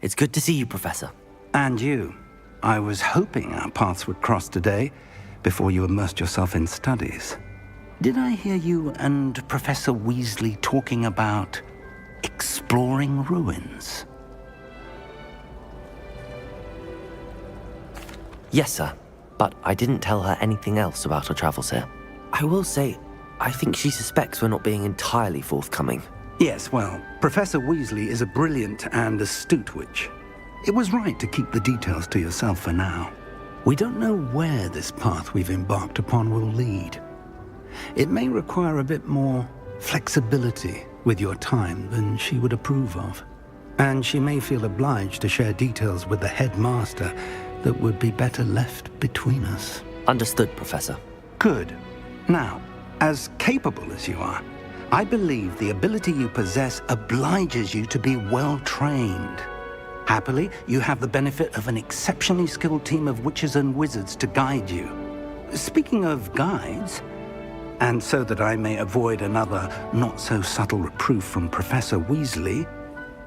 It's good to see you, Professor. And you. I was hoping our paths would cross today, before you immersed yourself in studies. Did I hear you and Professor Weasley talking about exploring ruins? Yes, sir. But I didn't tell her anything else about our travels here. I will say, I think she suspects we're not being entirely forthcoming. Yes, well, Professor Weasley is a brilliant and astute witch. It was right to keep the details to yourself for now. We don't know where this path we've embarked upon will lead. It may require a bit more flexibility with your time than she would approve of. And she may feel obliged to share details with the headmaster that would be better left between us. Understood, Professor. Good. Now, as capable as you are, I believe the ability you possess obliges you to be well-trained. Happily, you have the benefit of an exceptionally skilled team of witches and wizards to guide you. Speaking of guides, and so that I may avoid another not-so-subtle reproof from Professor Weasley,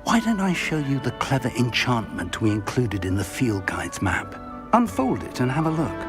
why don't I show you the clever enchantment we included in the field guide's map? Unfold it and have a look.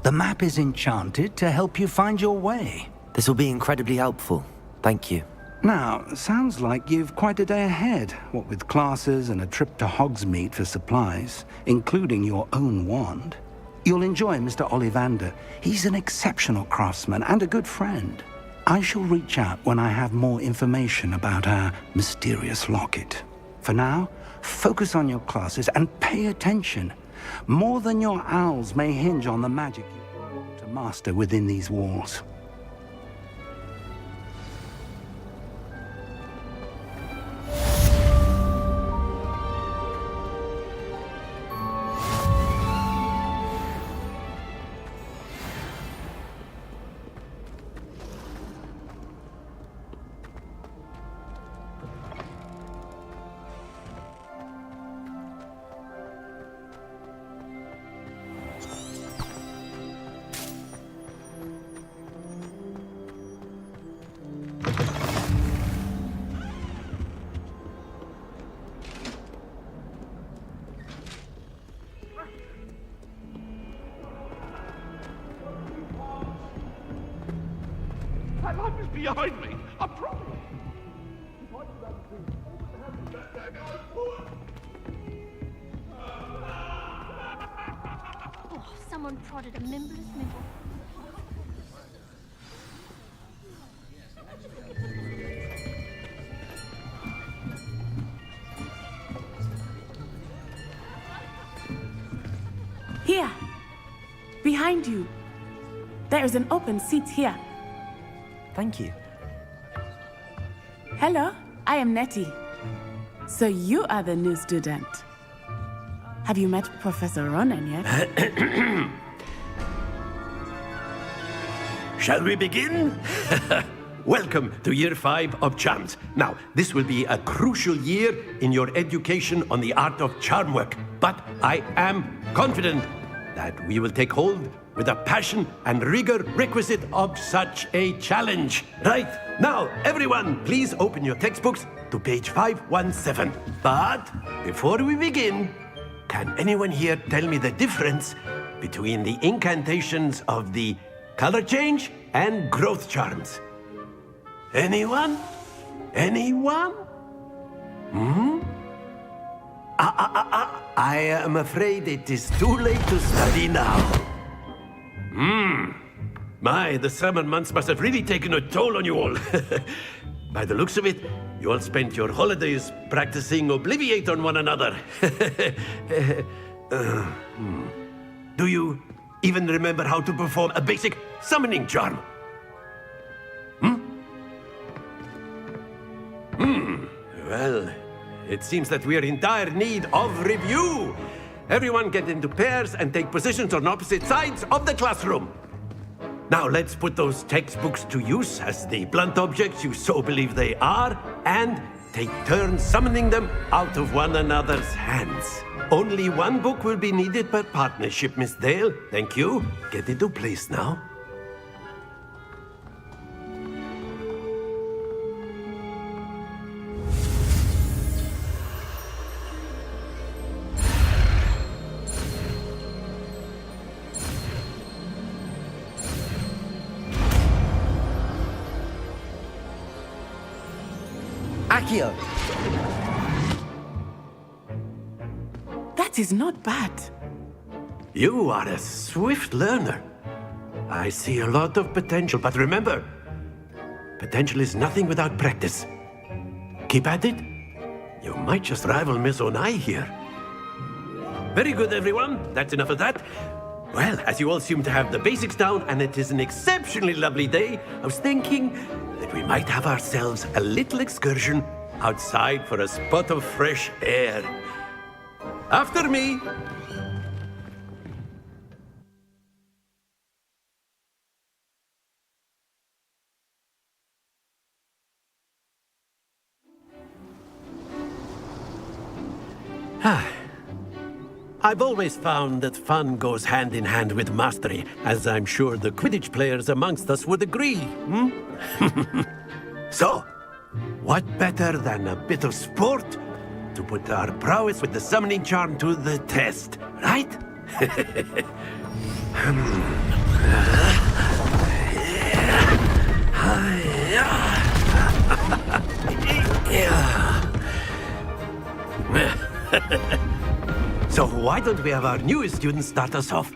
The map is enchanted to help you find your way. This will be incredibly helpful. Thank you. Now, sounds like you've quite a day ahead, what with classes and a trip to Hogsmeade for supplies, including your own wand. You'll enjoy Mr. Ollivander. He's an exceptional craftsman and a good friend. I shall reach out when I have more information about our mysterious locket. For now, focus on your classes and pay attention. More than your owls may hinge on the magic you to master within these walls. That light was behind me. I promise. Oh, someone prodded a Mimbless Mimble. Here, behind you. There is an open seat here. Thank you. Hello, I am Nettie. So you are the new student. Have you met Professor Ronan yet? Shall we begin? Welcome to Year 5 of Charms. Now, this will be a crucial year in your education on the art of charm work, but I am confident that we will take hold with the passion and rigor requisite of such a challenge. Right, now, everyone, please open your textbooks to page 517. But before we begin, can anyone here tell me the difference between the incantations of the color change and growth charms? Anyone? Anyone? I am afraid it is too late to study now. My, the summer months must have really taken a toll on you all. By the looks of it, you all spent your holidays practicing Obliviate on one another. Do you even remember how to perform a basic summoning charm? Well, it seems that we are in dire need of review. Everyone get into pairs and take positions on opposite sides of the classroom. Now let's put those textbooks to use as the blunt objects you so believe they are, and take turns summoning them out of one another's hands. Only one book will be needed per partnership, Miss Dale. Thank you. Get into place now. Accio! That is not bad. You are a swift learner. I see a lot of potential, but remember, potential is nothing without practice. Keep at it. You might just rival Miss Onai here. Very good, everyone. That's enough of that. Well, as you all seem to have the basics down, and it is an exceptionally lovely day, I was thinking that we might have ourselves a little excursion outside for a spot of fresh air. After me. I've always found that fun goes hand in hand with mastery, as I'm sure the Quidditch players amongst us would agree. So, what better than a bit of sport to put our prowess with the summoning charm to the test, right? So why don't we have our newest student start us off?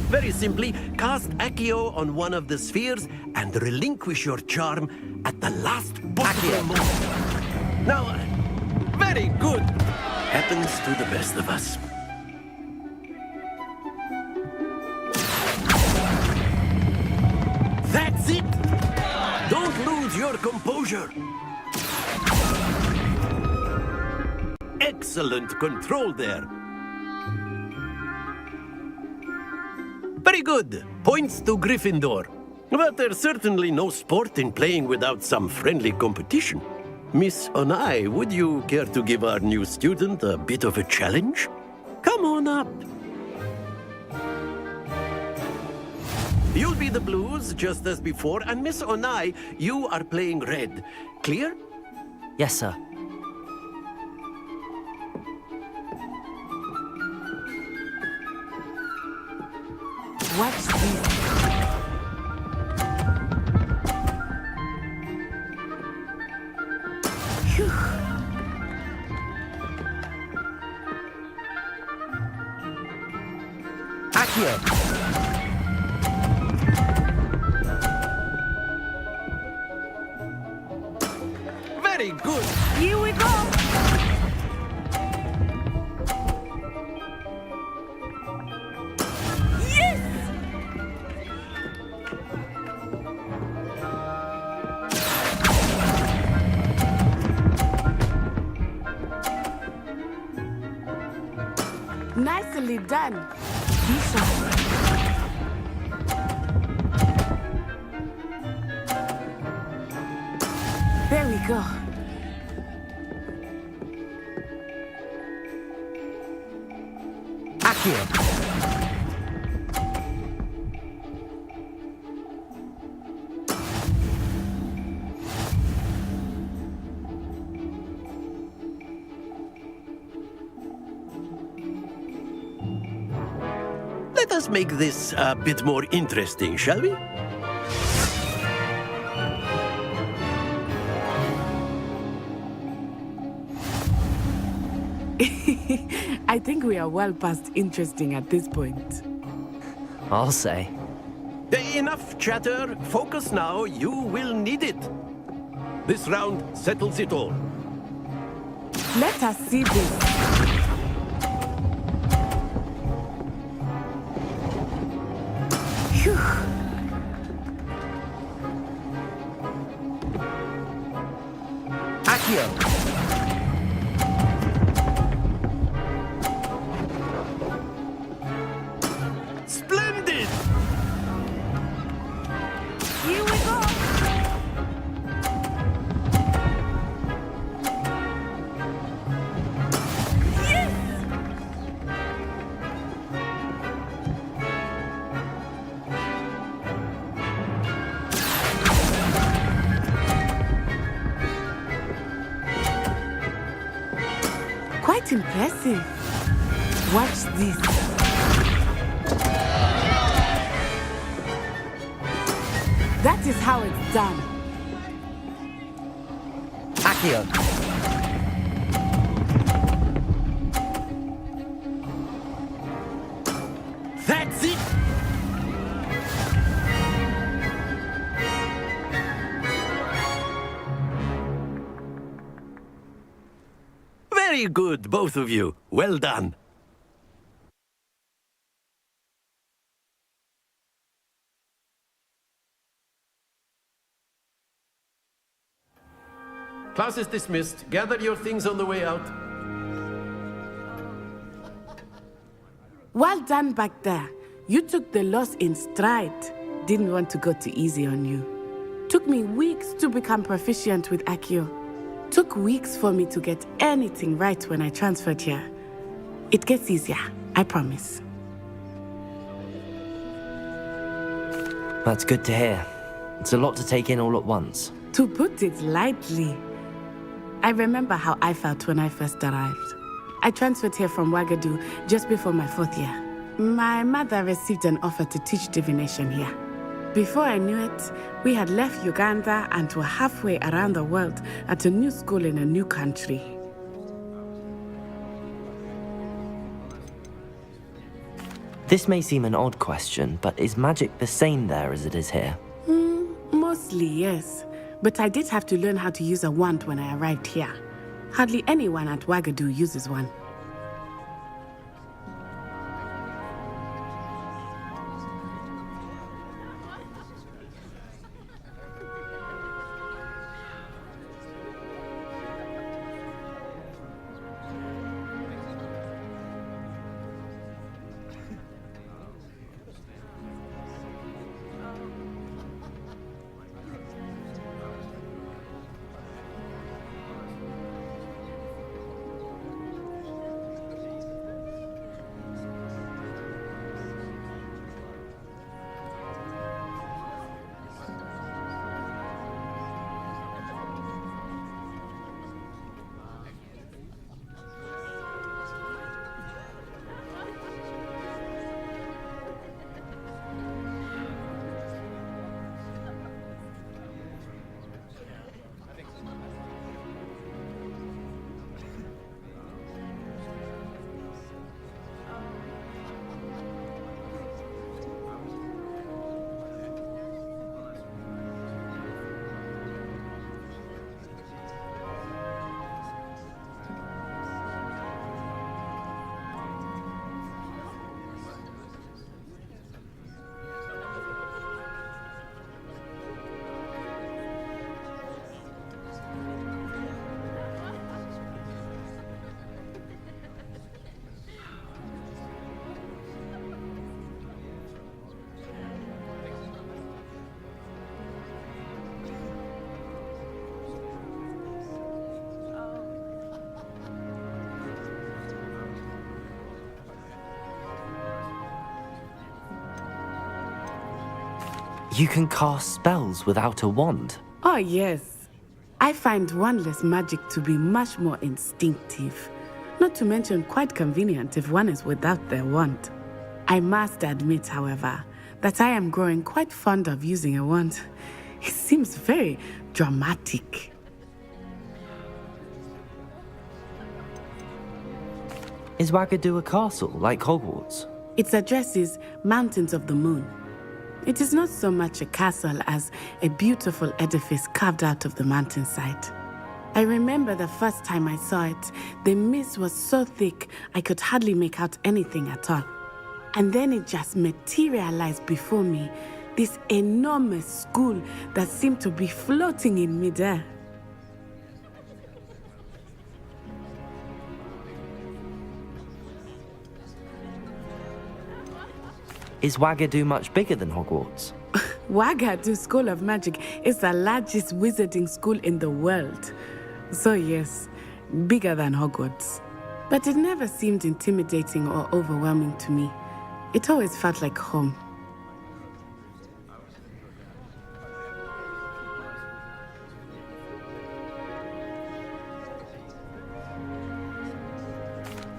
Very simply, cast Accio on one of the spheres and relinquish your charm at the last possible moment. Now, very good. Happens to the best of us. That's it! Don't lose your composure. Excellent control there. Very good. Points to Gryffindor. But there's certainly no sport in playing without some friendly competition. Miss Onai, would you care to give our new student a bit of a challenge? Come on up. You'll be the blues, just as before, and Miss Onai, you are playing red. Clear? Yes, sir. Watch this. Phew. Accio! Very good. Here we go. Yes! Nicely done. Be sharp. There we go. Accio! Let us make this a bit more interesting, shall we? I think we are well past interesting at this point. I'll say. Enough chatter. Focus now. You will need it. This round settles it all. Let us see this. Accio! Splendid! Here we go! Quite impressive. Watch this. That is how it's done. Accio! That's it! Very good, both of you. Well done. Class is dismissed. Gather your things on the way out. Well done back there. You took the loss in stride. Didn't want to go too easy on you. Took me weeks to become proficient with Accio. Took weeks for me to get anything right when I transferred here. It gets easier, I promise. That's good to hear. It's a lot to take in all at once. To put it lightly, I remember how I felt when I first arrived. I transferred here from Wagadu just before my 4th year. My mother received an offer to teach divination here. Before I knew it, we had left Uganda and were halfway around the world at a new school in a new country. This may seem an odd question, but is magic the same there as it is here? Mostly, yes. But I did have to learn how to use a wand when I arrived here. Hardly anyone at Wagadu uses one. You can cast spells without a wand. Oh, yes. I find wandless magic to be much more instinctive. Not to mention quite convenient if one is without their wand. I must admit, however, that I am growing quite fond of using a wand. It seems very dramatic. Is Wagadu a castle, like Hogwarts? Its address is Mountains of the Moon. It is not so much a castle as a beautiful edifice carved out of the mountainside. I remember the first time I saw it, the mist was so thick I could hardly make out anything at all. And then it just materialized before me, this enormous school that seemed to be floating in midair. Is Wagadu much bigger than Hogwarts? Wagadu School of Magic is the largest wizarding school in the world. So yes, bigger than Hogwarts. But it never seemed intimidating or overwhelming to me. It always felt like home.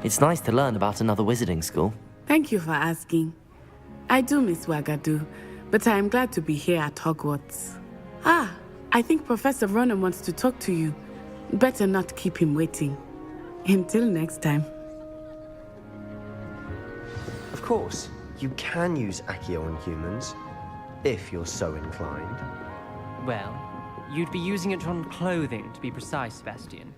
It's nice to learn about another wizarding school. Thank you for asking. I do miss Wagadu, but I am glad to be here at Hogwarts. Ah, I think Professor Ronan wants to talk to you. Better not keep him waiting. Until next time. Of course, you can use Accio on humans, if you're so inclined. Well, you'd be using it on clothing, to be precise, Sebastian.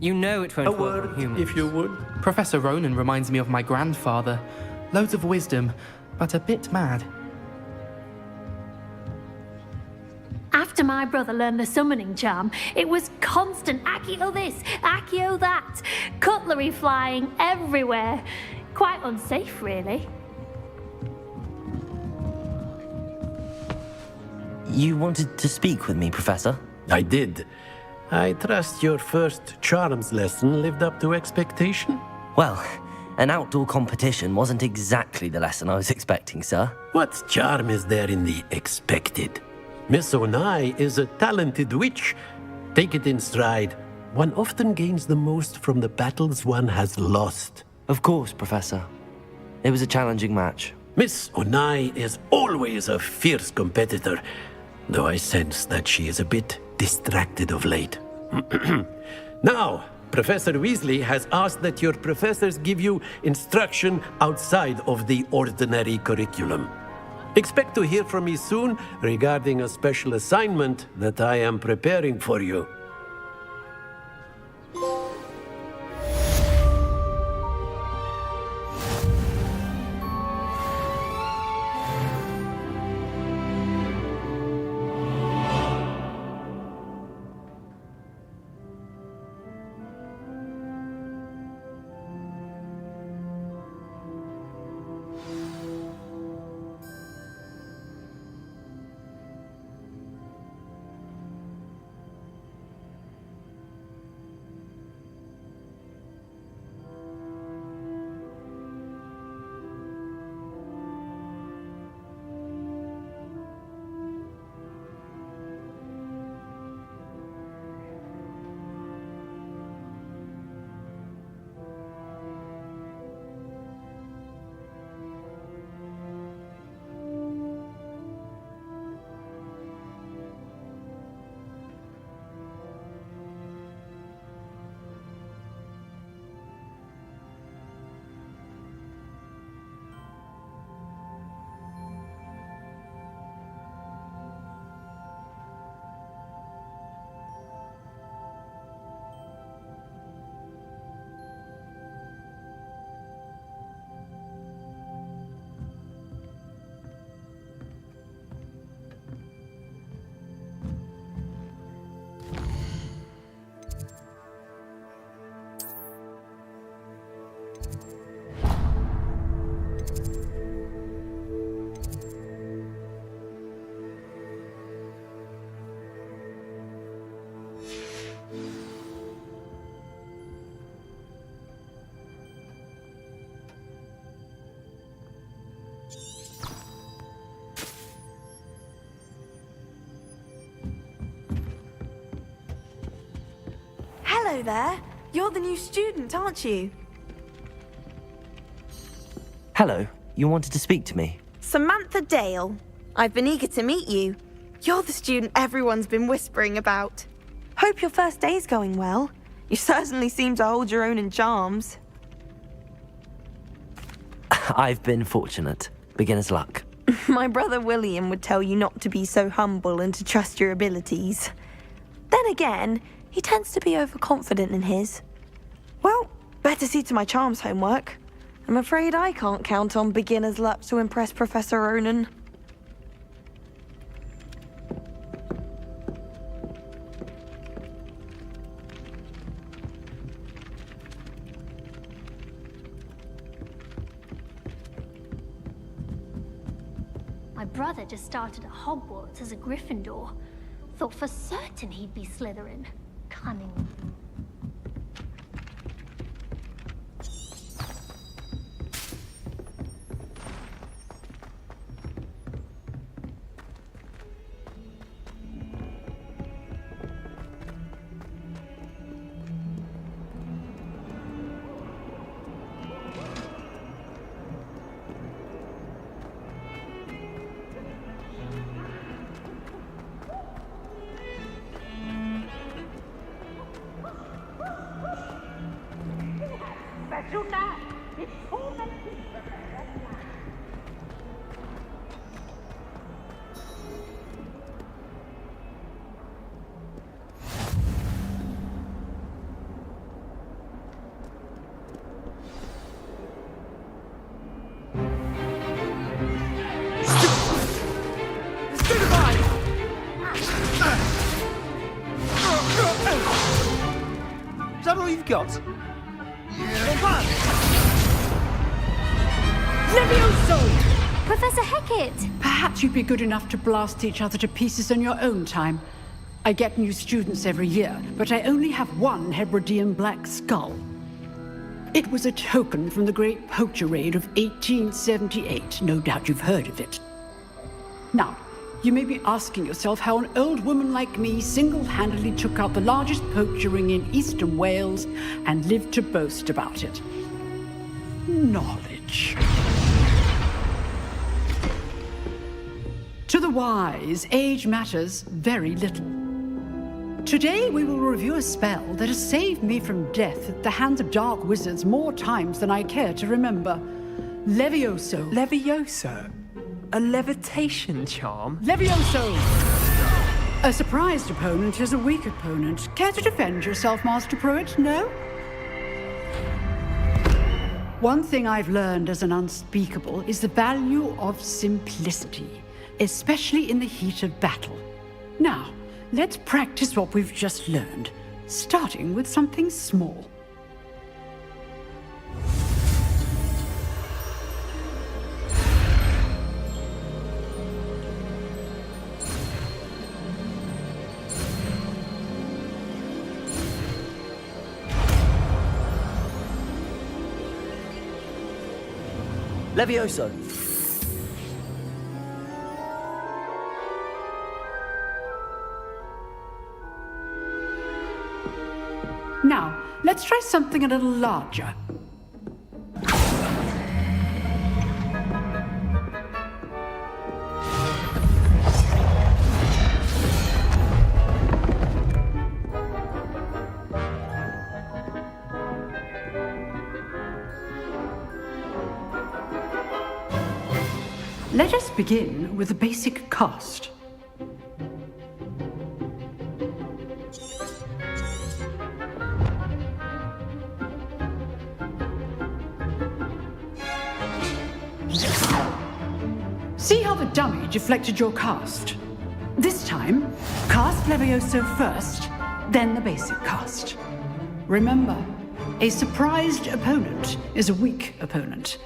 You know it won't A work on word, humans. if you would. Professor Ronan reminds me of my grandfather. Loads of wisdom, but a bit mad. After my brother learned the summoning charm, it was constant Accio this, Accio that. Cutlery flying everywhere. Quite unsafe, really. You wanted to speak with me, Professor? I did. I trust your first charms lesson lived up to expectation? Well, an outdoor competition wasn't exactly the lesson I was expecting, sir. What charm is there in the expected? Miss Onai is a talented witch. Take it in stride. One often gains the most from the battles one has lost. Of course, Professor. It was a challenging match. Miss Onai is always a fierce competitor, though I sense that she is a bit distracted of late. Now, Professor Weasley has asked that your professors give you instruction outside of the ordinary curriculum. Expect to hear from me soon regarding a special assignment that I am preparing for you. Hello there. You're the new student, aren't you? Hello, you wanted to speak to me? Samantha Dale. I've been eager to meet you. You're the student everyone's been whispering about. Hope your first day's going well. You certainly seem to hold your own in charms. I've been fortunate. Beginner's luck. My brother William would tell you not to be so humble and to trust your abilities. Then again, he tends to be overconfident in his. Well, better see to my charms homework. I'm afraid I can't count on beginner's luck to impress Professor Ronan. My brother just started at Hogwarts as a Gryffindor. Thought for certain he'd be Slytherin. Cunning. Is that all you've got? Levioso! Professor Hecat! Perhaps you'd be good enough to blast each other to pieces on your own time. I get new students every year, but I only have one Hebridean black skull. It was a token from the Great Poacher Raid of 1878. No doubt you've heard of it. Now, you may be asking yourself how an old woman like me single-handedly took out the largest poacher ring in eastern Wales and lived to boast about it. Knowledge. To the wise, age matters very little. Today we will review a spell that has saved me from death at the hands of dark wizards more times than I care to remember. Levioso. Levioso? A levitation charm? Levioso! A surprised opponent is a weak opponent. Care to defend yourself, Master Pruitt? No? One thing I've learned as an unspeakable is the value of simplicity, especially in the heat of battle. Now, let's practice what we've just learned, starting with something small. Levioso! Now, let's try something a little larger. Let us begin with the basic cast. See how the dummy deflected your cast? This time, cast Levioso first, then the basic cast. Remember, a surprised opponent is a weak opponent,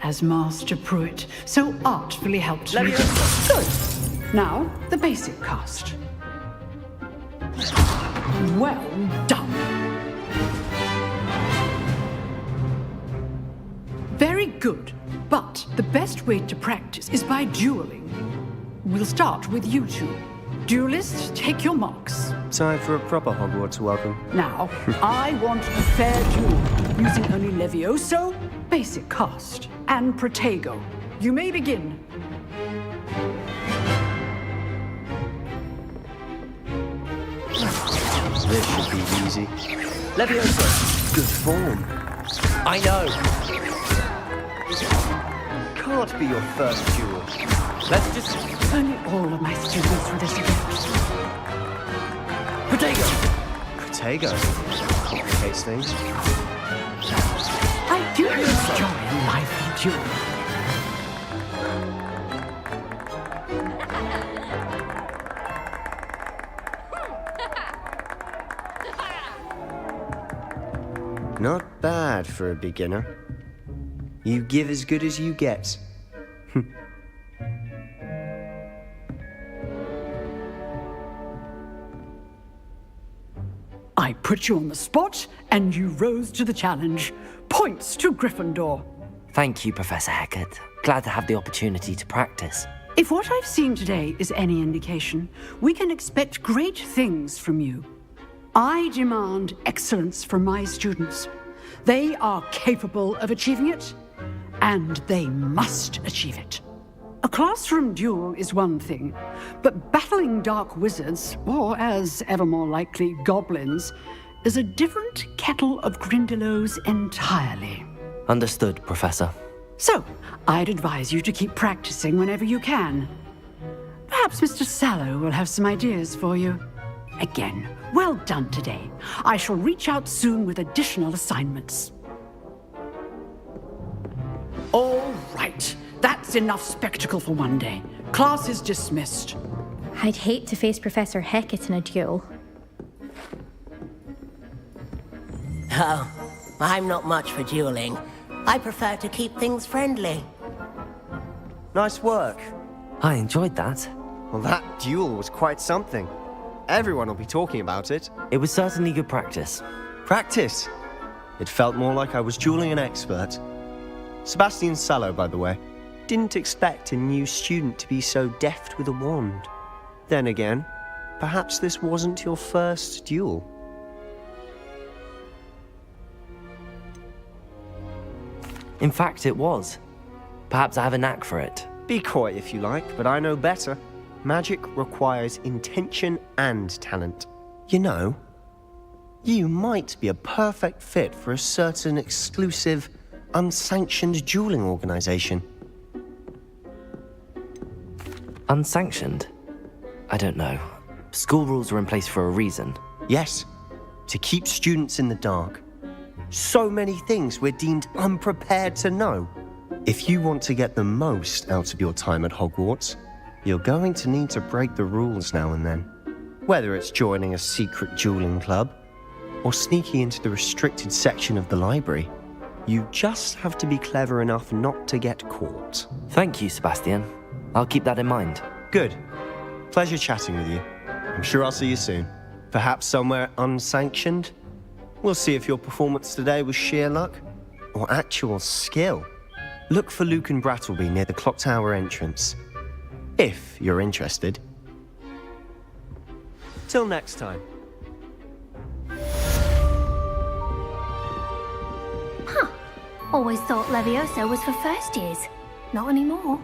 as Master Pruitt so artfully helped me. Good. Now, the basic cast. Well done. Very good. But the best way to practice is by dueling. We'll start with you two. Duelists, take your marks. Time for a proper Hogwarts welcome. Now, I want a fair duel, using only Levioso, basic cast, and Protego. You may begin. This should be easy. Levioso! Good form. I know! Can't be your first duel. Let's just... Only all of my students for this event. Protego! Protego? Complicates things. I do enjoy a lively duel. Not bad for a beginner. You give as good as you get. I put you on the spot, and you rose to the challenge. Points to Gryffindor. Thank you, Professor Hecat. Glad to have the opportunity to practice. If what I've seen today is any indication, we can expect great things from you. I demand excellence from my students. They are capable of achieving it, and they must achieve it. A classroom duel is one thing, but battling dark wizards, or as ever more likely, goblins, is a different kettle of Grindylows entirely. Understood, Professor. So, I'd advise you to keep practicing whenever you can. Perhaps Mr. Sallow will have some ideas for you. Again, well done today. I shall reach out soon with additional assignments. All right. That's enough spectacle for one day. Class is dismissed. I'd hate to face Professor Hecat in a duel. Oh, I'm not much for dueling. I prefer to keep things friendly. Nice work. I enjoyed that. Well, that duel was quite something. Everyone will be talking about it. It was certainly good practice. Practice? It felt more like I was dueling an expert. Sebastian Sallow, by the way. Didn't expect a new student to be so deft with a wand. Then again, perhaps this wasn't your first duel. In fact, it was. Perhaps I have a knack for it. Be coy if you like, but I know better. Magic requires intention and talent. You know, you might be a perfect fit for a certain exclusive, unsanctioned dueling organization. Unsanctioned? I don't know. School rules are in place for a reason. Yes, to keep students in the dark. So many things we're deemed unprepared to know. If you want to get the most out of your time at Hogwarts, you're going to need to break the rules now and then. Whether it's joining a secret dueling club, or sneaking into the restricted section of the library, you just have to be clever enough not to get caught. Thank you, Sebastian. I'll keep that in mind. Good. Pleasure chatting with you. I'm sure I'll see you soon. Perhaps somewhere unsanctioned? We'll see if your performance today was sheer luck or actual skill. Look for Luke and Brattleby near the clock tower entrance, if you're interested. Till next time. Huh. Always thought Levioso was for first years. Not anymore.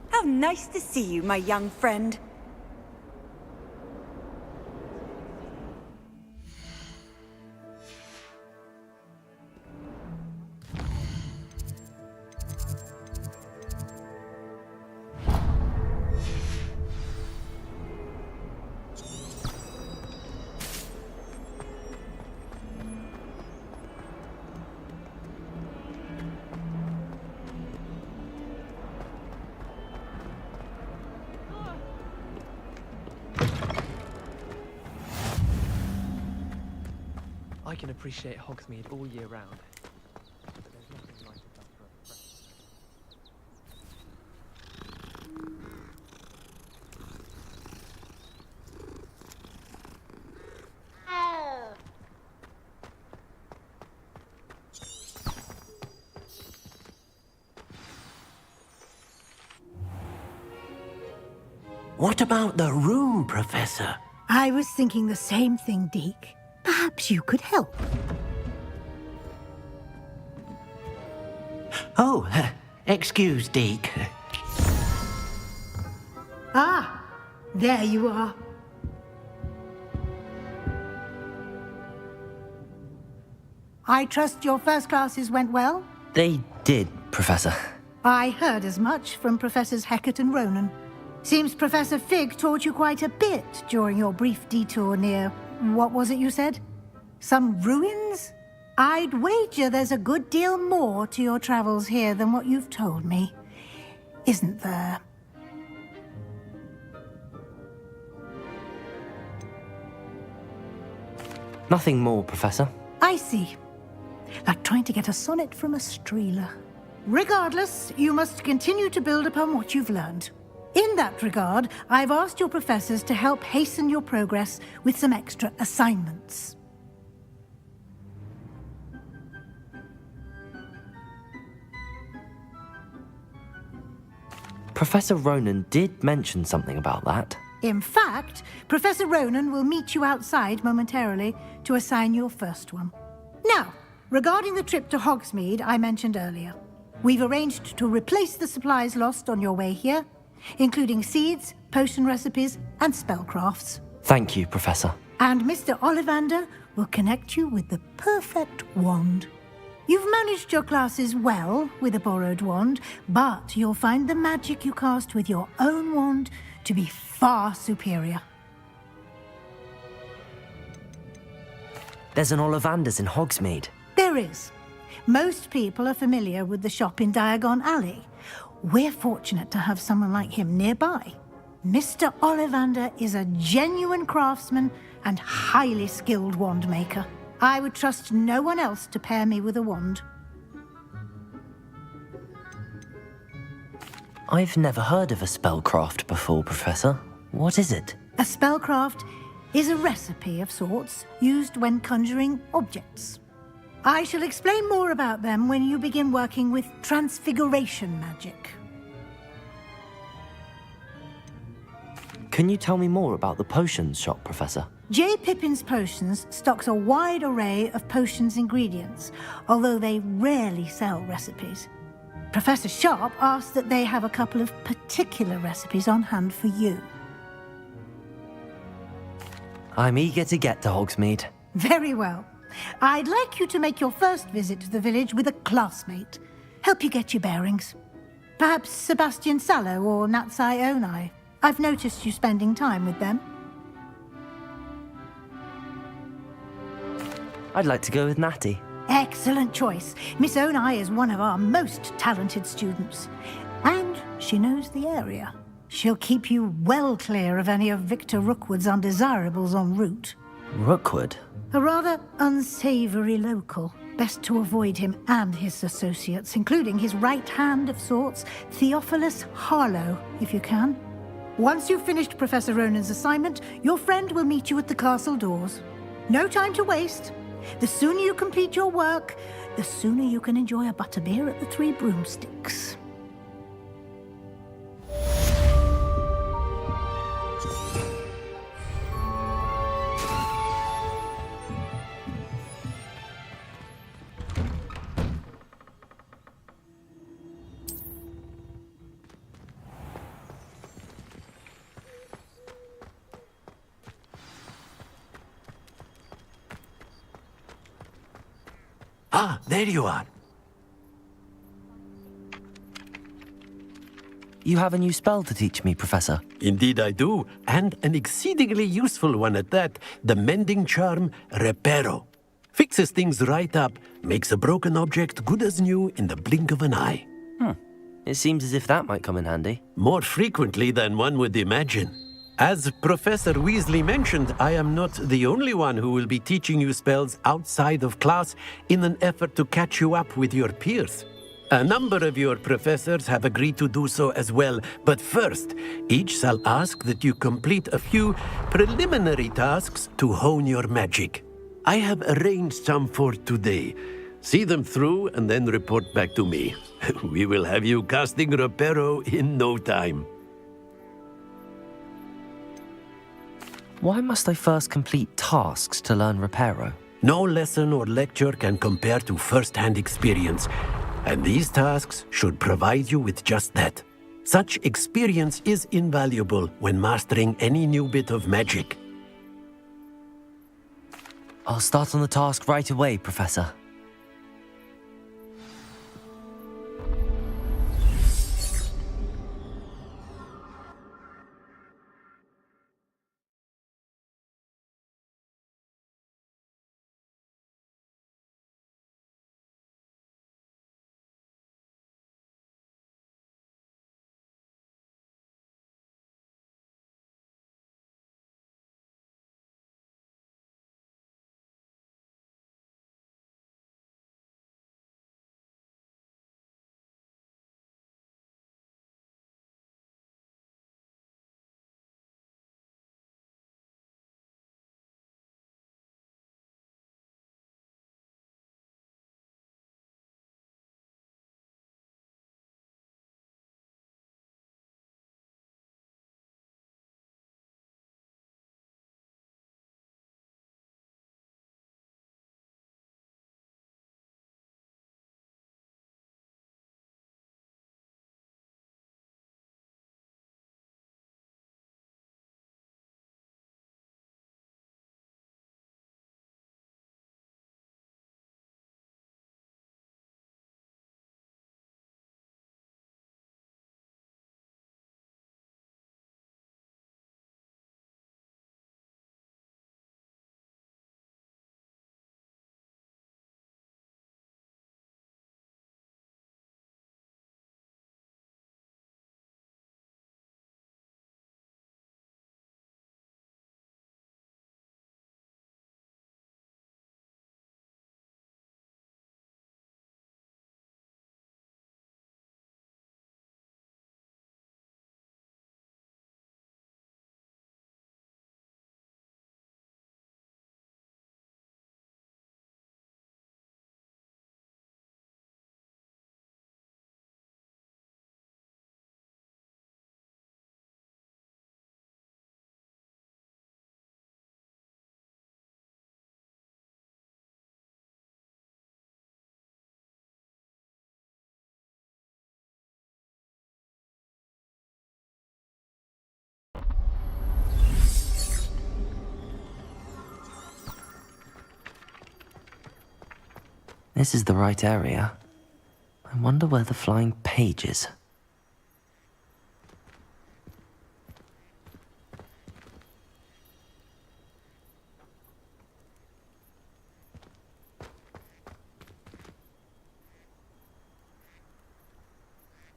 How nice to see you, my young friend. I can appreciate Hogsmeade all year round. But there's nothing like it after a fresh... What about the room, Professor? I was thinking the same thing, Deke. Perhaps you could help. Oh, excuse, Deke. Ah, there you are. I trust your first classes went well? They did, Professor. I heard as much from Professors Hecat and Ronan. Seems Professor Fig taught you quite a bit during your brief detour near... what was it you said? Some ruins? I'd wager there's a good deal more to your travels here than what you've told me. Isn't there? Nothing more, Professor. I see. Like trying to get a sonnet from a streeler. Regardless, you must continue to build upon what you've learned. In that regard, I've asked your professors to help hasten your progress with some extra assignments. Professor Ronan did mention something about that. In fact, Professor Ronan will meet you outside momentarily to assign your first one. Now, regarding the trip to Hogsmeade I mentioned earlier, we've arranged to replace the supplies lost on your way here, including seeds, potion recipes, and spellcrafts. Thank you, Professor. And Mr. Ollivander will connect you with the perfect wand. You've managed your classes well with a borrowed wand, but you'll find the magic you cast with your own wand to be far superior. There's an Ollivander's in Hogsmeade. There is. Most people are familiar with the shop in Diagon Alley. We're fortunate to have someone like him nearby. Mr. Ollivander is a genuine craftsman and highly skilled wand maker. I would trust no one else to pair me with a wand. I've never heard of a spellcraft before, Professor. What is it? A spellcraft is a recipe of sorts used when conjuring objects. I shall explain more about them when you begin working with transfiguration magic. Can you tell me more about the potions shop, Professor? J. Pippin's Potions stocks a wide array of potions ingredients, although they rarely sell recipes. Professor Sharp asked that they have a couple of particular recipes on hand for you. I'm eager to get to Hogsmeade. Very well. I'd like you to make your first visit to the village with a classmate. Help you get your bearings. Perhaps Sebastian Sallow or Natsai Onai. I've noticed you spending time with them. I'd like to go with Natty. Excellent choice. Miss Onai is one of our most talented students. And she knows the area. She'll keep you well clear of any of Victor Rookwood's undesirables en route. Rookwood? A rather unsavory local. Best to avoid him and his associates, including his right hand of sorts, Theophilus Harlow, if you can. Once you've finished Professor Ronan's assignment, your friend will meet you at the castle doors. No time to waste. The sooner you complete your work, the sooner you can enjoy a butterbeer at the Three Broomsticks. Ah, there you are. You have a new spell to teach me, Professor. Indeed I do, and an exceedingly useful one at that. The mending charm, Reparo. Fixes things right up, makes a broken object good as new in the blink of an eye. It seems as if that might come in handy. More frequently than one would imagine. As Professor Weasley mentioned, I am not the only one who will be teaching you spells outside of class in an effort to catch you up with your peers. A number of your professors have agreed to do so as well, but first, each shall ask that you complete a few preliminary tasks to hone your magic. I have arranged some for today. See them through and then report back to me. We will have you casting Reparo in no time. Why must I first complete tasks to learn Reparo? No lesson or lecture can compare to first-hand experience, and these tasks should provide you with just that. Such experience is invaluable when mastering any new bit of magic. I'll start on the task right away, Professor. This is the right area. I wonder where the flying page is.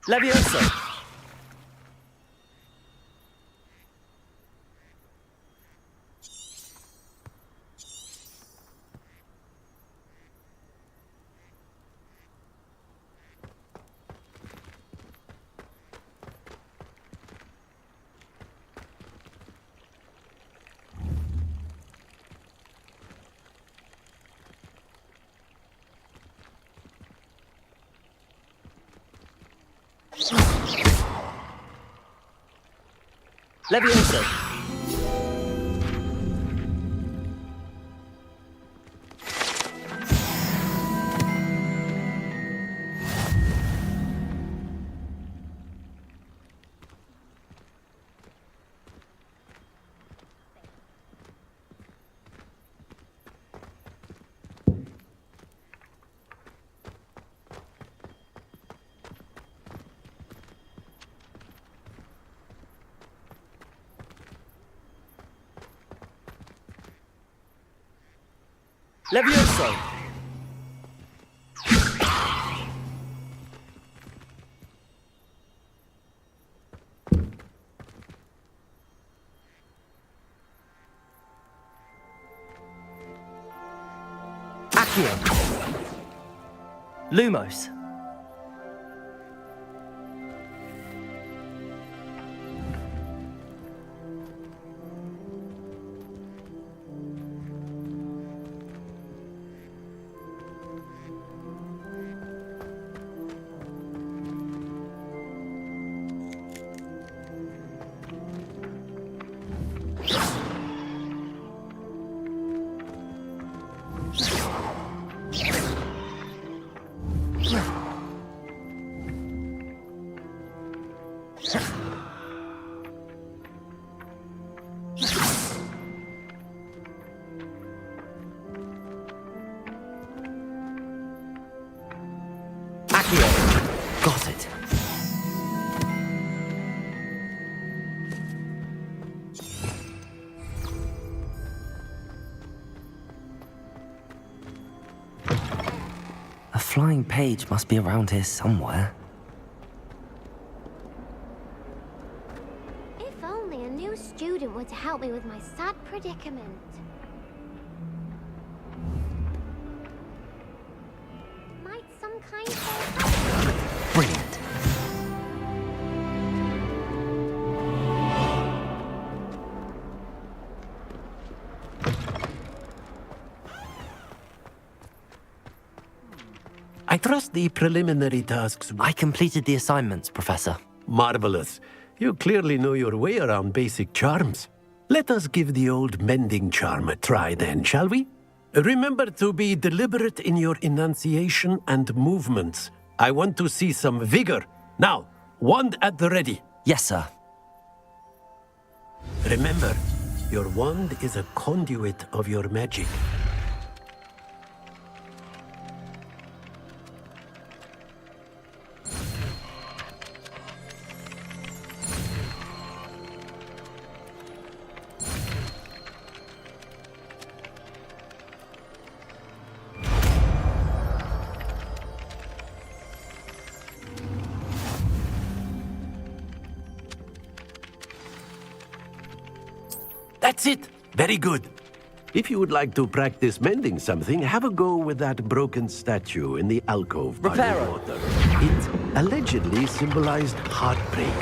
Levioso! Levioso! Levioso! Accio! Lumos! Got it. A flying page must be around here somewhere. If only a new student were to help me with my sad predicament. Might some kind of... Brilliant. I trust the preliminary tasks... I completed the assignments, Professor. Marvelous. You clearly know your way around basic charms. Let us give the old mending charm a try then, shall we? Remember to be deliberate in your enunciation and movements. I want to see some vigor. Now, wand at the ready. Yes, sir. Remember, your wand is a conduit of your magic. That's it! Very good. If you would like to practice mending something, have a go with that broken statue in the alcove by the water. It allegedly symbolized heartbreak.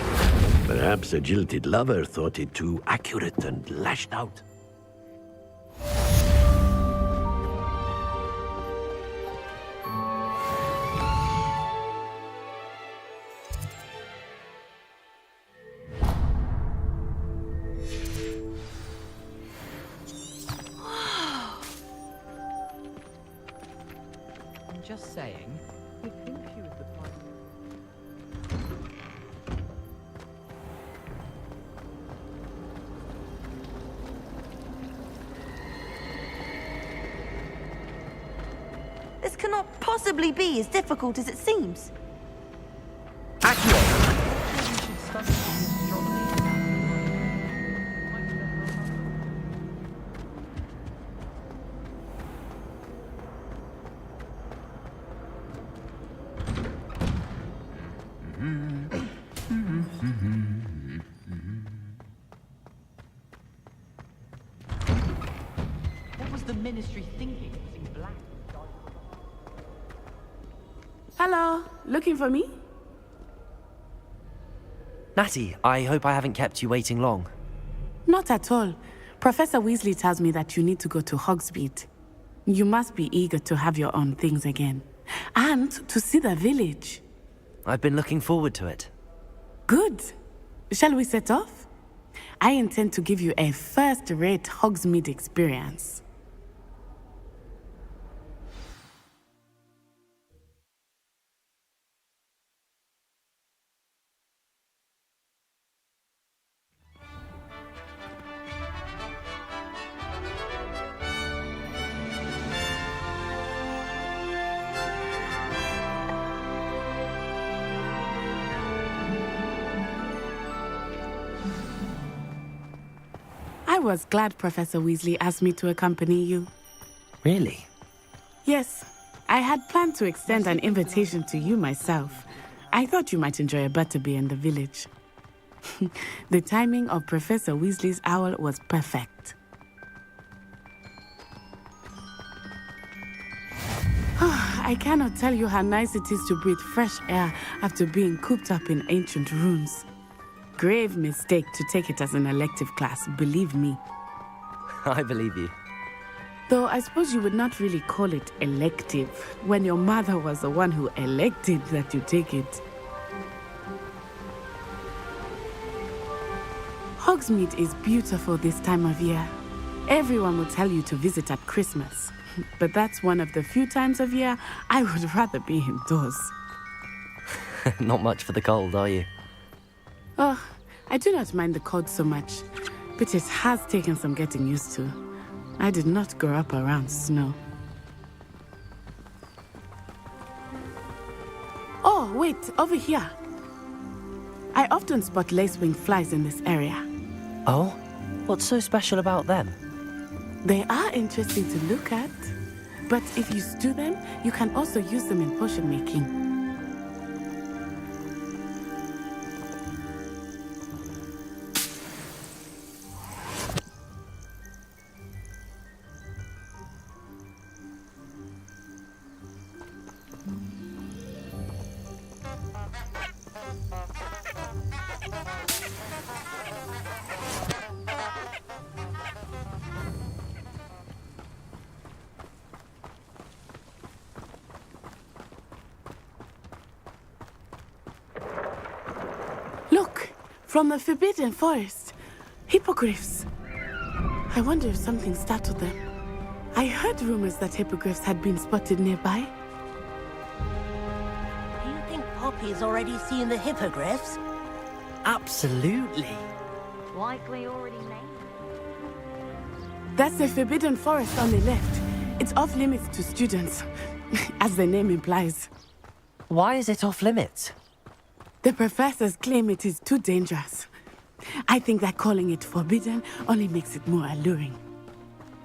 Perhaps a jilted lover thought it too accurate and lashed out. Just saying. I think she was the part. This cannot possibly be as difficult as it seems. What was the Ministry thinking using black? Hello, looking for me? Natty, I hope I haven't kept you waiting long. Not at all. Professor Weasley tells me that you need to go to Hogsmeade. You must be eager to have your own things again. And to see the village. I've been looking forward to it. Good. Shall we set off? I intend to give you a first-rate Hogsmeade experience. I was glad Professor Weasley asked me to accompany you. Really? Yes, I had planned to extend an invitation to you myself. I thought you might enjoy a butterbeer in the village. The timing of Professor Weasley's owl was perfect. I cannot tell you how nice it is to breathe fresh air after being cooped up in ancient rooms. Grave mistake to take it as an elective class, believe me. I believe you. Though I suppose you would not really call it elective when your mother was the one who elected that you take it. Hogsmeade is beautiful this time of year. Everyone will tell you to visit at Christmas. But that's one of the few times of year I would rather be indoors. Not much for the cold, are you? Oh, I do not mind the cold so much, but it has taken some getting used to. I did not grow up around snow. Oh, wait, over here. I often spot lacewing flies in this area. Oh? What's so special about them? They are interesting to look at, but if you stew them, you can also use them in potion making. Look, from the Forbidden Forest. Hippogriffs. I wonder if something startled them. I heard rumors that hippogriffs had been spotted nearby. Do you think Poppy's already seen the hippogriffs? Absolutely. Likely already named. That's the Forbidden Forest on the left. It's off limits to students, as the name implies. Why is it off limits? The professors claim it is too dangerous. I think that calling it forbidden only makes it more alluring.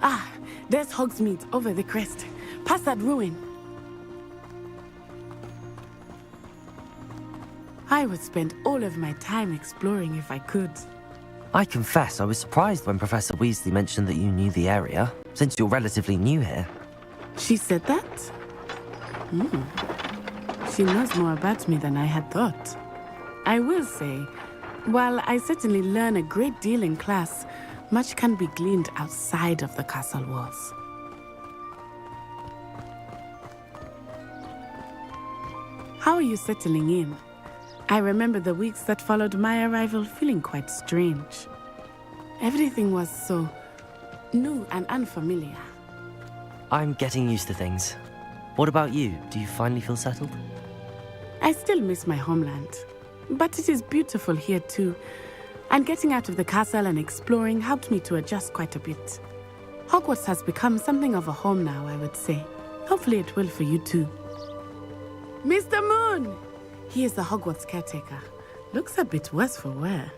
Ah, there's Hogsmeade over the crest. Past that ruin. I would spend all of my time exploring if I could. I confess I was surprised when Professor Weasley mentioned that you knew the area, since you're relatively new here. She said that? She knows more about me than I had thought. I will say, while I certainly learn a great deal in class, much can be gleaned outside of the castle walls. How are you settling in? I remember the weeks that followed my arrival feeling quite strange. Everything was so new and unfamiliar. I'm getting used to things. What about you? Do you finally feel settled? I still miss my homeland, but it is beautiful here too. And getting out of the castle and exploring helped me to adjust quite a bit. Hogwarts has become something of a home now, I would say. Hopefully it will for you too. Mr. Moon! He is the Hogwarts caretaker. Looks a bit worse for wear.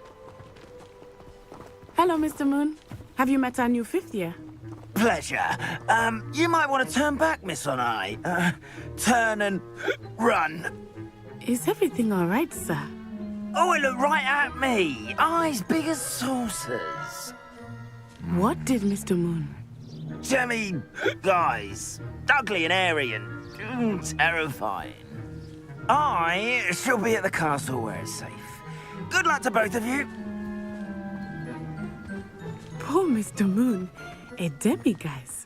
Hello, Mr. Moon. Have you met our new fifth year? Pleasure. You might want to turn back, Miss Onai. Turn and run. Is everything all right, sir? Oh, it looked right at me. Eyes big as saucers. What did Mr. Moon? Jemmy, guys. Ugly and airy and terrifying. I shall be at the castle where it's safe. Good luck to both of you. Poor Mr. Moon. A demiguise.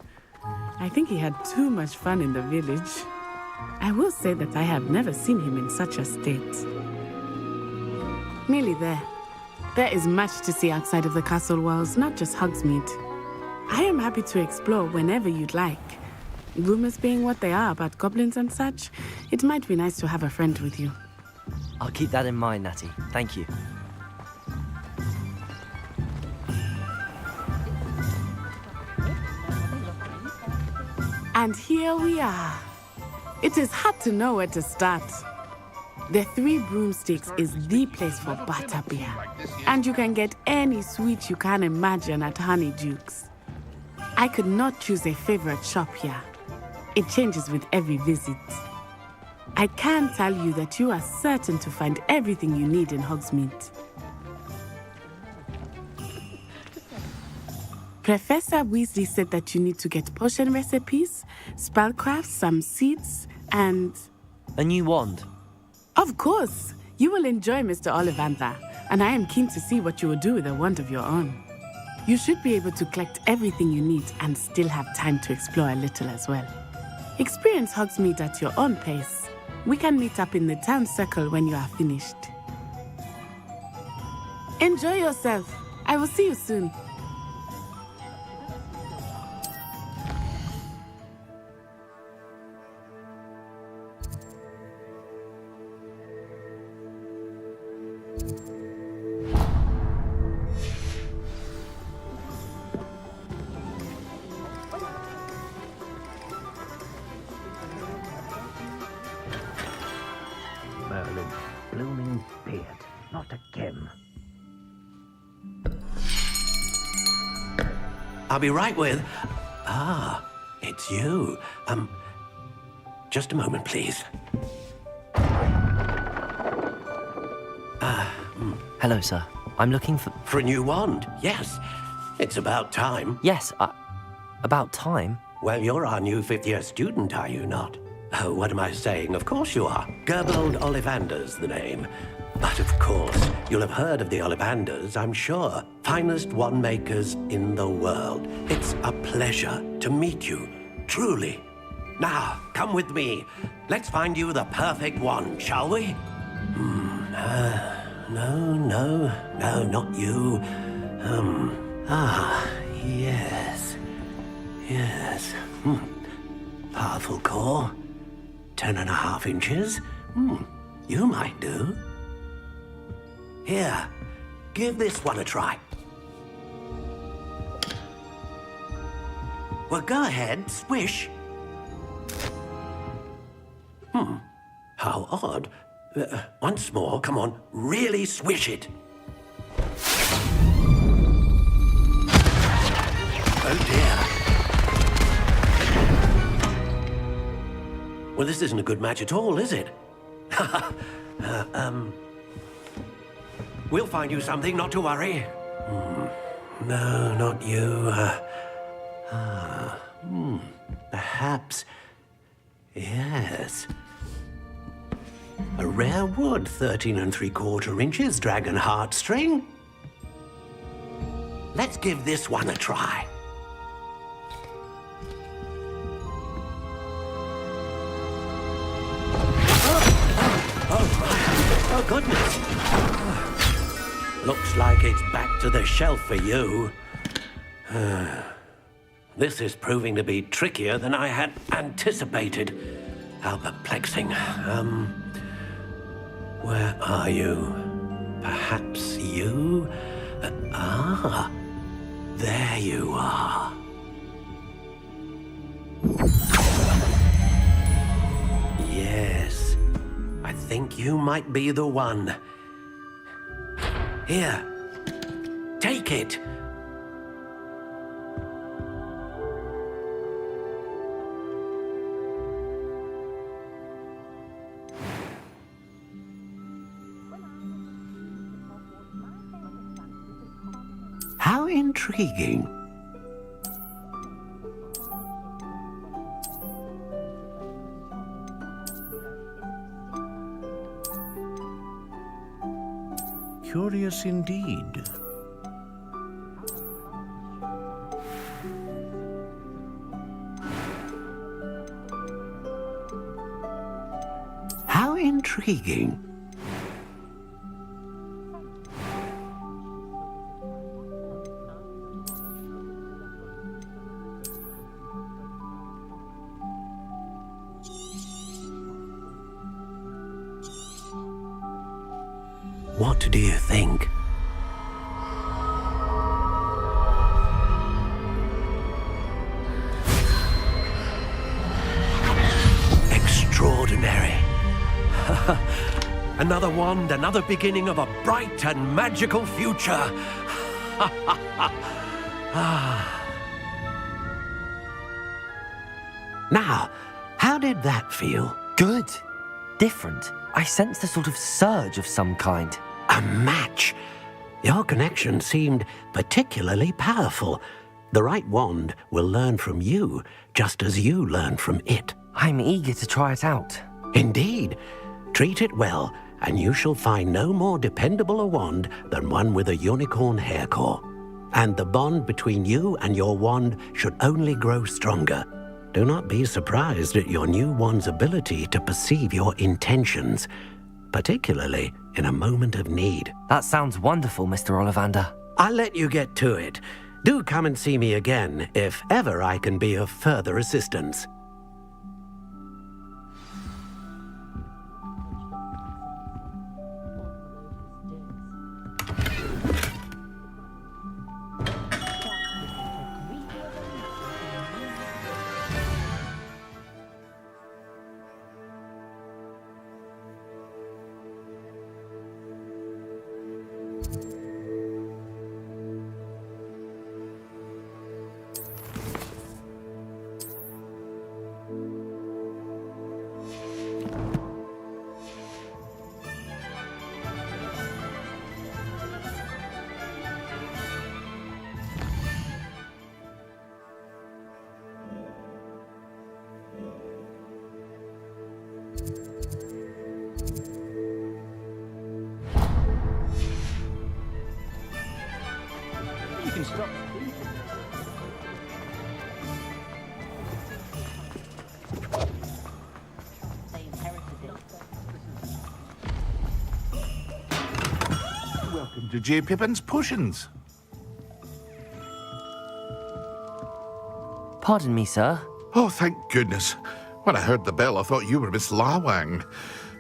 I think he had too much fun in the village. I will say that I have never seen him in such a state. Nearly there. There is much to see outside of the castle walls, not just Hogsmeade. I am happy to explore whenever you'd like. Rumors being what they are about goblins and such, it might be nice to have a friend with you. I'll keep that in mind, Natty. Thank you. And here we are. It is hard to know where to start. The Three Broomsticks is the place for butterbeer. And you can get any sweet you can imagine at Honeydukes. I could not choose a favorite shop here. It changes with every visit. I can tell you that you are certain to find everything you need in Hogsmeade. Professor Weasley said that you need to get potion recipes, spellcraft, some seeds, and... A new wand. Of course! You will enjoy Mr. Ollivander, and I am keen to see what you will do with a wand of your own. You should be able to collect everything you need and still have time to explore a little as well. Experience Hogsmeade at your own pace. We can meet up in the town circle when you are finished. Enjoy yourself. I will see you soon. I'll be right with... Ah, it's you. Just a moment, please. Hello, sir. I'm looking for... For a new wand, yes. It's about time. Yes, about time? Well, you're our new fifth-year student, are you not? Oh, what am I saying? Of course you are. Gerbold Ollivander's the name. But of course, you'll have heard of the Ollivanders, I'm sure. Finest wand makers in the world. It's a pleasure to meet you, truly. Now, come with me. Let's find you the perfect wand, shall we? No, not you. Yes. Powerful core. 10.5 inches. You might do. Here, give this one a try. Well, go ahead, swish. How odd. Once more, come on, really swish it. Oh dear. Well, this isn't a good match at all, is it? We'll find you something, not to worry. No, not you. Perhaps. Yes. A rare wood, 13 3/4 inches, dragon heartstring. Let's give this one a try. Oh, goodness. Looks like it's back to the shelf for you. This is proving to be trickier than I had anticipated. How perplexing. Where are you? Perhaps you? There you are. Yes, I think you might be the one. Here, take it. How intriguing. Curious indeed. How intriguing. What do you think? Extraordinary. Another wand, another beginning of a bright and magical future. Now, how did that feel? Good. Different. I sensed a sort of surge of some kind. A match. Your connection seemed particularly powerful. The right wand will learn from you, just as you learn from it. I'm eager to try it out. Indeed. Treat it well, and you shall find no more dependable a wand than one with a unicorn hair core. And the bond between you and your wand should only grow stronger. Do not be surprised at your new wand's ability to perceive your intentions, particularly in a moment of need. That sounds wonderful, Mr. Ollivander. I'll let you get to it. Do come and see me again if ever I can be of further assistance. You can stop. Welcome to J. Pippin's Potions. Pardon me, sir. Oh, thank goodness. When I heard the bell, I thought you were Miss Lawang.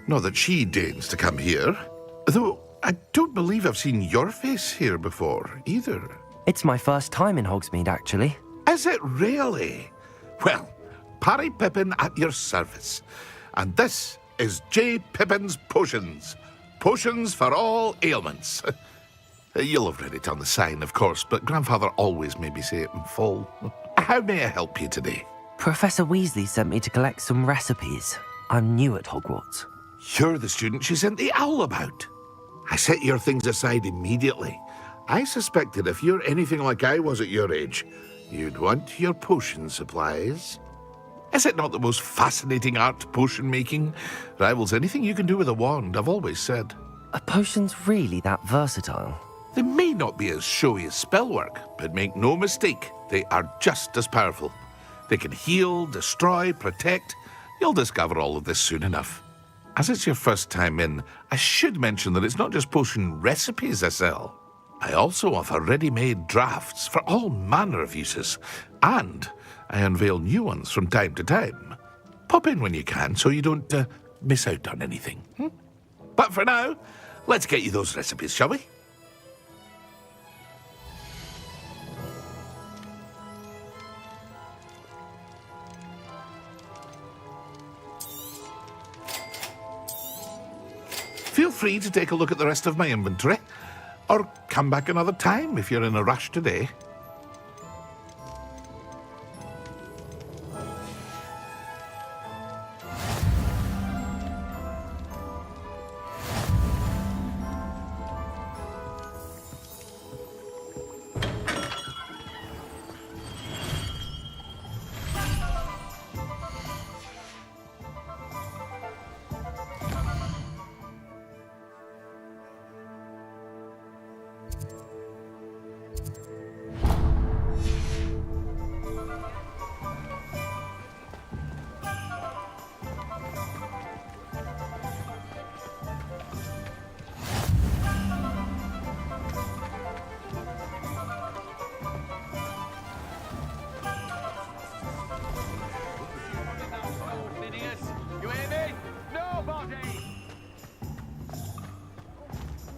Not that she deigns to come here. Though I don't believe I've seen your face here before, either. It's my first time in Hogsmeade, actually. Is it really? Well, Parry Pippin at your service. And this is J. Pippin's Potions. Potions for all ailments. You'll have read it on the sign, of course, but Grandfather always made me say it in full. How may I help you today? Professor Weasley sent me to collect some recipes. I'm new at Hogwarts. You're the student she sent the owl about. I set your things aside immediately. I suspected if you're anything like I was at your age, you'd want your potion supplies. Is it not the most fascinating art, potion making? Rivals anything you can do with a wand, I've always said. Are potions really that versatile? They may not be as showy as spellwork, but make no mistake, they are just as powerful. They can heal, destroy, protect. You'll discover all of this soon enough. As it's your first time in, I should mention that it's not just potion recipes I sell. I also offer ready-made drafts for all manner of uses, and I unveil new ones from time to time. Pop in when you can so you don't miss out on anything. But for now, let's get you those recipes, shall we? Feel free to take a look at the rest of my inventory, or come back another time if you're in a rush today.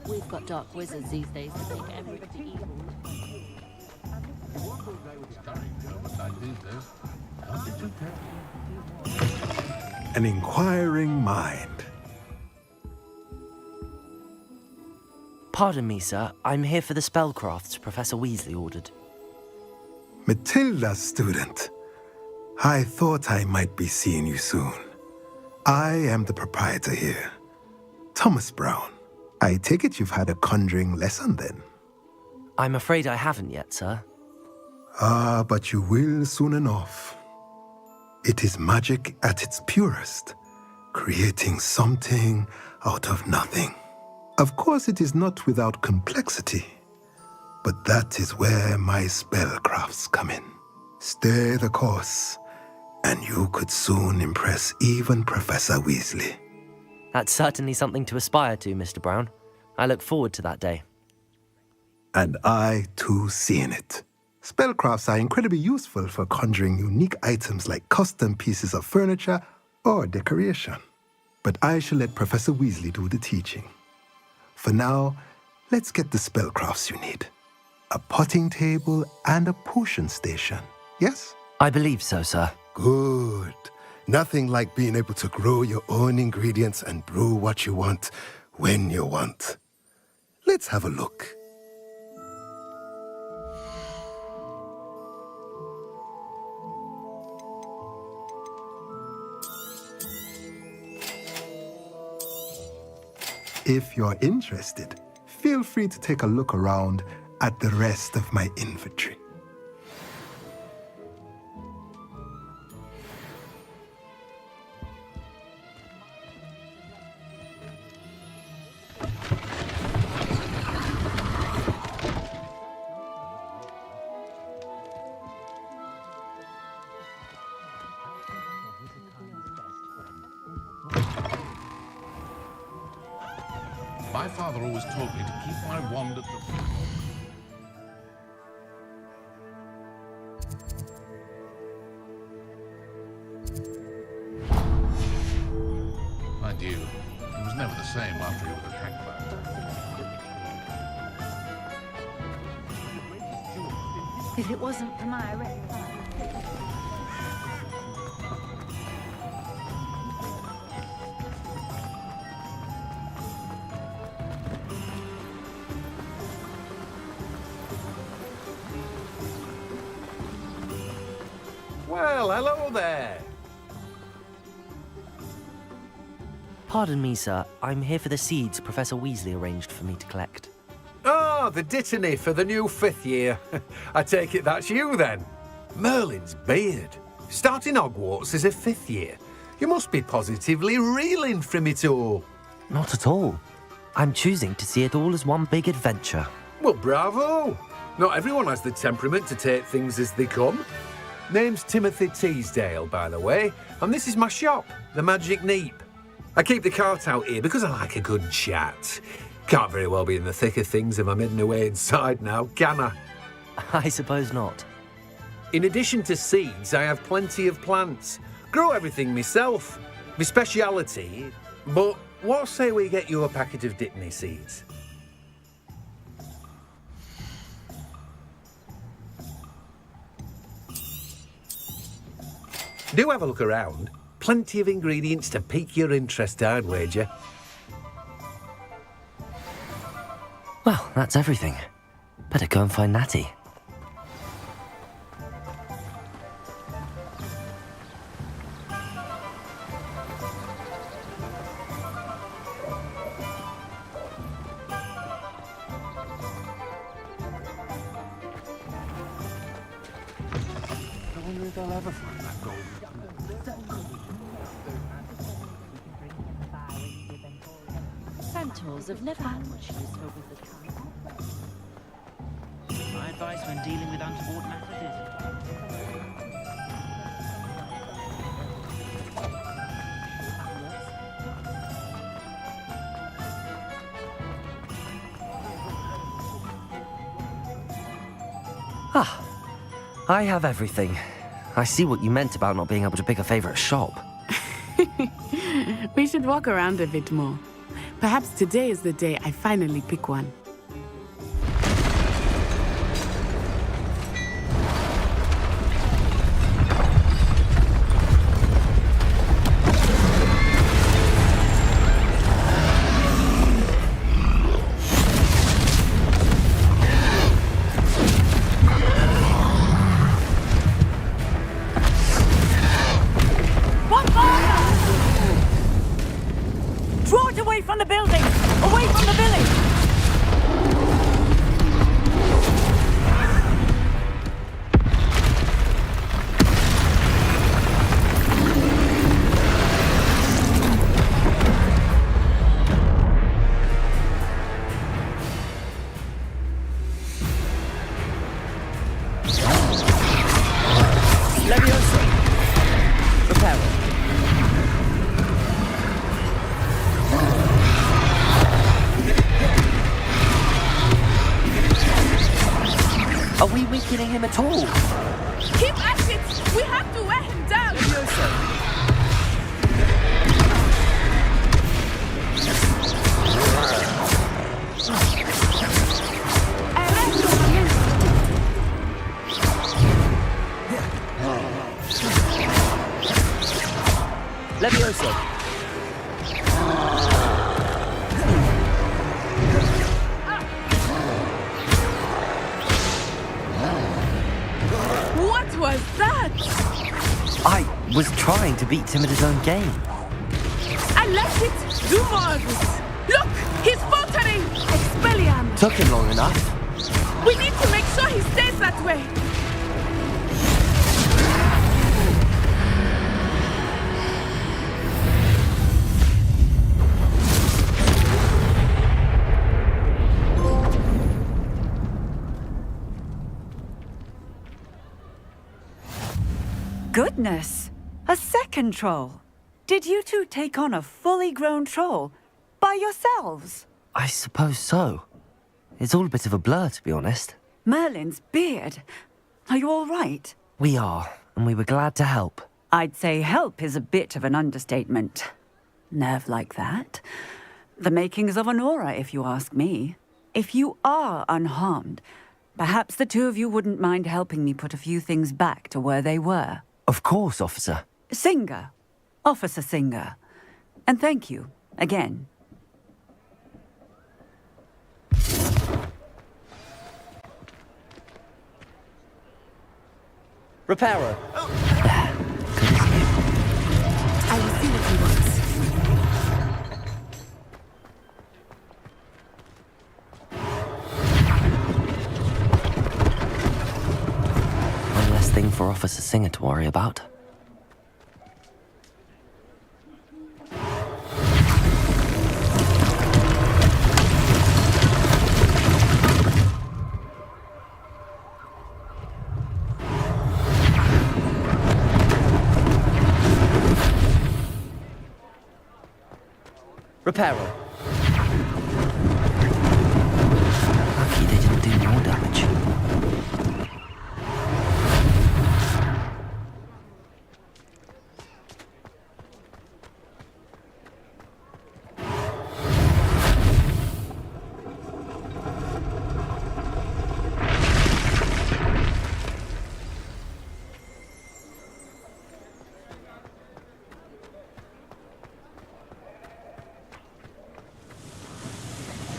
We've got dark wizards these days that make everybody evil. An inquiring mind. Pardon me, sir. I'm here for the spellcrafts Professor Weasley ordered. Matilda, student. I thought I might be seeing you soon. I am the proprietor here, Thomas Brown. I take it you've had a conjuring lesson then? I'm afraid I haven't yet, sir. Ah, but you will soon enough. It is magic at its purest, creating something out of nothing. Of course, it is not without complexity, but that is where my spellcrafts come in. Stay the course, and you could soon impress even Professor Weasley. That's certainly something to aspire to, Mr. Brown. I look forward to that day. And I, too, see in it. Spellcrafts are incredibly useful for conjuring unique items like custom pieces of furniture or decoration. But I shall let Professor Weasley do the teaching. For now, let's get the spellcrafts you need. A potting table and a potion station, yes? I believe so, sir. Good. Nothing like being able to grow your own ingredients and brew what you want when you want. Let's have a look. If you're interested, feel free to take a look around at the rest of my inventory. My father always told me to keep my wand at the... Mind you, he was never the same after he was attacked by it. If it wasn't for my arrest... Well, hello there. Pardon me, sir. I'm here for the seeds Professor Weasley arranged for me to collect. Oh, the dittany for the new 5th year. I take it that's you, then. Merlin's beard. Starting Hogwarts as a 5th year. You must be positively reeling from it all. Not at all. I'm choosing to see it all as one big adventure. Well, bravo. Not everyone has the temperament to take things as they come. Name's Timothy Teasdale, by the way, and this is my shop, the Magic Neep. I keep the cart out here because I like a good chat. Can't very well be in the thick of things if I'm hidden away inside now, can I? I suppose not. In addition to seeds, I have plenty of plants. Grow everything myself. My speciality. But what say we get you a packet of Dittany seeds? Do have a look around. Plenty of ingredients to pique your interest, I'd wager. Well, that's everything. Better go and find Natty. I wonder if they'll ever find that gold. Centaurs have never had much use for a wizard. My advice when dealing with untoward matters is... Ah, I have everything. I see what you meant about not being able to pick a favourite shop. We should walk around a bit more. Perhaps today is the day I finally pick one. Draw it away from the building! Away from the village! Leviosa! Reparo. Are we weakening him at all? Keep at it! We have to wear him down! Leviosa! What was that? I was trying to beat him at his own game. I like it! Do more of it! Look! He's faltering! Expelliarmus! Took him long enough. We need to make sure he stays that way! Goodness! A second troll! Did you two take on a fully grown troll by yourselves? I suppose so. It's all a bit of a blur, to be honest. Merlin's beard. Are you all right? We are, and we were glad to help. I'd say help is a bit of an understatement. Nerve like that. The makings of an aura, if you ask me. If you are unharmed, perhaps the two of you wouldn't mind helping me put a few things back to where they were. Of course, officer. Singer. Officer Singer. And thank you, again. Repairer. I will see what he wants. One less thing for Officer Singer to worry about. Repairer. Lucky they didn't do more damage.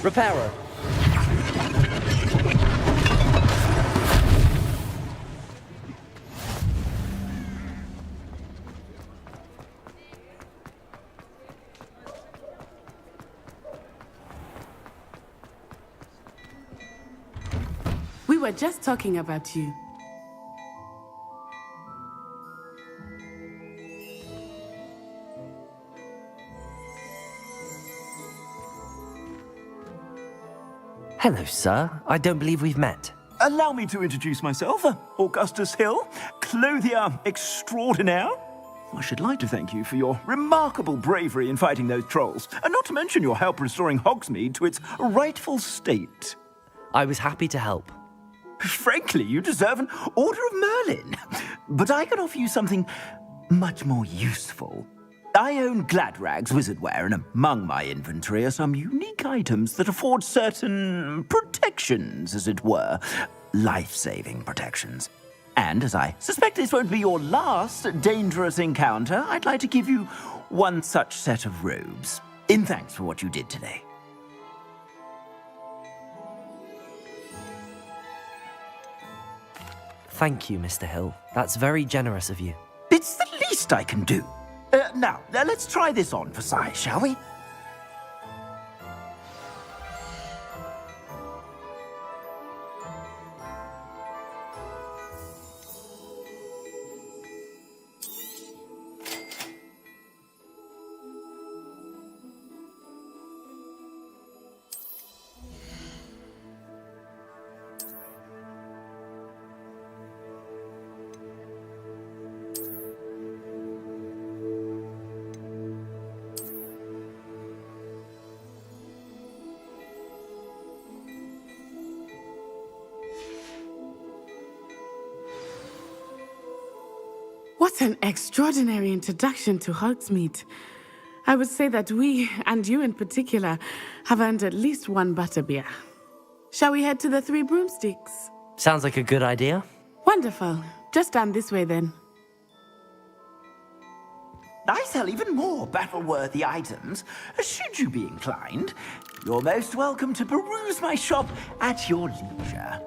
Repairer. We were just talking about you. Hello, sir. I don't believe we've met. Allow me to introduce myself, Augustus Hill, clothier extraordinaire. I should like to thank you for your remarkable bravery in fighting those trolls, and not to mention your help restoring Hogsmeade to its rightful state. I was happy to help. Frankly, you deserve an Order of Merlin. But I can offer you something much more useful. I own Gladrag's wizardware, and among my inventory are some unique items that afford certain protections, as it were. Life-saving protections. And as I suspect this won't be your last dangerous encounter, I'd like to give you one such set of robes, in thanks for what you did today. Thank you, Mr. Hill. That's very generous of you. It's the least I can do. Now, let's try this on for size, shall we? What an extraordinary introduction to Hogsmeade. I would say that we, and you in particular, have earned at least one butterbeer. Shall we head to the Three Broomsticks? Sounds like a good idea. Wonderful. Just down this way then. I sell even more battle-worthy items. Should you be inclined, you're most welcome to peruse my shop at your leisure.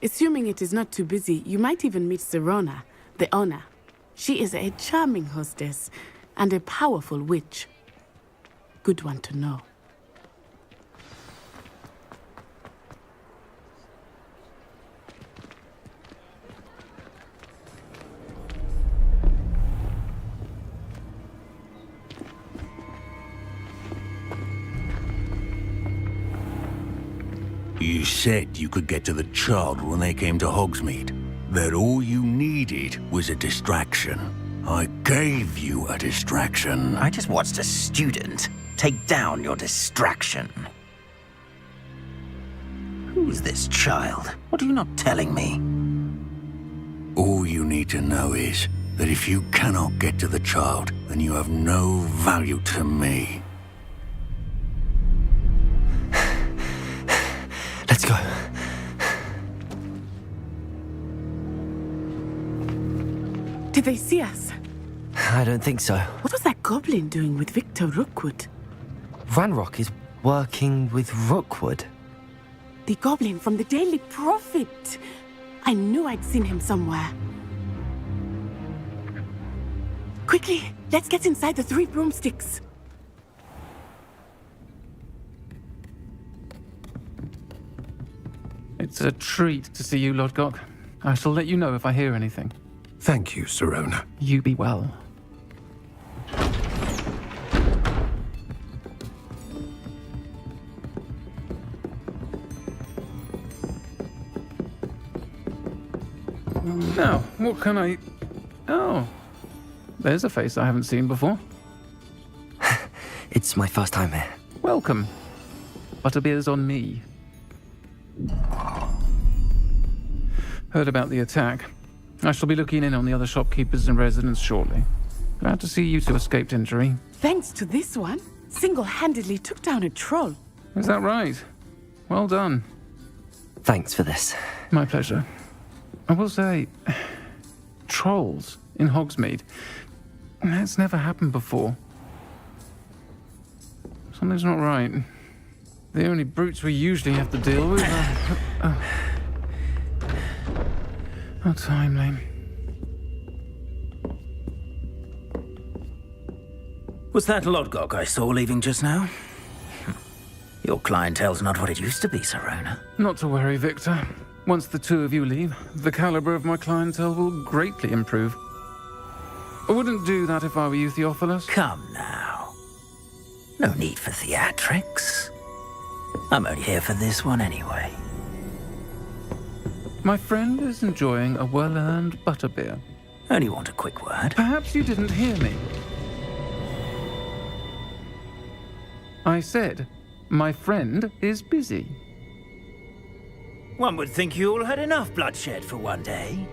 Assuming it is not too busy, you might even meet Serona, the owner. She is a charming hostess and a powerful witch. Good one to know. You said you could get to the child when they came to Hogsmeade. That all you needed was a distraction. I gave you a distraction. I just watched a student take down your distraction. Who's this child? What are you not telling me? All you need to know is that if you cannot get to the child, then you have no value to me. Let's go. Did they see us? I don't think so. What was that goblin doing with Victor Rookwood? Ranrock is working with Rookwood. The goblin from the Daily Prophet. I knew I'd seen him somewhere. Quickly, let's get inside the 3 broomsticks. It's a treat to see you, Lodgok. I shall let you know if I hear anything. Thank you, Sirona. You be well. Now, what can I... Oh, there's a face I haven't seen before. It's my first time here. Welcome. Butterbeer's on me. Heard about the attack. I shall be looking in on the other shopkeepers and residents shortly. Glad to see you two escaped injury. Thanks to this one, single-handedly took down a troll. Is that right? Well done. Thanks for this. My pleasure. I will say, trolls in Hogsmeade. That's never happened before. Something's not right. The only brutes we usually have to deal with are... How timely. Was that Lodgok I saw leaving just now? Your clientele's not what it used to be, Sirona. Not to worry, Victor. Once the two of you leave, the caliber of my clientele will greatly improve. I wouldn't do that if I were you, Theophilus. Come now. No need for theatrics. I'm only here for this one anyway. My friend is enjoying a well-earned butterbeer. Only want a quick word. Perhaps you didn't hear me. I said, my friend is busy. One would think you all had enough bloodshed for one day.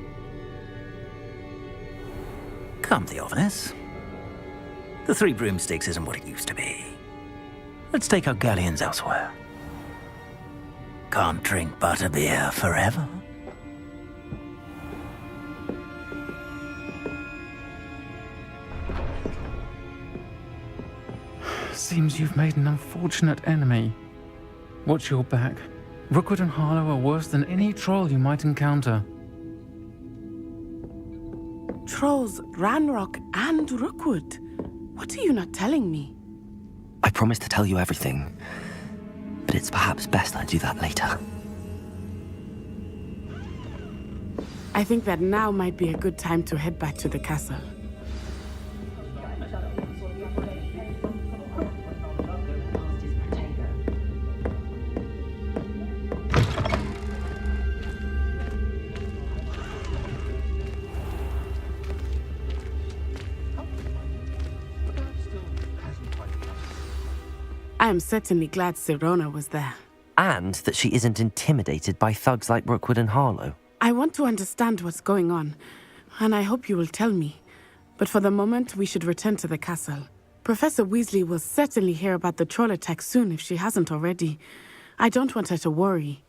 Come, Theophilus. The 3 broomsticks isn't what it used to be. Let's take our galleons elsewhere. Can't drink butterbeer forever. Seems you've made an unfortunate enemy. Watch your back. Rookwood and Harlow are worse than any troll you might encounter. Trolls, Ranrock, and Rookwood. What are you not telling me? I promise to tell you everything, but it's perhaps best I do that later. I think that now might be a good time to head back to the castle. I am certainly glad Sirona was there. And that she isn't intimidated by thugs like Rookwood and Harlow. I want to understand what's going on, and I hope you will tell me. But for the moment, we should return to the castle. Professor Weasley will certainly hear about the troll attack soon if she hasn't already. I don't want her to worry.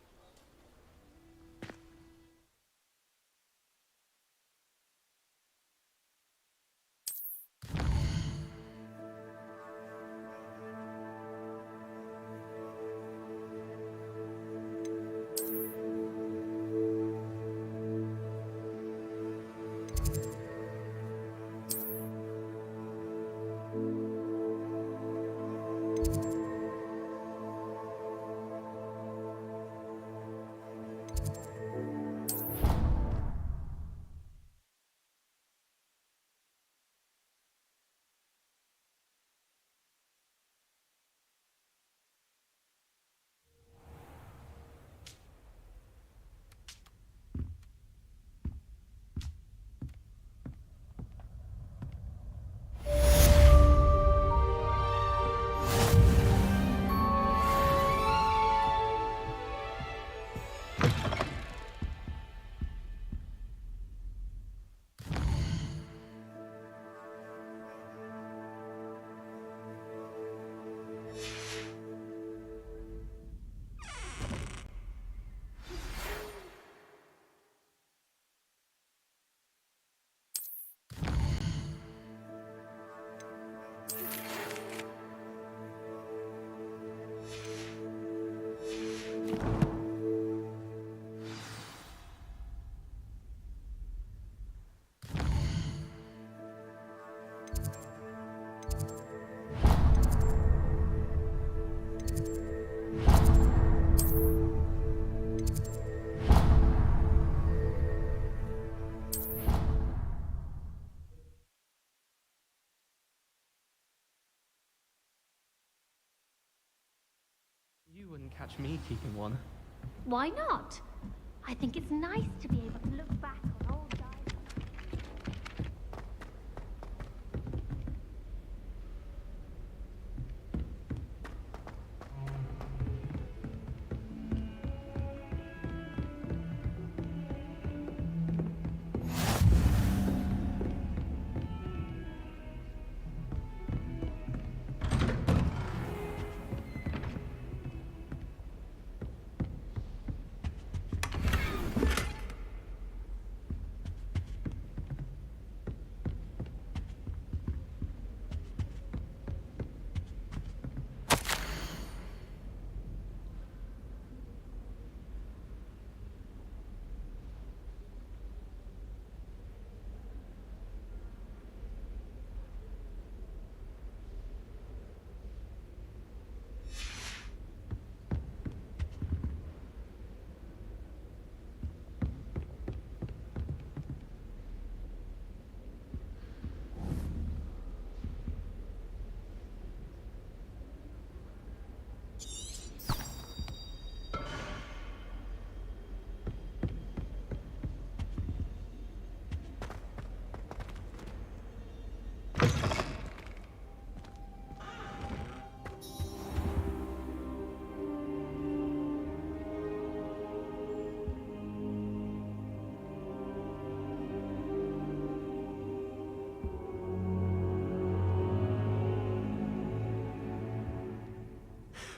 wouldn't catch me keeping one. Why not? I think it's nice to be able to look back on old diaries.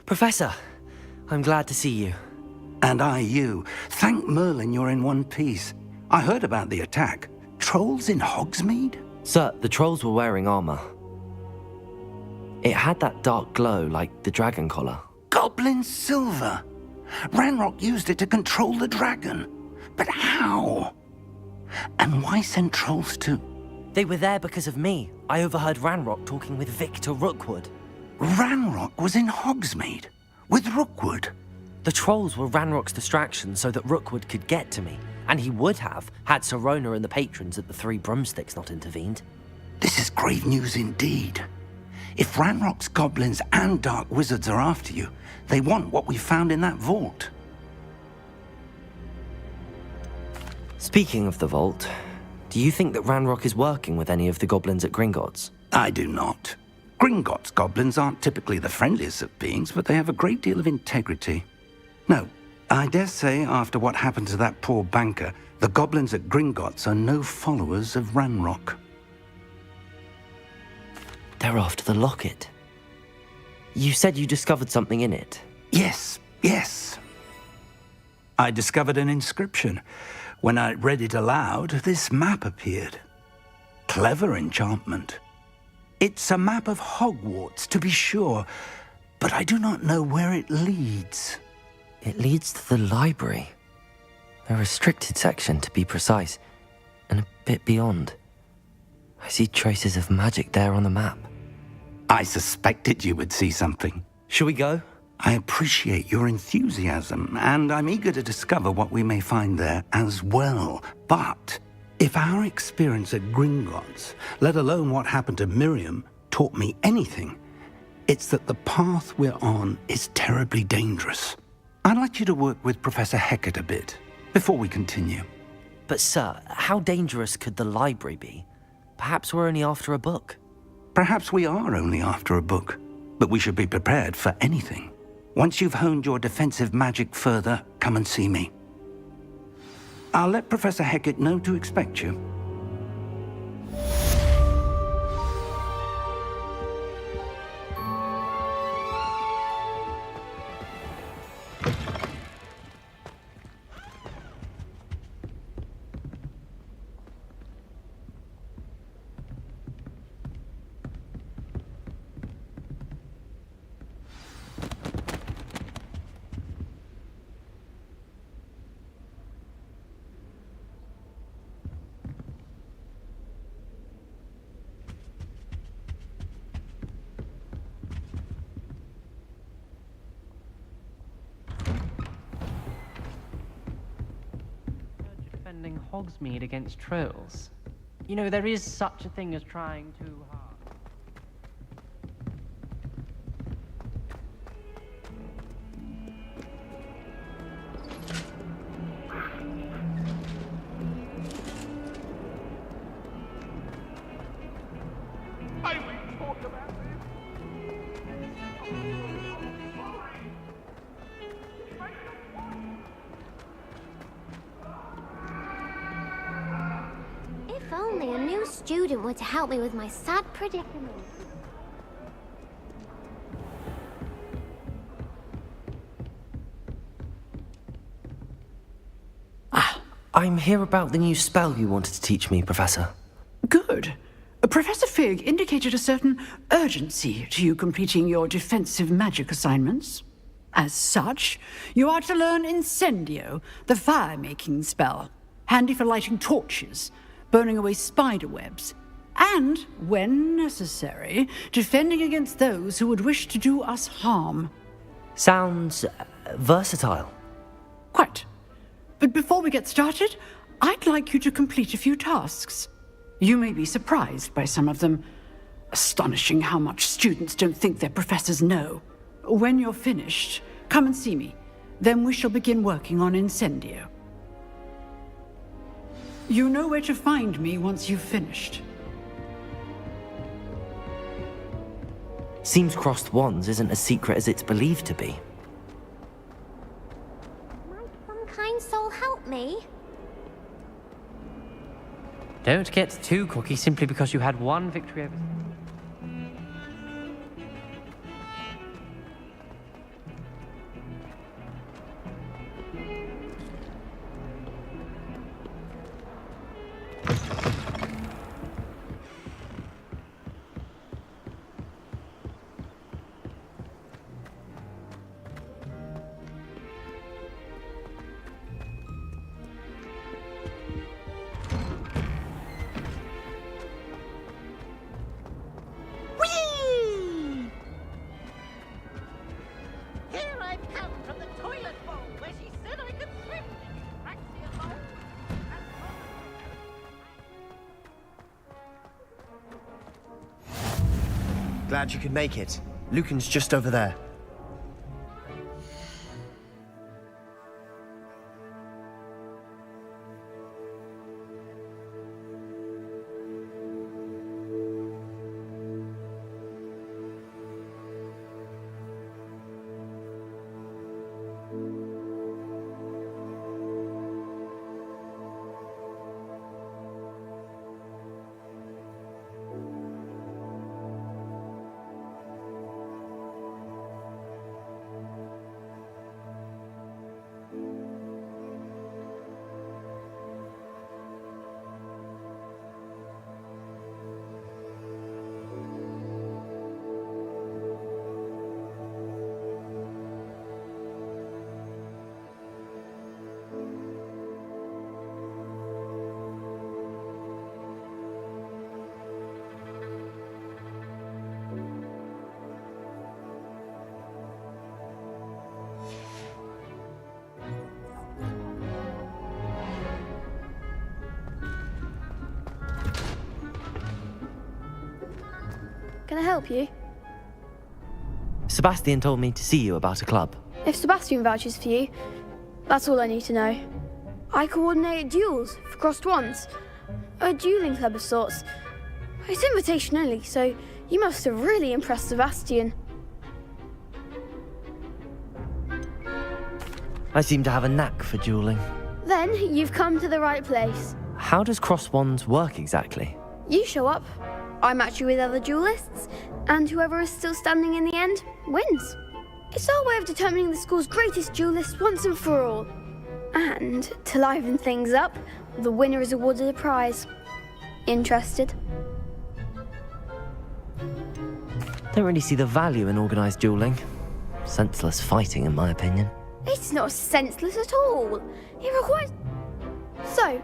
Professor, I'm glad to see you. And I you. Thank Merlin you're in one piece. I heard about the attack. Trolls in Hogsmeade? Sir, the trolls were wearing armor. It had that dark glow like the dragon collar. Goblin silver! Ranrock used it to control the dragon. But how? And why send trolls too? They were there because of me. I overheard Ranrock talking with Victor Rookwood. Ranrock was in Hogsmeade? With Rookwood? The trolls were Ranrock's distraction so that Rookwood could get to me. And he would have, had Sirona and the patrons at the Three Broomsticks not intervened. This is grave news indeed. If Ranrock's goblins and dark wizards are after you, they want what we found in that vault. Speaking of the vault, do you think that Ranrock is working with any of the goblins at Gringotts? I do not. Gringotts goblins aren't typically the friendliest of beings, but they have a great deal of integrity. No, I dare say after what happened to that poor banker, the goblins at Gringotts are no followers of Ranrock. They're after the locket. You said you discovered something in it. Yes. I discovered an inscription. When I read it aloud, this map appeared. Clever enchantment. It's a map of Hogwarts, to be sure, but I do not know where it leads. It leads to the library. A restricted section, to be precise, and a bit beyond. I see traces of magic there on the map. I suspected you would see something. Shall we go? I appreciate your enthusiasm, and I'm eager to discover what we may find there as well. But if our experience at Gringotts, let alone what happened to Miriam, taught me anything, it's that the path we're on is terribly dangerous. I'd like you to work with Professor Hecat a bit before we continue. But sir, how dangerous could the library be? Perhaps we're only after a book. Perhaps we are only after a book, but we should be prepared for anything. Once you've honed your defensive magic further, come and see me. I'll let Professor Hecat know to expect you. Defending Hogsmeade against trolls. You know, there is such a thing as trying too hard. If only a new student were to help me with my sad predicament. I'm here about the new spell you wanted to teach me, Professor. Good. Professor Fig indicated a certain urgency to you completing your defensive magic assignments. As such, you are to learn Incendio, the fire-making spell, handy for lighting torches, burning away spider webs, and, when necessary, defending against those who would wish to do us harm. Sounds versatile. Quite. But before we get started, I'd like you to complete a few tasks. You may be surprised by some of them. Astonishing how much students don't think their professors know. When you're finished, come and see me. Then we shall begin working on Incendio. You know where to find me once you've finished. Seems crossed wands isn't as secret as it's believed to be. Might some kind soul help me? Don't get too cocky simply because you had one victory over... Glad you could make it. Lucan's just over there. Can I help you? Sebastian told me to see you about a club. If Sebastian vouches for you, that's all I need to know. I coordinate duels for crossed wands. A dueling club of sorts. It's invitation only, so you must have really impressed Sebastian. I seem to have a knack for dueling. Then you've come to the right place. How does cross wands work exactly? You show up, I match you with other duelists, and whoever is still standing in the end wins. It's our way of determining the school's greatest duelist once and for all. And to liven things up, the winner is awarded a prize. Interested? Don't really see the value in organised dueling. Senseless fighting, in my opinion. It's not senseless at all. It requires... So,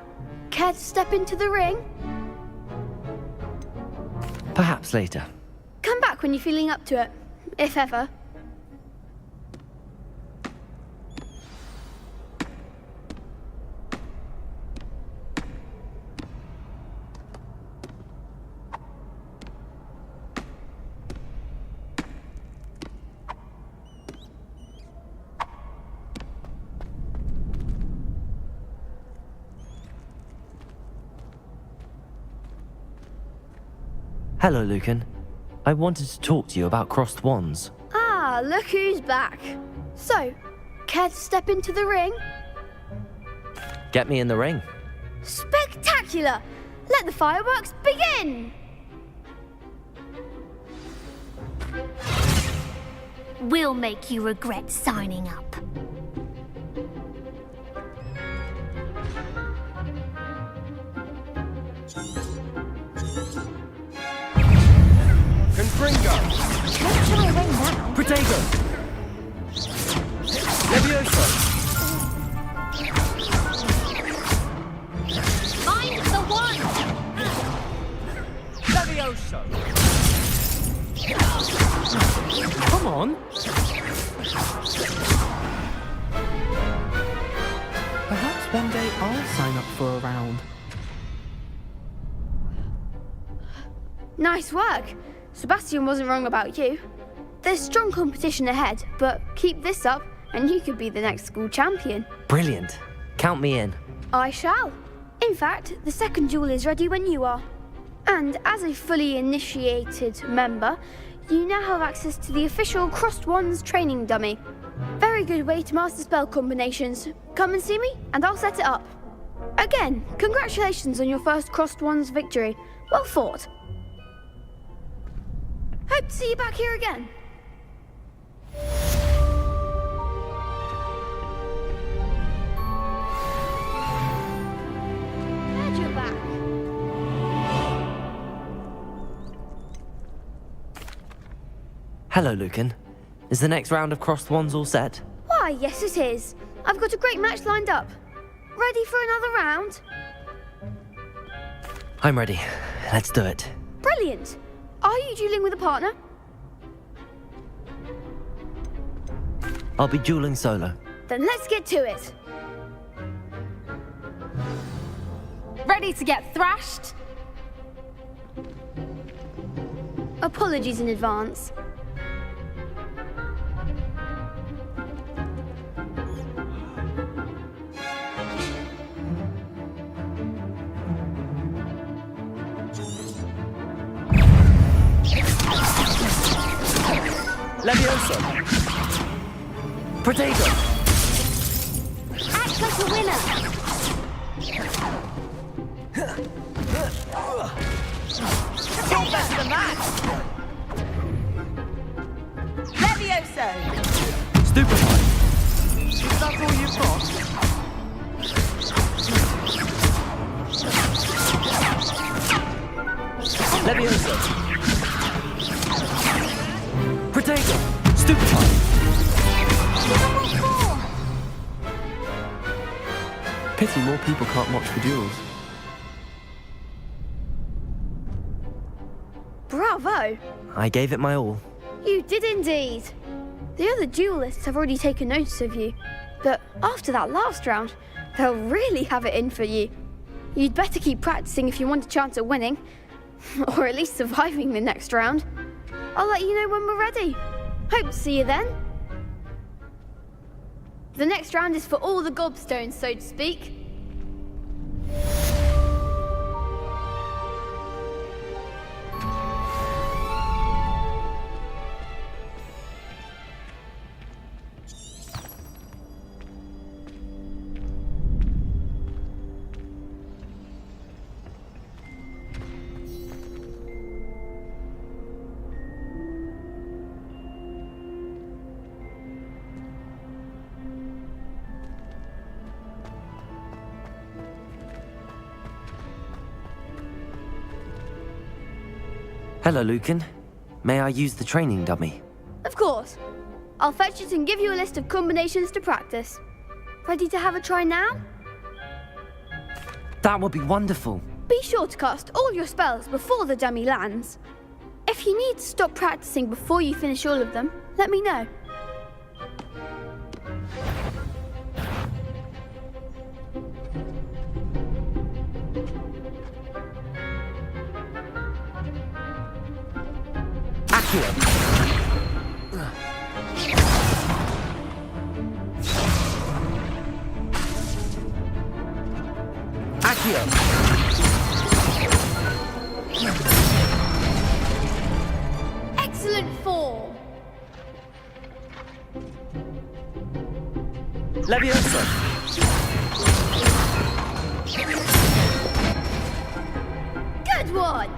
care to step into the ring? Perhaps later. Come back when you're feeling up to it, if ever. Hello, Lucan. I wanted to talk to you about crossed wands. Ah, look who's back. So, care to step into the ring? Get me in the ring. Spectacular! Let the fireworks begin! We'll make you regret signing up. Confringo! Let's try a ring now. Protego! Levioso! Find the one! Levioso! Come on! Perhaps one day I'll sign up for a round. Nice work. Sebastian wasn't wrong about you. There's strong competition ahead, but keep this up and you could be the next school champion. Brilliant. Count me in. I shall. In fact, the second duel is ready when you are. And as a fully initiated member, you now have access to the official Crossed Wands training dummy. Very good way to master spell combinations. Come and see me and I'll set it up. Again, congratulations on your first Crossed Wands victory. Well fought. Hope to see you back here again. Glad you're back. Hello, Lucan. Is the next round of crossed wands all set? Why, yes it is. I've got a great match lined up. Ready for another round? I'm ready. Let's do it. Brilliant. Are you dueling with a partner? I'll be dueling solo. Then let's get to it. Ready to get thrashed? Apologies in advance. Levioso! Protego! Act like a winner! You're better than that! Levioso! Stupefy! Is that all you've got? Levioso! Protego! Stupefy! Pity more people can't watch for duels. Bravo! I gave it my all. You did indeed. The other duelists have already taken notice of you, but after that last round, they'll really have it in for you. You'd better keep practicing if you want a chance at winning, or at least surviving the next round. I'll let you know when we're ready. Hope to see you then. The next round is for all the gobstones, so to speak. Hello, Lucan. May I use the training dummy? Of course. I'll fetch it and give you a list of combinations to practice. Ready to have a try now? That would be wonderful. Be sure to cast all your spells before the dummy lands. If you need to stop practicing before you finish all of them, let me know. excellent form. Leviosa! Good one.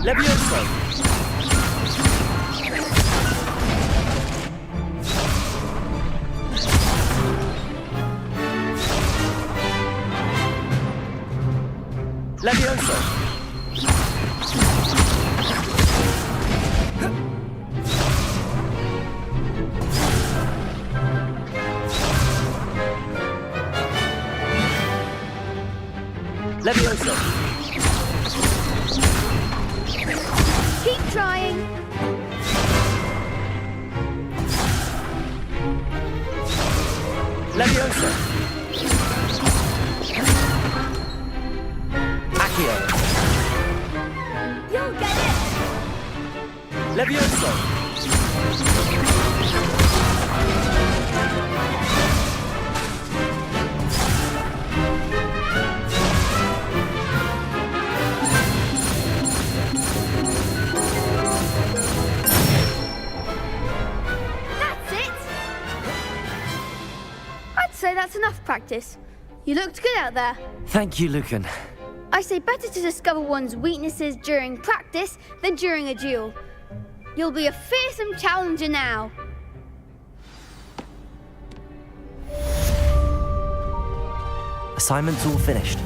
Leviosa! Leviosa! Leviosa! Keep trying. Leviosa! Accio! You'll get it. Leviosa! That's it. I'd say that's enough practice. You looked good out there. Thank you, Lucan. I say better to discover one's weaknesses during practice than during a duel. You'll be a fearsome challenger now. Assignment's all finished.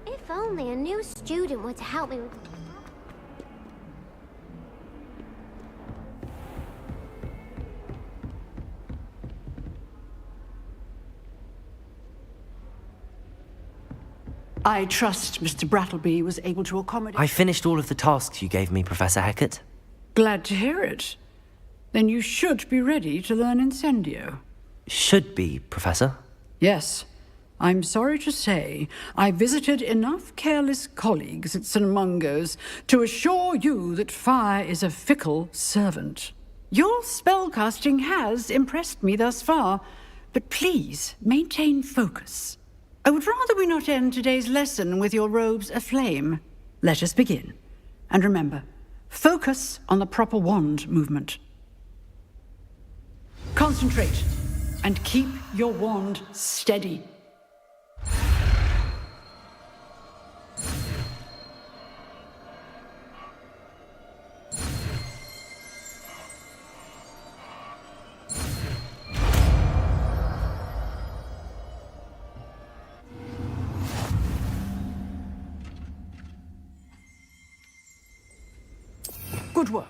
If only a new student were to help me with... I trust Mr. Brattleby was able to accommodate... I finished all of the tasks you gave me, Professor Hecat. Glad to hear it. Then you should be ready to learn Incendio. Should be, Professor. Yes. I'm sorry to say, I visited enough careless colleagues at St. Mungo's to assure you that fire is a fickle servant. Your spellcasting has impressed me thus far, but please maintain focus. I would rather we not end today's lesson with your robes aflame. Let us begin. And remember, focus on the proper wand movement. Concentrate, and keep your wand steady. Good work.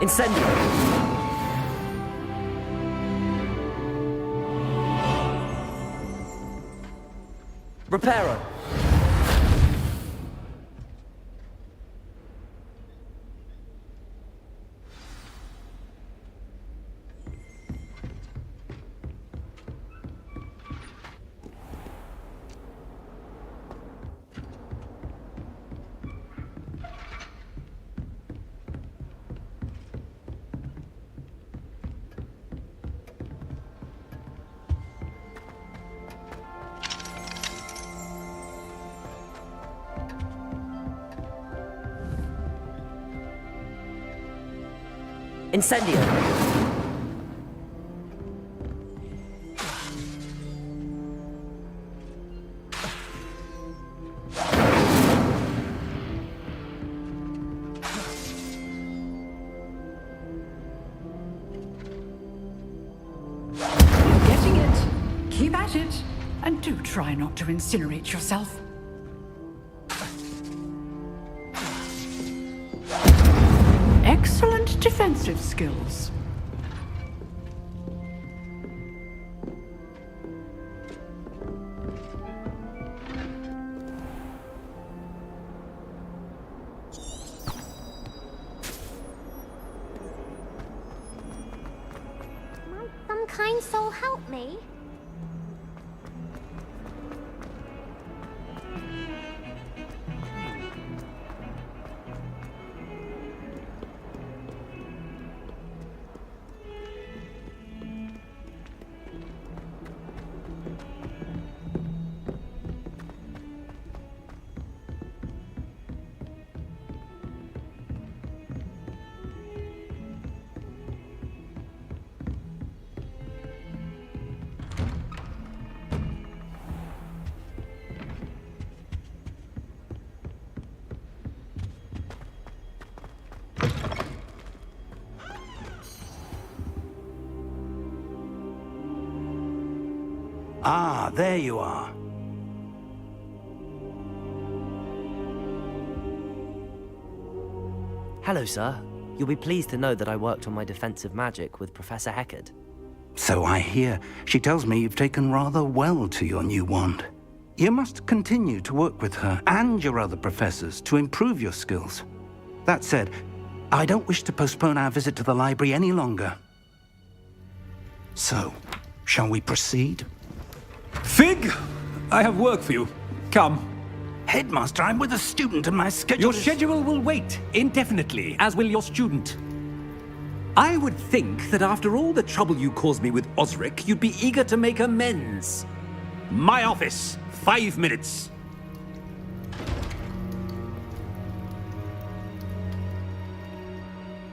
Incendio. Reparo. Incendio. You're getting it. Keep at it. And do try not to incinerate yourself. Excellent defensive skills. Might some kind soul help me? Ah, there you are. Hello, sir. You'll be pleased to know that I worked on my defensive magic with Professor Heckard. So I hear. She tells me you've taken rather well to your new wand. You must continue to work with her and your other professors to improve your skills. That said, I don't wish to postpone our visit to the library any longer. So, shall we proceed? Fig, I have work for you. Come. Headmaster, I'm with a student and my schedule Your schedule will wait indefinitely, as will your student. I would think that after all the trouble you caused me with Osric, you'd be eager to make amends. My office, 5 minutes.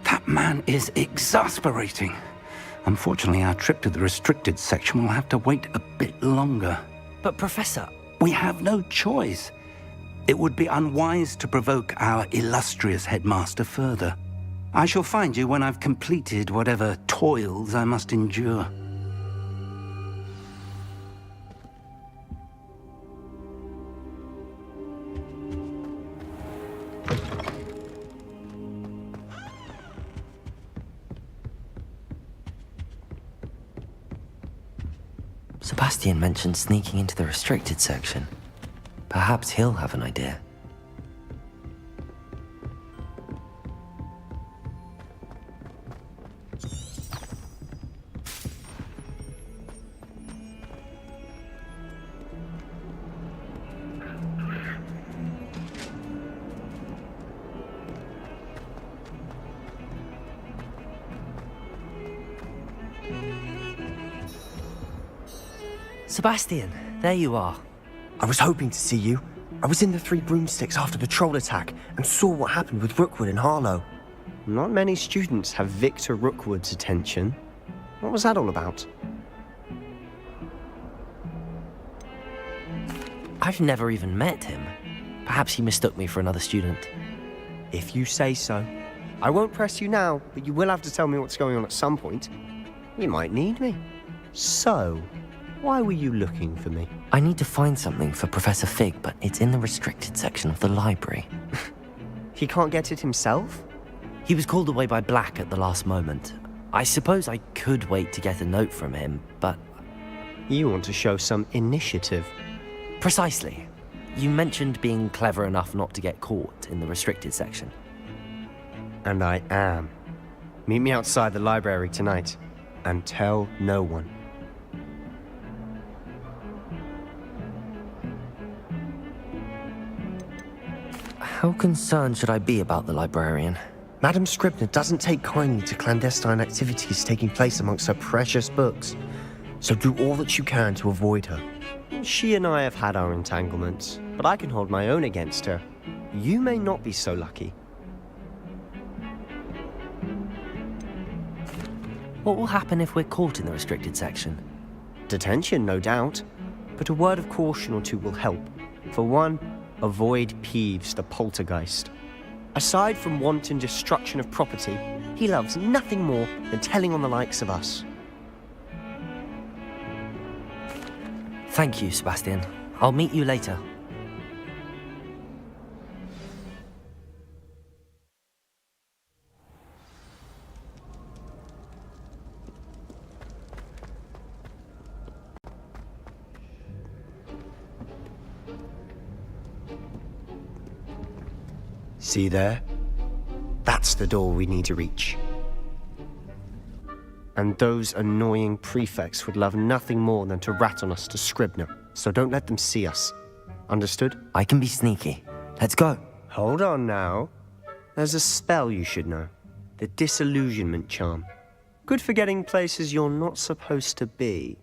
That man is exasperating. Unfortunately, our trip to the restricted section will have to wait a bit longer. But, Professor... We have no choice. It would be unwise to provoke our illustrious headmaster further. I shall find you when I've completed whatever toils I must endure. Sebastian mentioned sneaking into the restricted section. Perhaps he'll have an idea. Sebastian, there you are. I was hoping to see you. I was in the Three Broomsticks after the troll attack and saw what happened with Rookwood and Harlow. Not many students have Victor Rookwood's attention. What was that all about? I've never even met him. Perhaps he mistook me for another student. If you say so. I won't press you now, but you will have to tell me what's going on at some point. You might need me. So, why were you looking for me? I need to find something for Professor Fig, but it's in the restricted section of the library. He can't get it himself? He was called away by Black at the last moment. I suppose I could wait to get a note from him, but... You want to show some initiative. Precisely. You mentioned being clever enough not to get caught in the restricted section. And I am. Meet me outside the library tonight, and tell no one. How concerned should I be about the librarian? Madam Scribner doesn't take kindly to clandestine activities taking place amongst her precious books, so do all that you can to avoid her. She and I have had our entanglements, but I can hold my own against her. You may not be so lucky. What will happen if we're caught in the restricted section? Detention, no doubt, but a word of caution or two will help. For one, avoid Peeves, the poltergeist. Aside from wanton destruction of property, he loves nothing more than telling on the likes of us. Thank you, Sebastian. I'll meet you later. See there? That's the door we need to reach. And those annoying prefects would love nothing more than to rat on us to Scribner, so don't let them see us. Understood? I can be sneaky. Let's go. Hold on now. There's a spell you should know. The Disillusionment Charm. Good for getting places you're not supposed to be.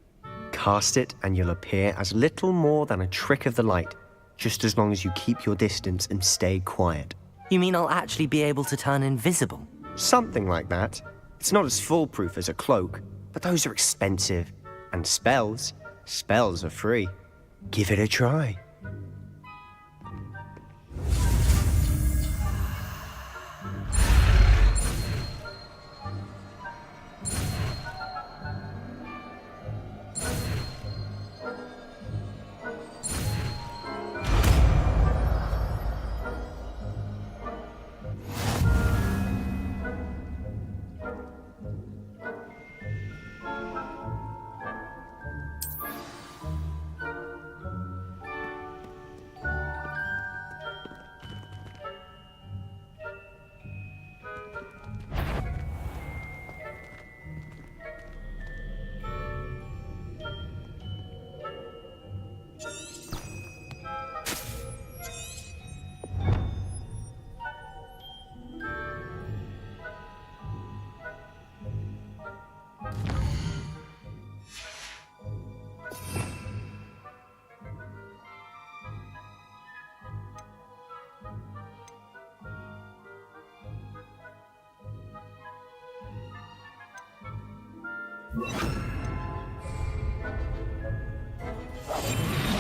Cast it and you'll appear as little more than a trick of the light, just as long as you keep your distance and stay quiet. You mean I'll actually be able to turn invisible? Something like that. It's not as foolproof as a cloak, but those are expensive. And spells are free. Give it a try.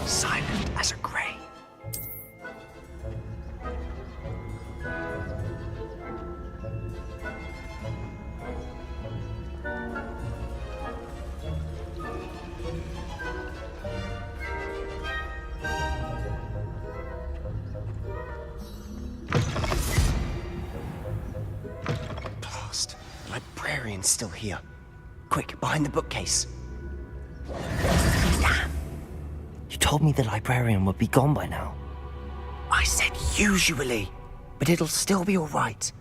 Silent as a grave. Blast. The librarian's still here. Quick, behind the bookcase. Damn. You told me the librarian would be gone by now. I said usually, but it'll still be all right.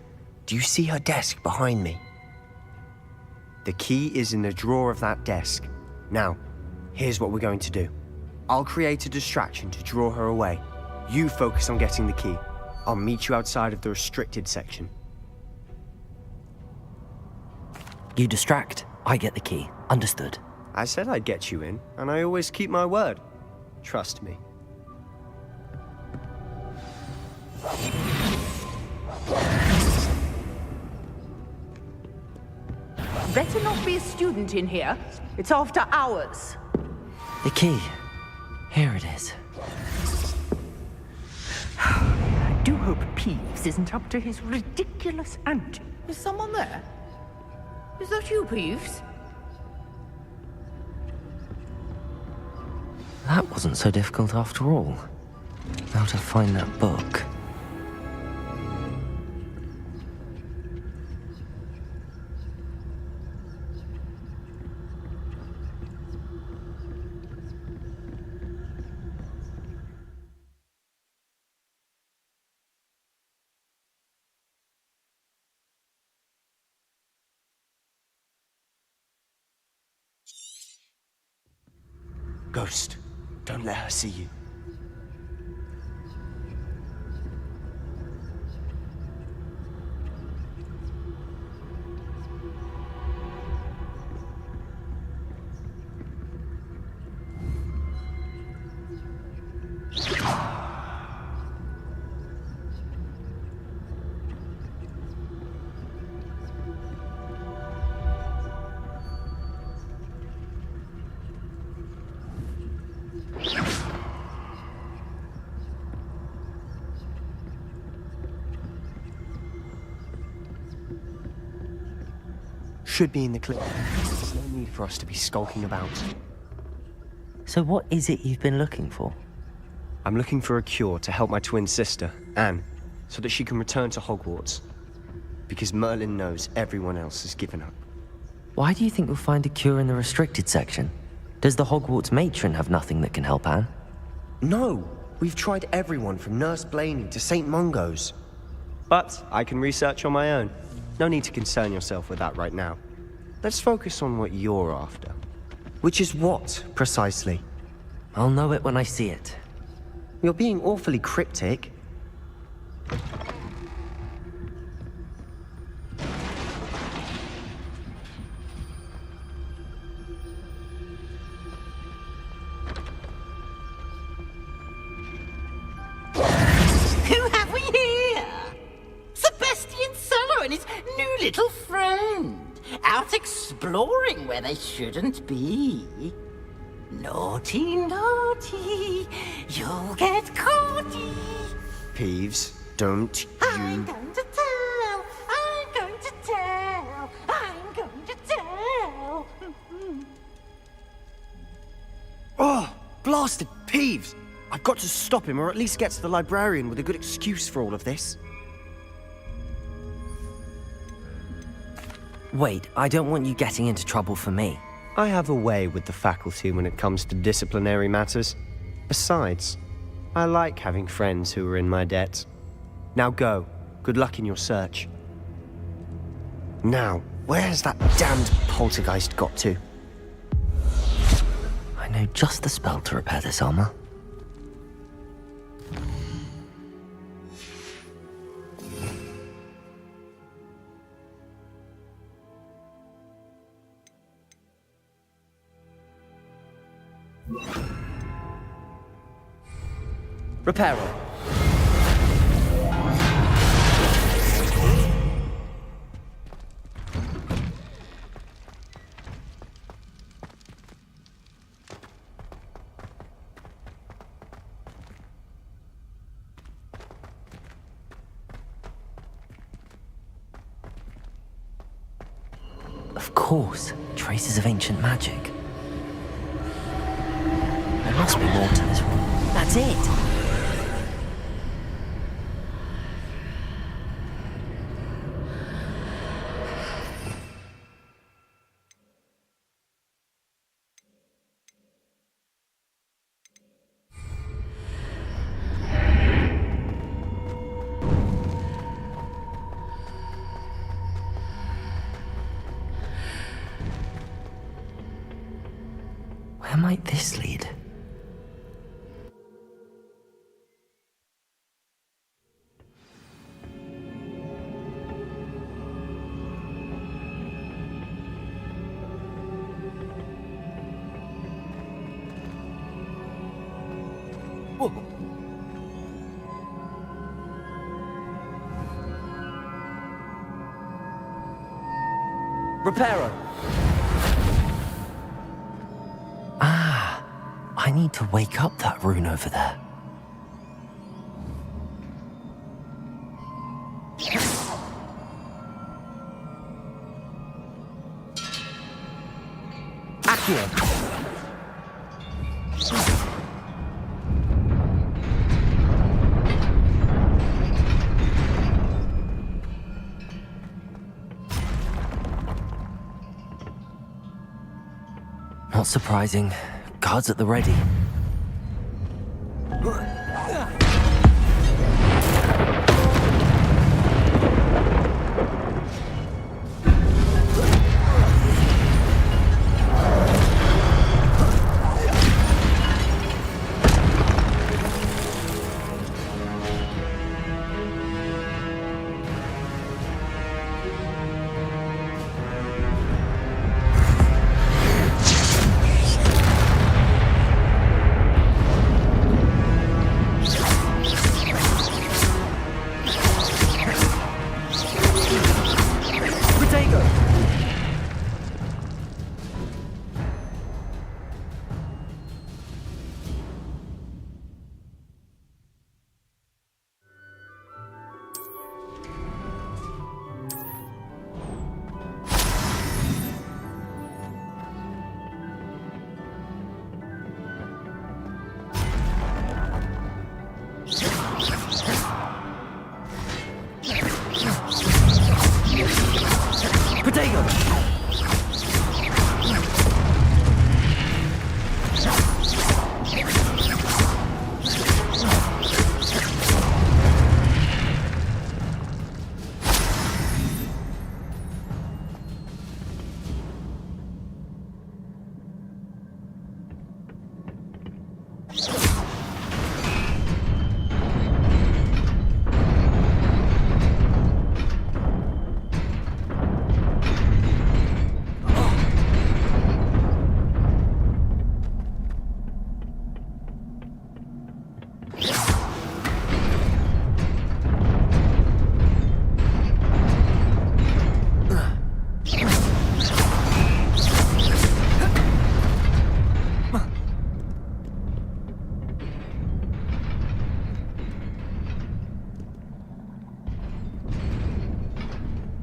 Do you see her desk behind me? The key is in the drawer of that desk. Now, here's what we're going to do. I'll create a distraction to draw her away. You focus on getting the key. I'll meet you outside of the restricted section. You distract, I get the key. Understood. I said I'd get you in, and I always keep my word. Trust me. Better not be a student in here. It's after hours. The key. Here it is. I do hope Peeves isn't up to his ridiculous antics. Is someone there? Is that you, Peeves? That wasn't so difficult after all. How to find that book. Ghost, don't let her see you. Should be in the clip. There's no need for us to be skulking about. So what is it you've been looking for? I'm looking for a cure to help my twin sister, Anne, so that she can return to Hogwarts. Because Merlin knows everyone else has given up. Why do you think we'll find a cure in the restricted section? Does the Hogwarts matron have nothing that can help Anne? No! We've tried everyone from Nurse Blaney to St. Mungo's. But I can research on my own. No need to concern yourself with that right now. Let's focus on what you're after. Which is what, precisely? I'll know it when I see it. You're being awfully cryptic. Who have we here? Sebastian Solo and his new little friend. Out exploring where they shouldn't be. Naughty, naughty, you'll get caughty. Peeves, don't you... I'm going to tell, I'm going to tell, I'm going to tell. Oh, blasted Peeves! I've got to stop him, or at least get to the librarian with a good excuse for all of this. Wait, I don't want you getting into trouble for me. I have a way with the faculty when it comes to disciplinary matters. Besides, I like having friends who are in my debt. Now go. Good luck in your search. Now, where's that damned poltergeist got to? I know just the spell to repair this armor. Reparo. Of course, traces of ancient magic. There must be more to this one. That's it! Where might this lead? Reparo. I need to wake up that rune over there. Accio. Not surprising. Guards at the ready.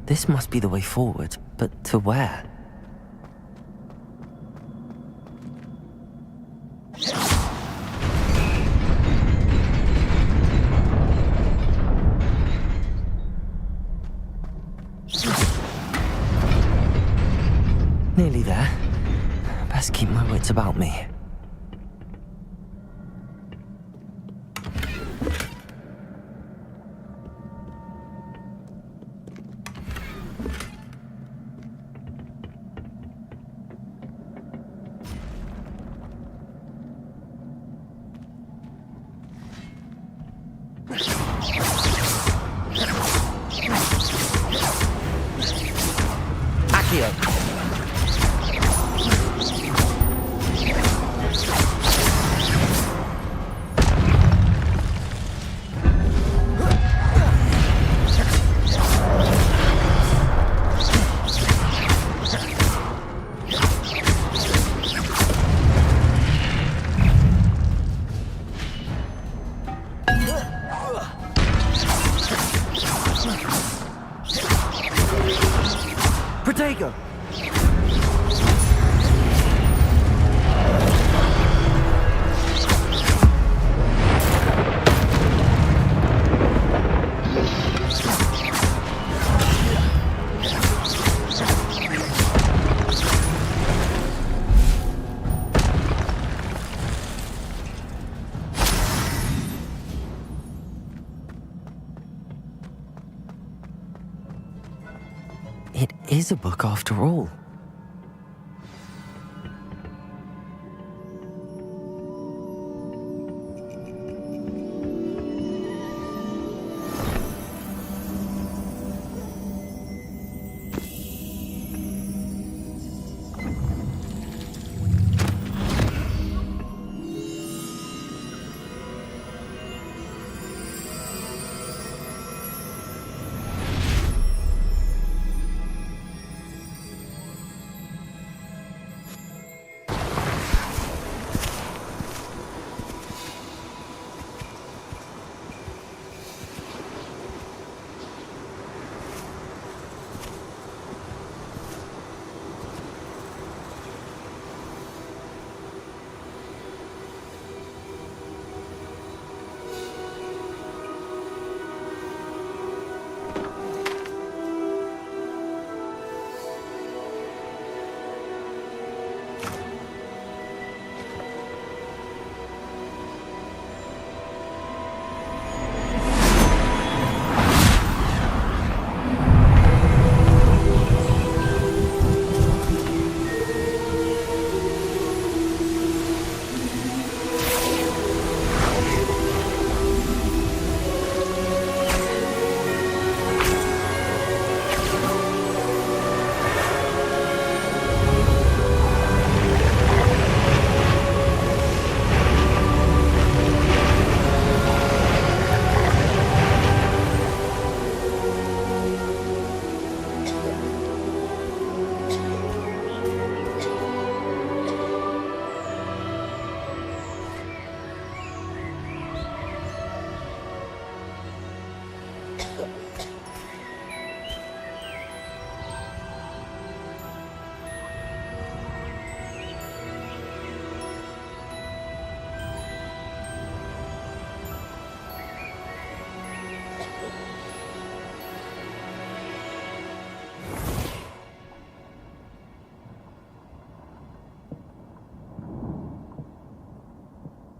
This must be the way forward, but to where? Nearly there. Best keep my wits about me. It is a book after all.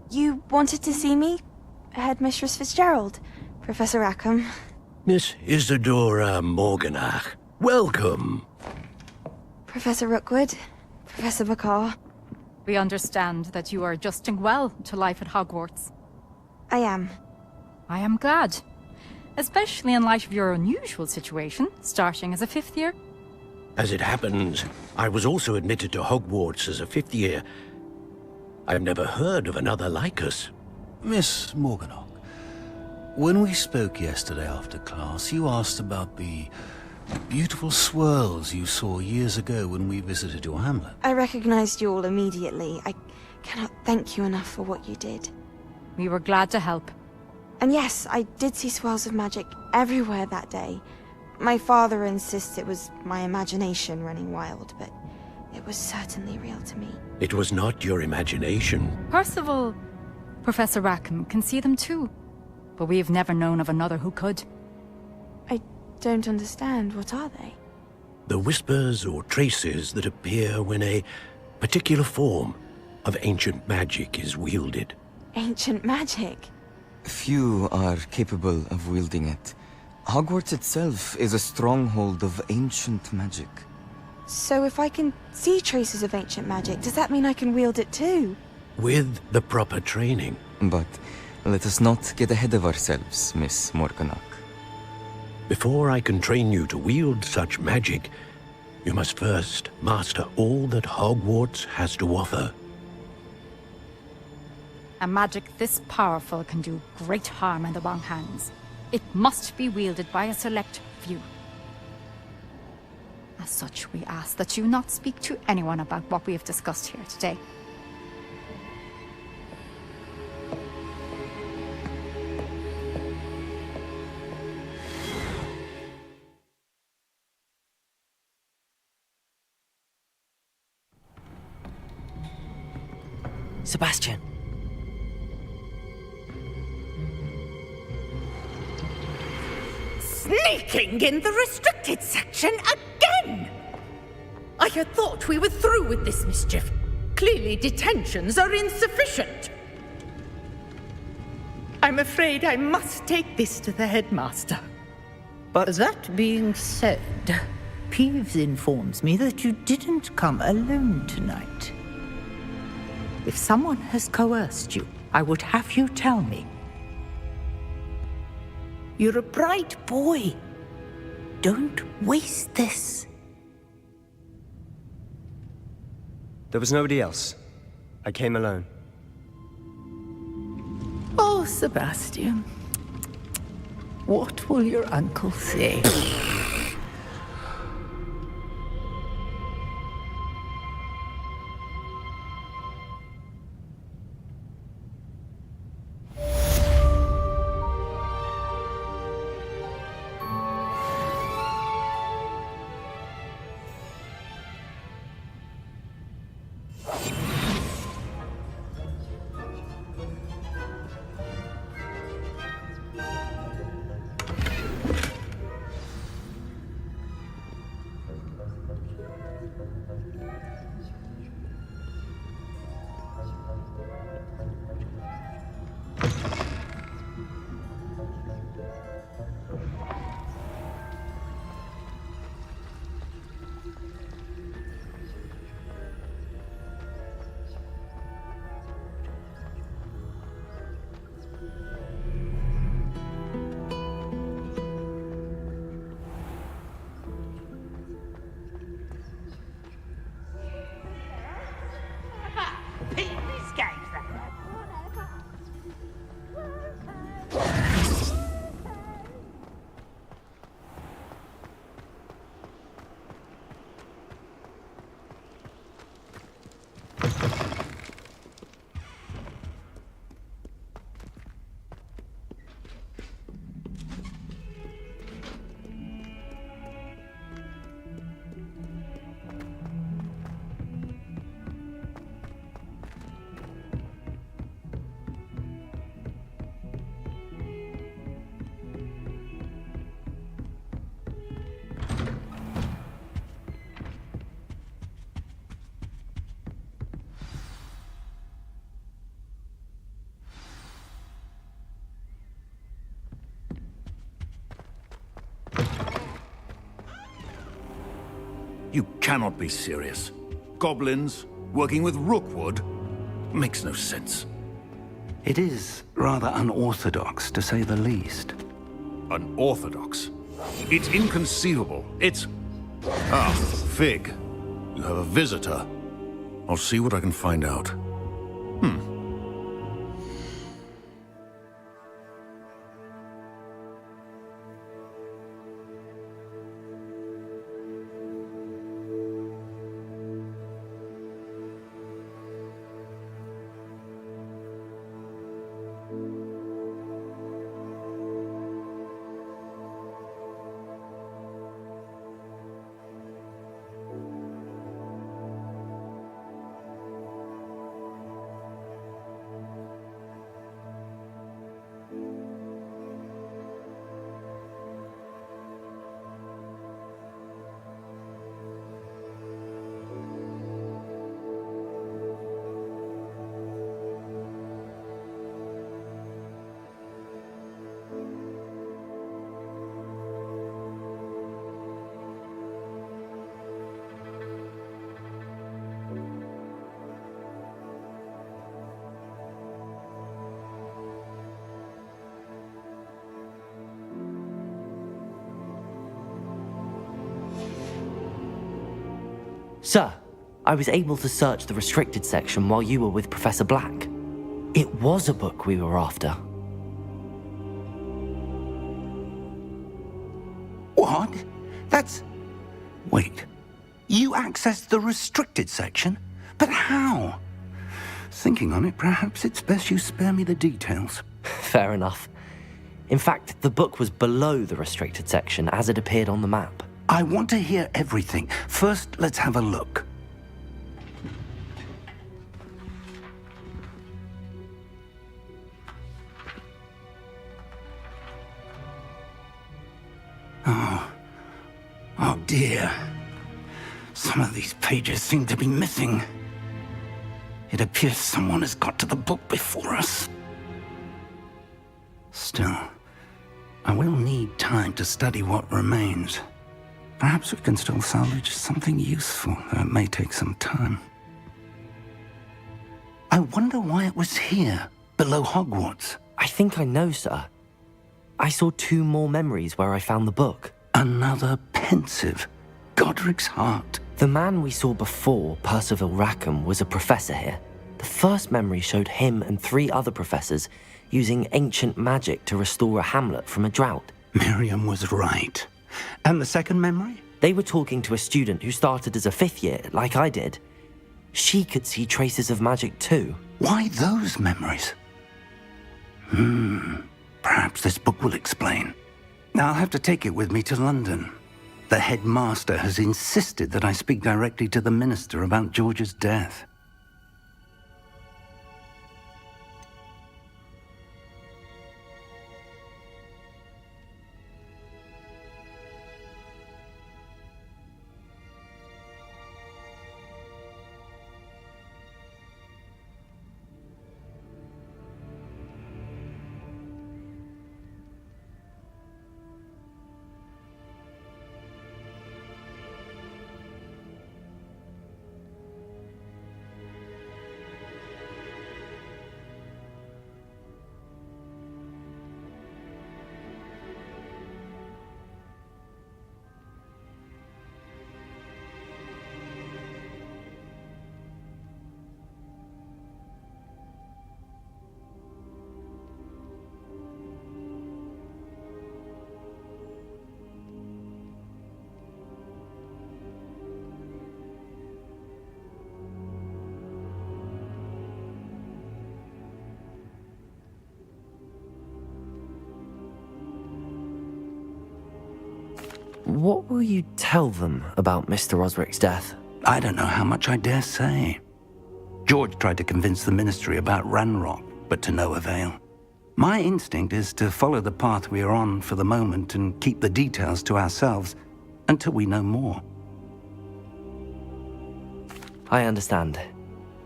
You wanted to see me? Headmistress Fitzgerald, Professor Rackham. Miss Isadora Morganach, welcome. Professor Rookwood, Professor Bacar. We understand that you are adjusting well to life at Hogwarts. I am. I am glad. Especially in light of your unusual situation, starting as a 5th year. As it happens, I was also admitted to Hogwarts as a 5th year. I've never heard of another like us. Miss Morganach, when we spoke yesterday after class, you asked about the beautiful swirls you saw years ago when we visited your hamlet. I recognized you all immediately. I cannot thank you enough for what you did. We were glad to help. And yes, I did see swirls of magic everywhere that day. My father insists it was my imagination running wild, but it was certainly real to me. It was not your imagination. Percival, Professor Rackham can see them too. But we have never known of another who could. I don't understand. What are they? The whispers or traces that appear when a particular form of ancient magic is wielded. Ancient magic? Few are capable of wielding it. Hogwarts itself is a stronghold of ancient magic. So if I can see traces of ancient magic, does that mean I can wield it too? With the proper training. But let us not get ahead of ourselves, Miss Morganach. Before I can train you to wield such magic, you must first master all that Hogwarts has to offer. A magic this powerful can do great harm in the wrong hands. It must be wielded by a select few. As such, we ask that you not speak to anyone about what we have discussed here today. Sebastian. Sneaking in the restricted section again! I had thought we were through with this mischief. Clearly detentions are insufficient. I'm afraid I must take this to the headmaster. But that being said, Peeves informs me that you didn't come alone tonight. If someone has coerced you, I would have you tell me. You're a bright boy. Don't waste this. There was nobody else. I came alone. Oh, Sebastian. What will your uncle say? You cannot be serious. Goblins working with Rookwood? Makes no sense. It is rather unorthodox, to say the least. Unorthodox? It's inconceivable. It's... Ah, Fig. You have a visitor. I'll see what I can find out. Sir, I was able to search the restricted section while you were with Professor Black. It was a book we were after. What? That's... Wait. You accessed the restricted section? But how? Thinking on it, perhaps it's best you spare me the details. Fair enough. In fact, the book was below the restricted section as it appeared on the map. I want to hear everything. First, let's have a look. Oh dear. Some of these pages seem to be missing. It appears someone has got to the book before us. Still, I will need time to study what remains. Perhaps we can still salvage something useful, though it may take some time. I wonder why it was here, below Hogwarts. I think I know, sir. I saw 2 more memories where I found the book. Another pensive. Godric's heart. The man we saw before, Percival Rackham, was a professor here. The first memory showed him and 3 other professors using ancient magic to restore a hamlet from a drought. Miriam was right. And the second memory? They were talking to a student who started as a 5th year, like I did. She could see traces of magic too. Why those memories? Perhaps this book will explain. Now I'll have to take it with me to London. The headmaster has insisted that I speak directly to the minister about George's death. What will you tell them about Mr. Osric's death? I don't know how much I dare say. George tried to convince the ministry about Ranrock, but to no avail. My instinct is to follow the path we are on for the moment and keep the details to ourselves until we know more. I understand.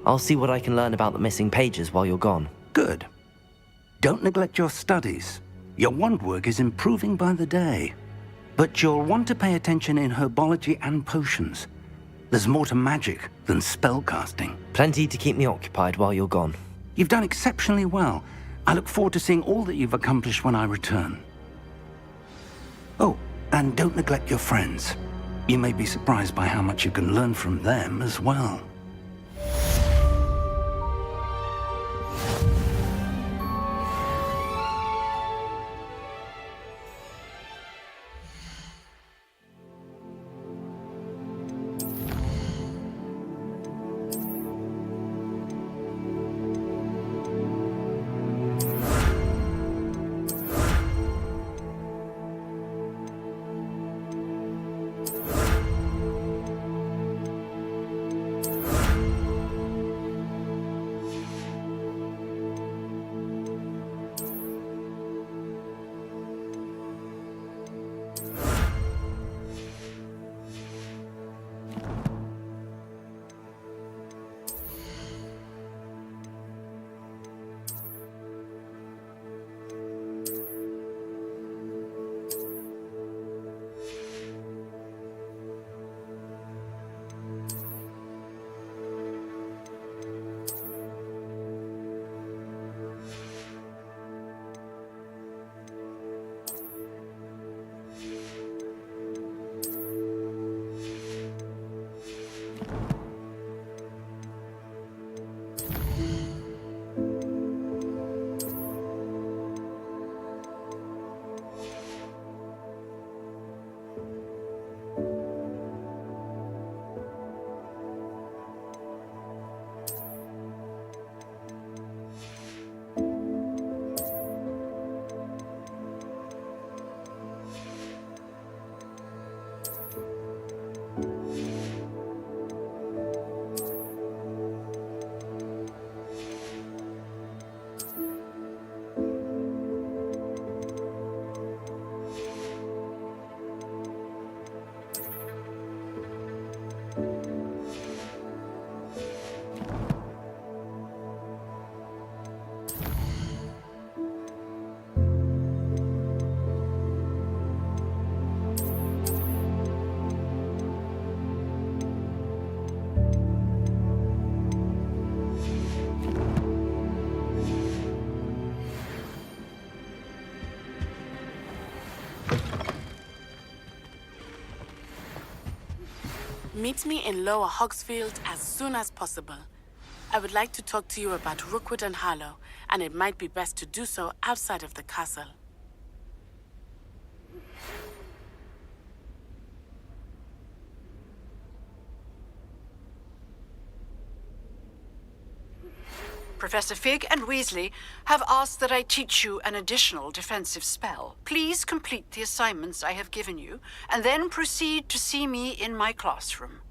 I'll see what I can learn about the missing pages while you're gone. Good. Don't neglect your studies. Your wand work is improving by the day. But you'll want to pay attention in herbology and potions. There's more to magic than spellcasting. Plenty to keep me occupied while you're gone. You've done exceptionally well. I look forward to seeing all that you've accomplished when I return. Oh, and don't neglect your friends. You may be surprised by how much you can learn from them as well. Meet me in Lower Hogsfield as soon as possible. I would like to talk to you about Rookwood and Harlow, and it might be best to do so outside of the castle. Professor Fig and Weasley have asked that I teach you an additional defensive spell. Please complete the assignments I have given you, and then proceed to see me in my classroom.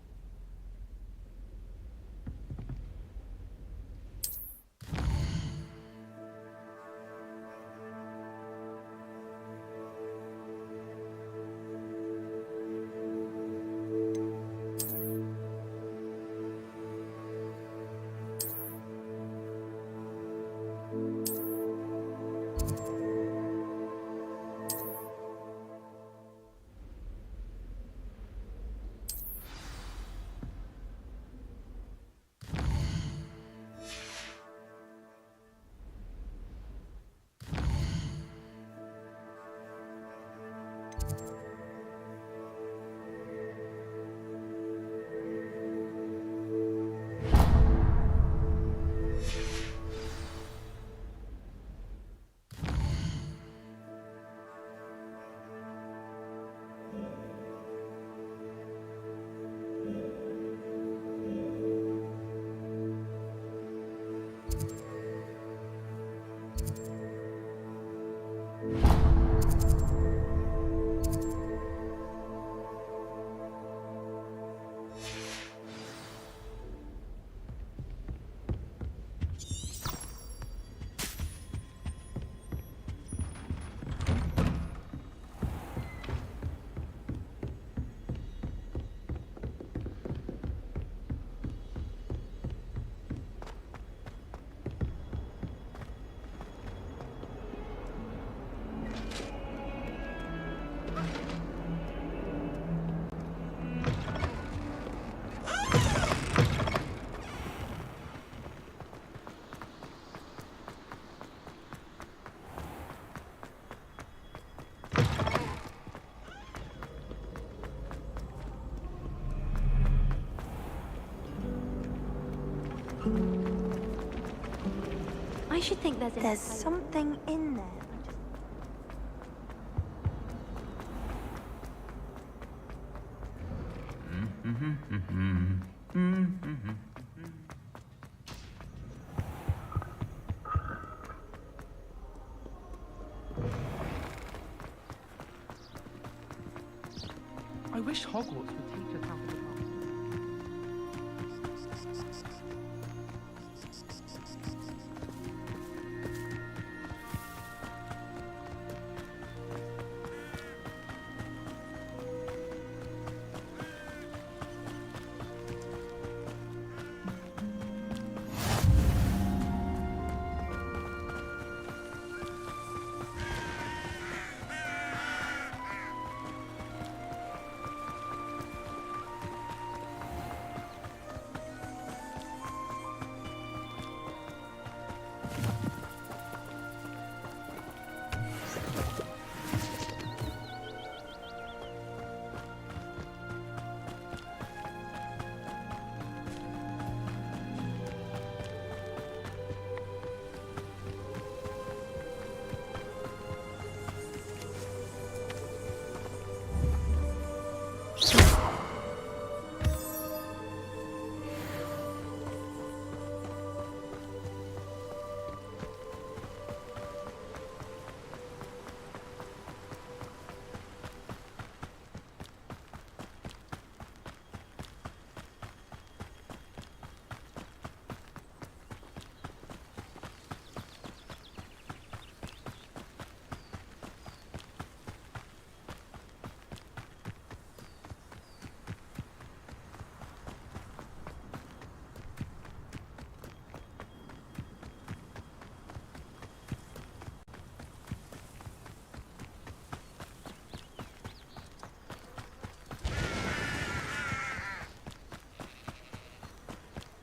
I should think there's something in there. I wish Hogwarts would teach us how to look after.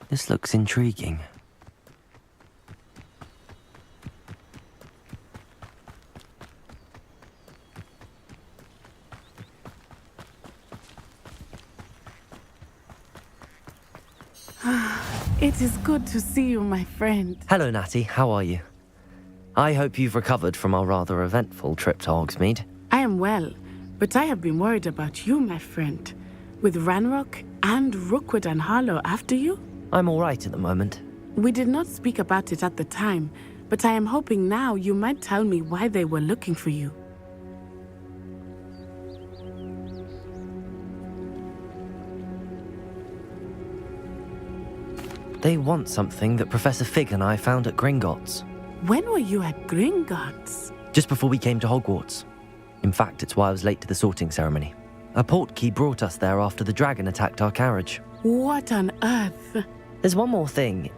This looks intriguing. It is good to see you, my friend. Hello, Natty. How are you? I hope you've recovered from our rather eventful trip to Hogsmeade. I am well, but I have been worried about you, my friend. With Ranrock and Rookwood and Harlow after you? I'm all right at the moment. We did not speak about it at the time, but I am hoping now you might tell me why they were looking for you. They want something that Professor Fig and I found at Gringotts. When were you at Gringotts? Just before we came to Hogwarts. In fact, it's why I was late to the sorting ceremony. A portkey brought us there after the dragon attacked our carriage. What on earth? There's one more thing.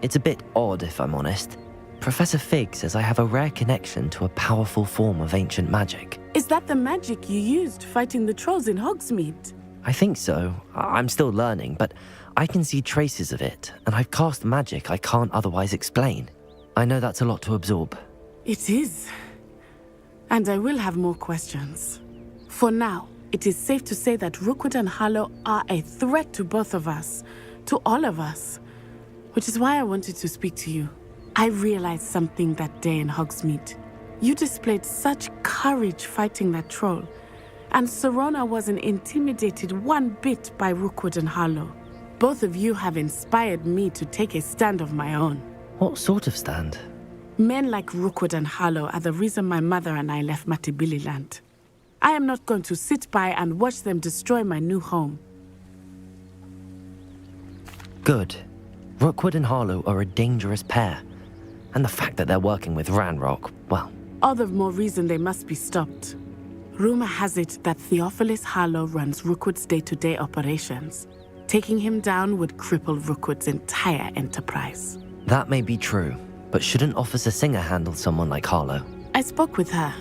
It's a bit odd, if I'm honest. Professor Fig says I have a rare connection to a powerful form of ancient magic. Is that the magic you used fighting the trolls in Hogsmeade? I think so. I'm still learning, but I can see traces of it, and I've cast magic I can't otherwise explain. I know that's a lot to absorb. It is. And I will have more questions. For now, it is safe to say that Rookwood and Harlow are a threat to both of us, to all of us, which is why I wanted to speak to you. I realized something that day in Hogsmeade. You displayed such courage fighting that troll, and Serona wasn't intimidated one bit by Rookwood and Harlow. Both of you have inspired me to take a stand of my own. What sort of stand? Men like Rookwood and Harlow are the reason my mother and I left Matabeleland. I am not going to sit by and watch them destroy my new home. Good. Rookwood and Harlow are a dangerous pair. And the fact that they're working with Ranrock, well... All the more reason they must be stopped. Rumor has it that Theophilus Harlow runs Rookwood's day-to-day operations. Taking him down would cripple Rookwood's entire enterprise. That may be true, but shouldn't Officer Singer handle someone like Harlow? I spoke with her.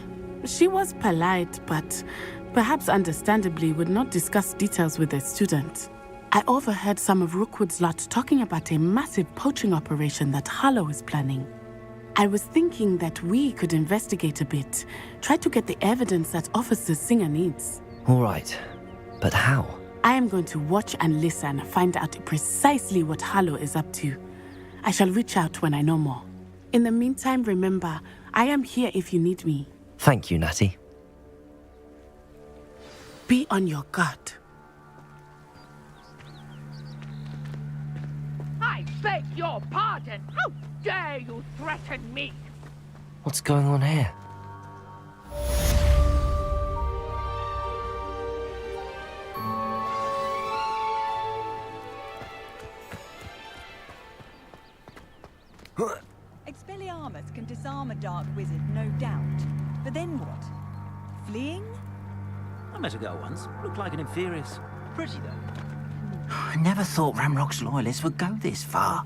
She was polite, but perhaps understandably would not discuss details with a student. I overheard some of Rookwood's lot talking about a massive poaching operation that Harlow is planning. I was thinking that we could investigate a bit, try to get the evidence that Officer Singer needs. All right, but how? I am going to watch and listen, find out precisely what Harlow is up to. I shall reach out when I know more. In the meantime, remember, I am here if you need me. Thank you, Natty. Be on your guard. I beg your pardon. How dare you threaten me? What's going on here? Expelliarmus can disarm a dark wizard, no doubt. But then what? Fleeing? I met a girl once. Looked like an inferius. Pretty, though. I never thought Ramrock's loyalists would go this far.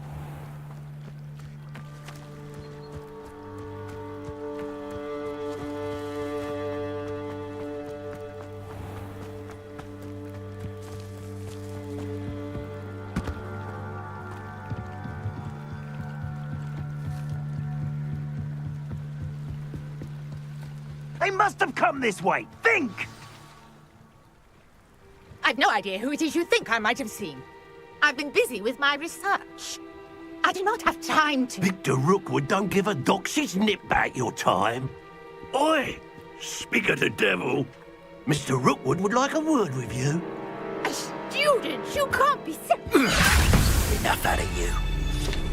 They must have come this way. Think! I've no idea who it is you think I might have seen. I've been busy with my research. I do not have time to... Victor Rookwood don't give a doxy's nip back your time. Oi! Speak of the devil. Mr. Rookwood would like a word with you. A student? You can't be sick. Enough out of you.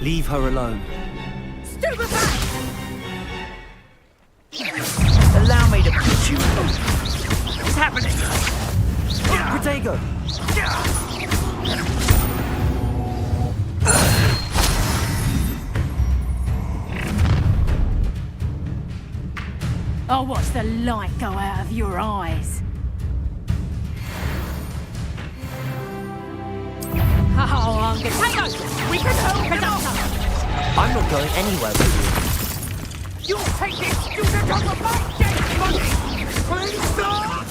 Leave her alone. Stupefy! Allow me to put you... What's happening? Protego! Oh, watch the light go out of your eyes. Oh, I'm good. Hang on! We can help it up! I'm not going anywhere with you. You'll take this student on the back, James Money! Please stop!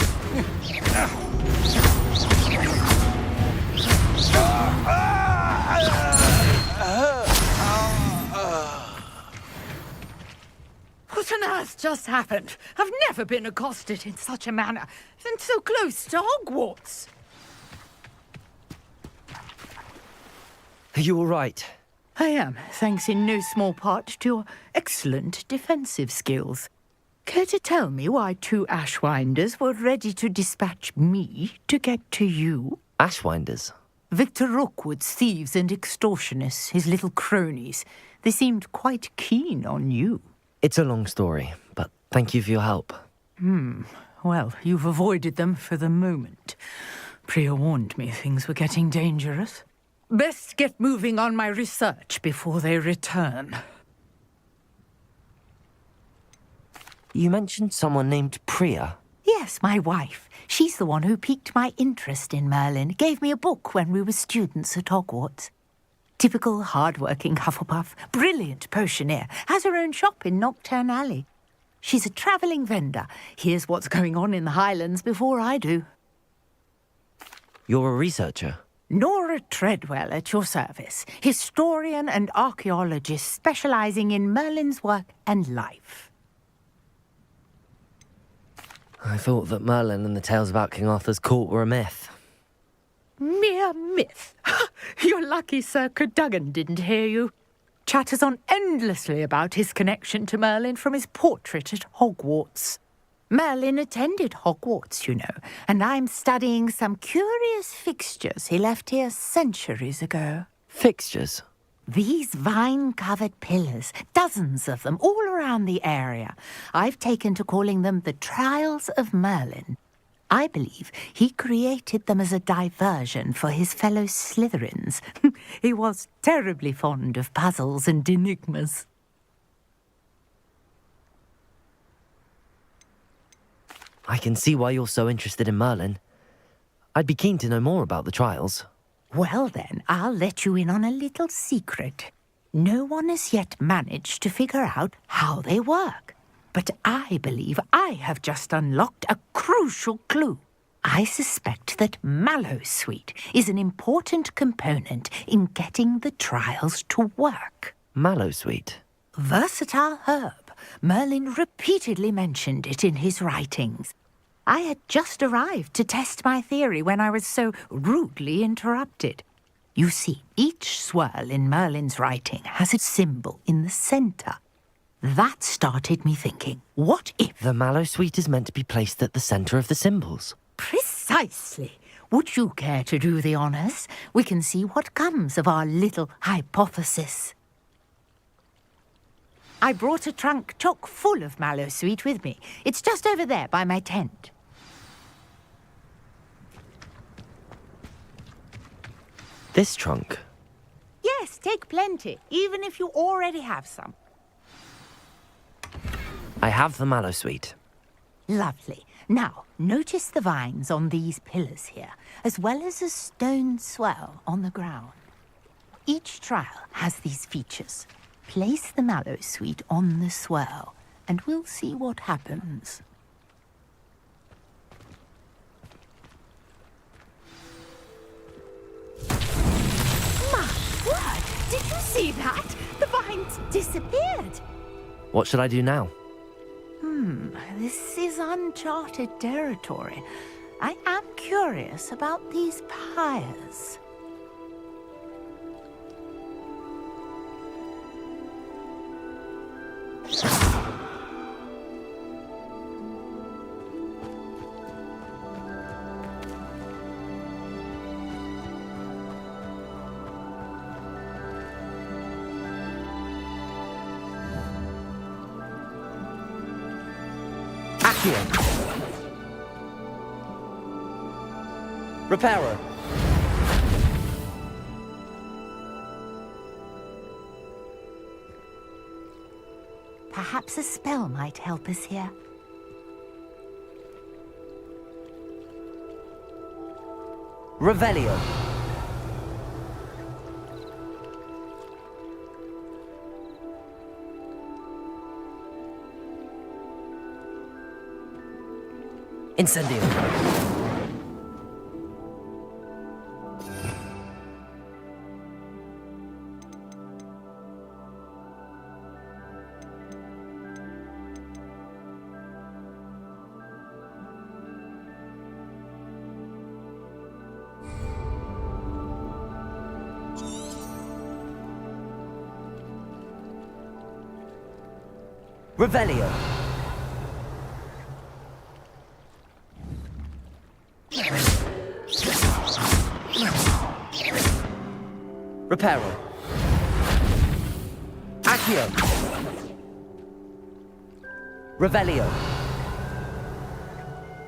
What on earth just happened? I've never been accosted in such a manner, and so close to Hogwarts. Are you all right? I am, thanks in no small part to your excellent defensive skills. Care to tell me why 2 Ashwinders were ready to dispatch me to get to you? Ashwinders? Victor Rookwood's thieves and extortionists, his little cronies. They seemed quite keen on you. It's a long story, but thank you for your help. Well, you've avoided them for the moment. Priya warned me things were getting dangerous. Best get moving on my research before they return. You mentioned someone named Priya. Yes, my wife. She's the one who piqued my interest in Merlin. Gave me a book when we were students at Hogwarts. Typical hard-working Hufflepuff, brilliant potioneer, has her own shop in Nocturne Alley. She's a travelling vendor. Hears what's going on in the Highlands before I do. You're a researcher? Nora Treadwell at your service, historian and archaeologist specialising in Merlin's work and life. I thought that Merlin and the tales about King Arthur's court were a myth. Mere myth. You're lucky Sir Cadogan didn't hear you. Chatters on endlessly about his connection to Merlin from his portrait at Hogwarts. Merlin attended Hogwarts, you know, and I'm studying some curious fixtures he left here centuries ago. Fixtures? These vine-covered pillars, dozens of them, all around the area. I've taken to calling them the Trials of Merlin. I believe he created them as a diversion for his fellow Slytherins. He was terribly fond of puzzles and enigmas. I can see why you're so interested in Merlin. I'd be keen to know more about the trials. Well then, I'll let you in on a little secret. No one has yet managed to figure out how they work. But I believe I have just unlocked a crucial clue. I suspect that Mallowsweet is an important component in getting the trials to work. Mallowsweet? Versatile herb. Merlin repeatedly mentioned it in his writings. I had just arrived to test my theory when I was so rudely interrupted. You see, each swirl in Merlin's writing has a symbol in the centre. That started me thinking, what if... The Mallowsweet is meant to be placed at the centre of the symbols. Precisely. Would you care to do the honours? We can see what comes of our little hypothesis. I brought a trunk chock full of Mallowsweet with me. It's just over there by my tent. This trunk? Yes, take plenty, even if you already have some. I have the Mallowsweet. Lovely. Now, notice the vines on these pillars here, as well as a stone swell on the ground. Each trial has these features. Place the Mallowsweet on the swell, and we'll see what happens. My word! Did you see that? The vines disappeared! What should I do now? This is uncharted territory. I am curious about these pyres. Repairer. Perhaps a spell might help us here. Revelio. Incendio. Revelio. Reparo. Accio. Revelio.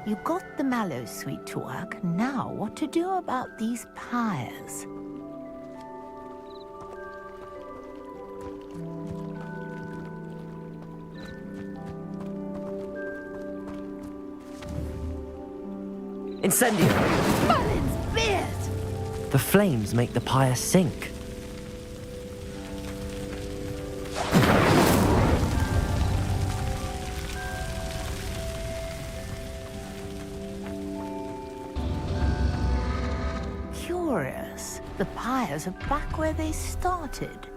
You got the Mallowsweet to work. Now what to do about these pyres? Incendio. Merlin's beard! The flames make the pyre sink. Curious. The pyres are back where they started.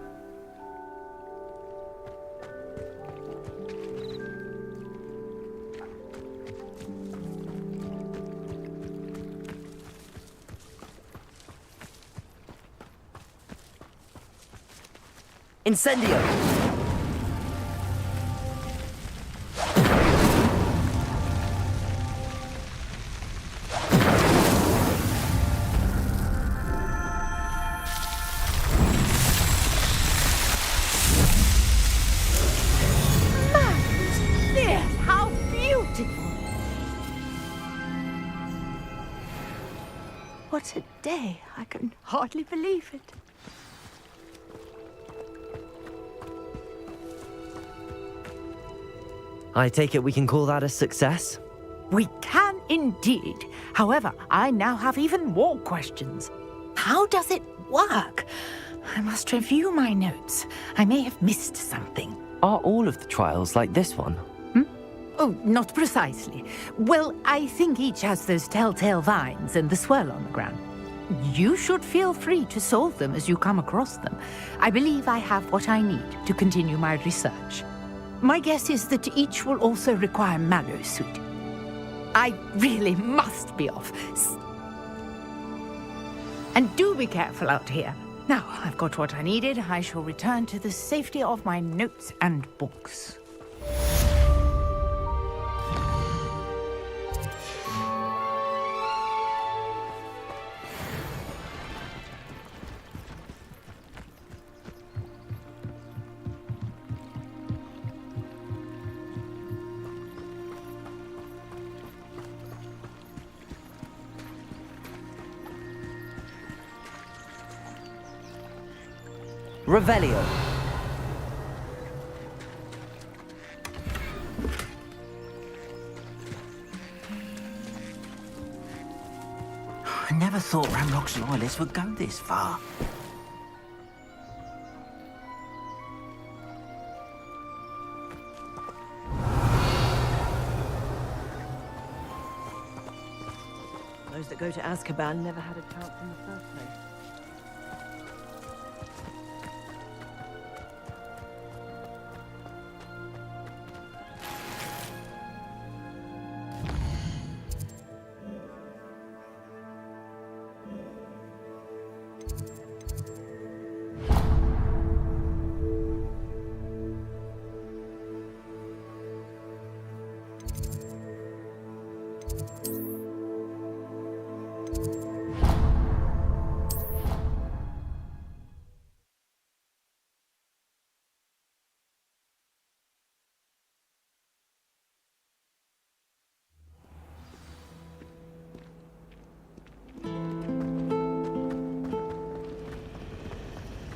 Incendio! Merlin's, how beautiful! What a day! I can hardly believe it. I take it we can call that a success? We can indeed. However, I now have even more questions. How does it work? I must review my notes. I may have missed something. Are all of the trials like this one? Oh, not precisely. Well, I think each has those telltale vines and the swirl on the ground. You should feel free to solve them as you come across them. I believe I have what I need to continue my research. My guess is that each will also require Mallowsweet. I really must be off. And do be careful out here. Now, I've got what I needed. I shall return to the safety of my notes and books. Revelio. I never thought Ramrock's loyalists would go this far. Those that go to Azkaban never had a chance in the first place.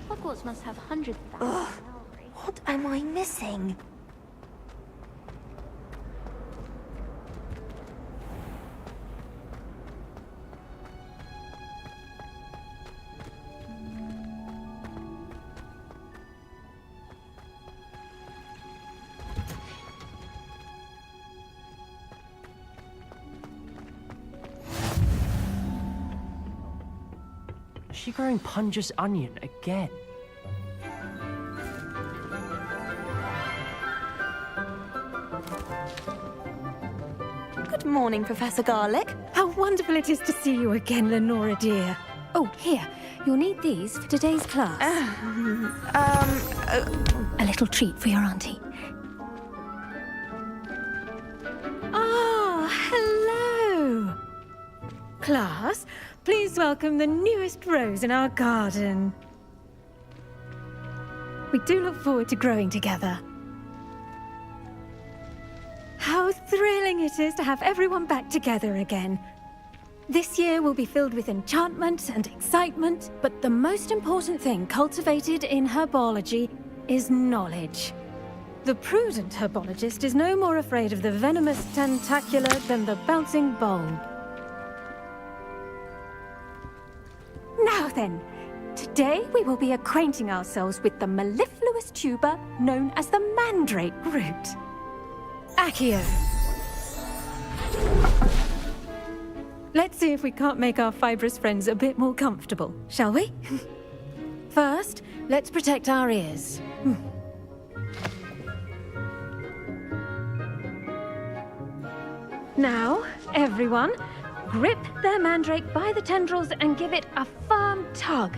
Hogwarts must have hundreds of thousands. Ugh, what am I missing? Is she growing Punja's onion again? Good morning, Professor Garlick. How wonderful it is to see you again, Lenora dear. Oh, here. You'll need these for today's class. A little treat for your auntie. Ah, hello. Class, please welcome the newest rose in our garden. We do look forward to growing together. How thrilling it is to have everyone back together again. This year will be filled with enchantment and excitement, but the most important thing cultivated in herbology is knowledge. The prudent herbologist is no more afraid of the venomous tentacula than the bouncing bulb. Now then, today we will be acquainting ourselves with the mellifluous tuber known as the mandrake root. Accio. Let's see if we can't make our fibrous friends a bit more comfortable, shall we? First, let's protect our ears. Now, everyone, grip their mandrake by the tendrils and give it a firm tug.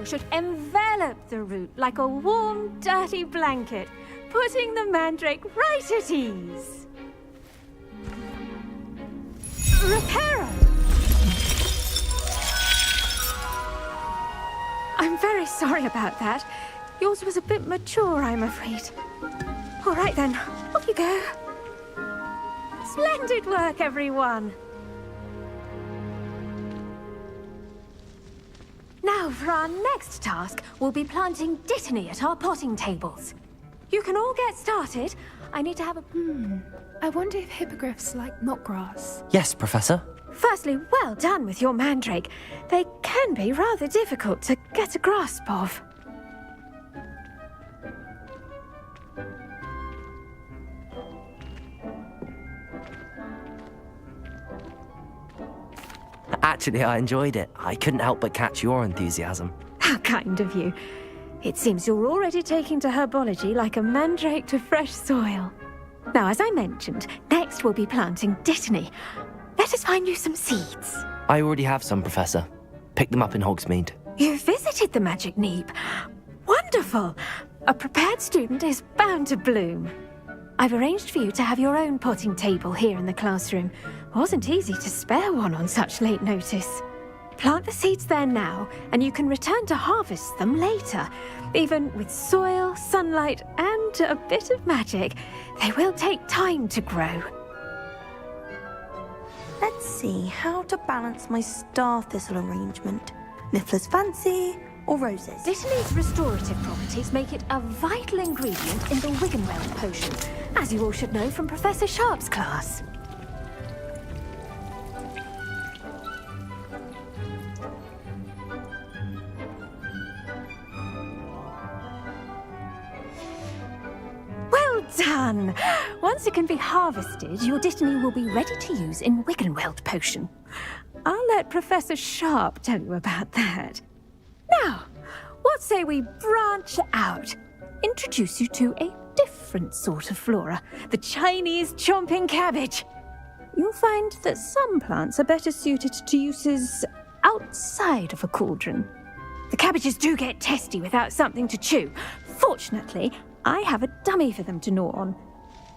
Should envelop the root like a warm, dirty blanket, putting the mandrake right at ease. Reparo! I'm very sorry about that. Yours was a bit mature, I'm afraid. All right then, off you go. Splendid work, everyone. Now, for our next task, we'll be planting Dittany at our potting tables. You can all get started. I need to have a... I wonder if hippogriffs like knotgrass. Yes, Professor. Firstly, well done with your mandrake. They can be rather difficult to get a grasp of. Actually, I enjoyed it. I couldn't help but catch your enthusiasm. How kind of you. It seems you're already taking to herbology like a mandrake to fresh soil. Now, as I mentioned, next we'll be planting dittany. Let us find you some seeds. I already have some, Professor. Picked them up in Hogsmeade. You visited the Magic Neep. Wonderful! A prepared student is bound to bloom. I've arranged for you to have your own potting table here in the classroom. Wasn't easy to spare one on such late notice. Plant the seeds there now, and you can return to harvest them later. Even with soil, sunlight, and a bit of magic, they will take time to grow. Let's see how to balance my star thistle arrangement. Niffler's fancy or roses? Dittany's restorative properties make it a vital ingredient in the Wiggenweld potion, as you all should know from Professor Sharp's class. Well done! Once it can be harvested, your dittany will be ready to use in Wiggenweld potion. I'll let Professor Sharp tell you about that. Now, what say we branch out? Introduce you to a different sort of flora, the Chinese chomping cabbage. You'll find that some plants are better suited to uses outside of a cauldron. The cabbages do get testy without something to chew. Fortunately, I have a dummy for them to gnaw on.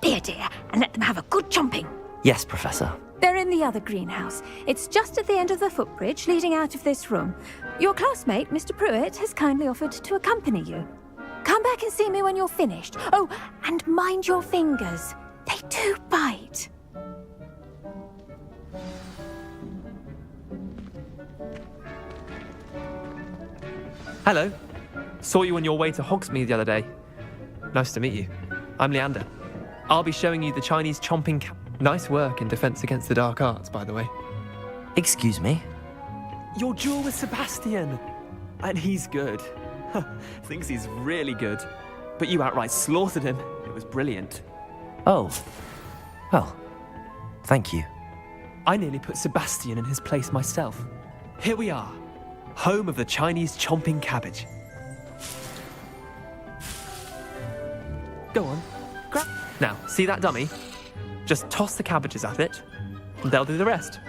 Be a dear and let them have a good chomping. Yes, Professor. They're in the other greenhouse. It's just at the end of the footbridge leading out of this room. Your classmate, Mr. Pruitt, has kindly offered to accompany you. Come back and see me when you're finished. Oh, and mind your fingers. They do bite. Hello. Saw you on your way to Hogsmeade the other day. Nice to meet you. I'm Leander. I'll be showing you the Chinese chomping Nice work in Defense Against the Dark Arts, by the way. Excuse me? Your duel with Sebastian! And he's good. Thinks he's really good. But you outright slaughtered him. It was brilliant. Oh. Well, thank you. I nearly put Sebastian in his place myself. Here we are. Home of the Chinese chomping cabbage. Go on. Grab. Now, see that dummy? Just toss the cabbages at it, and they'll do the rest.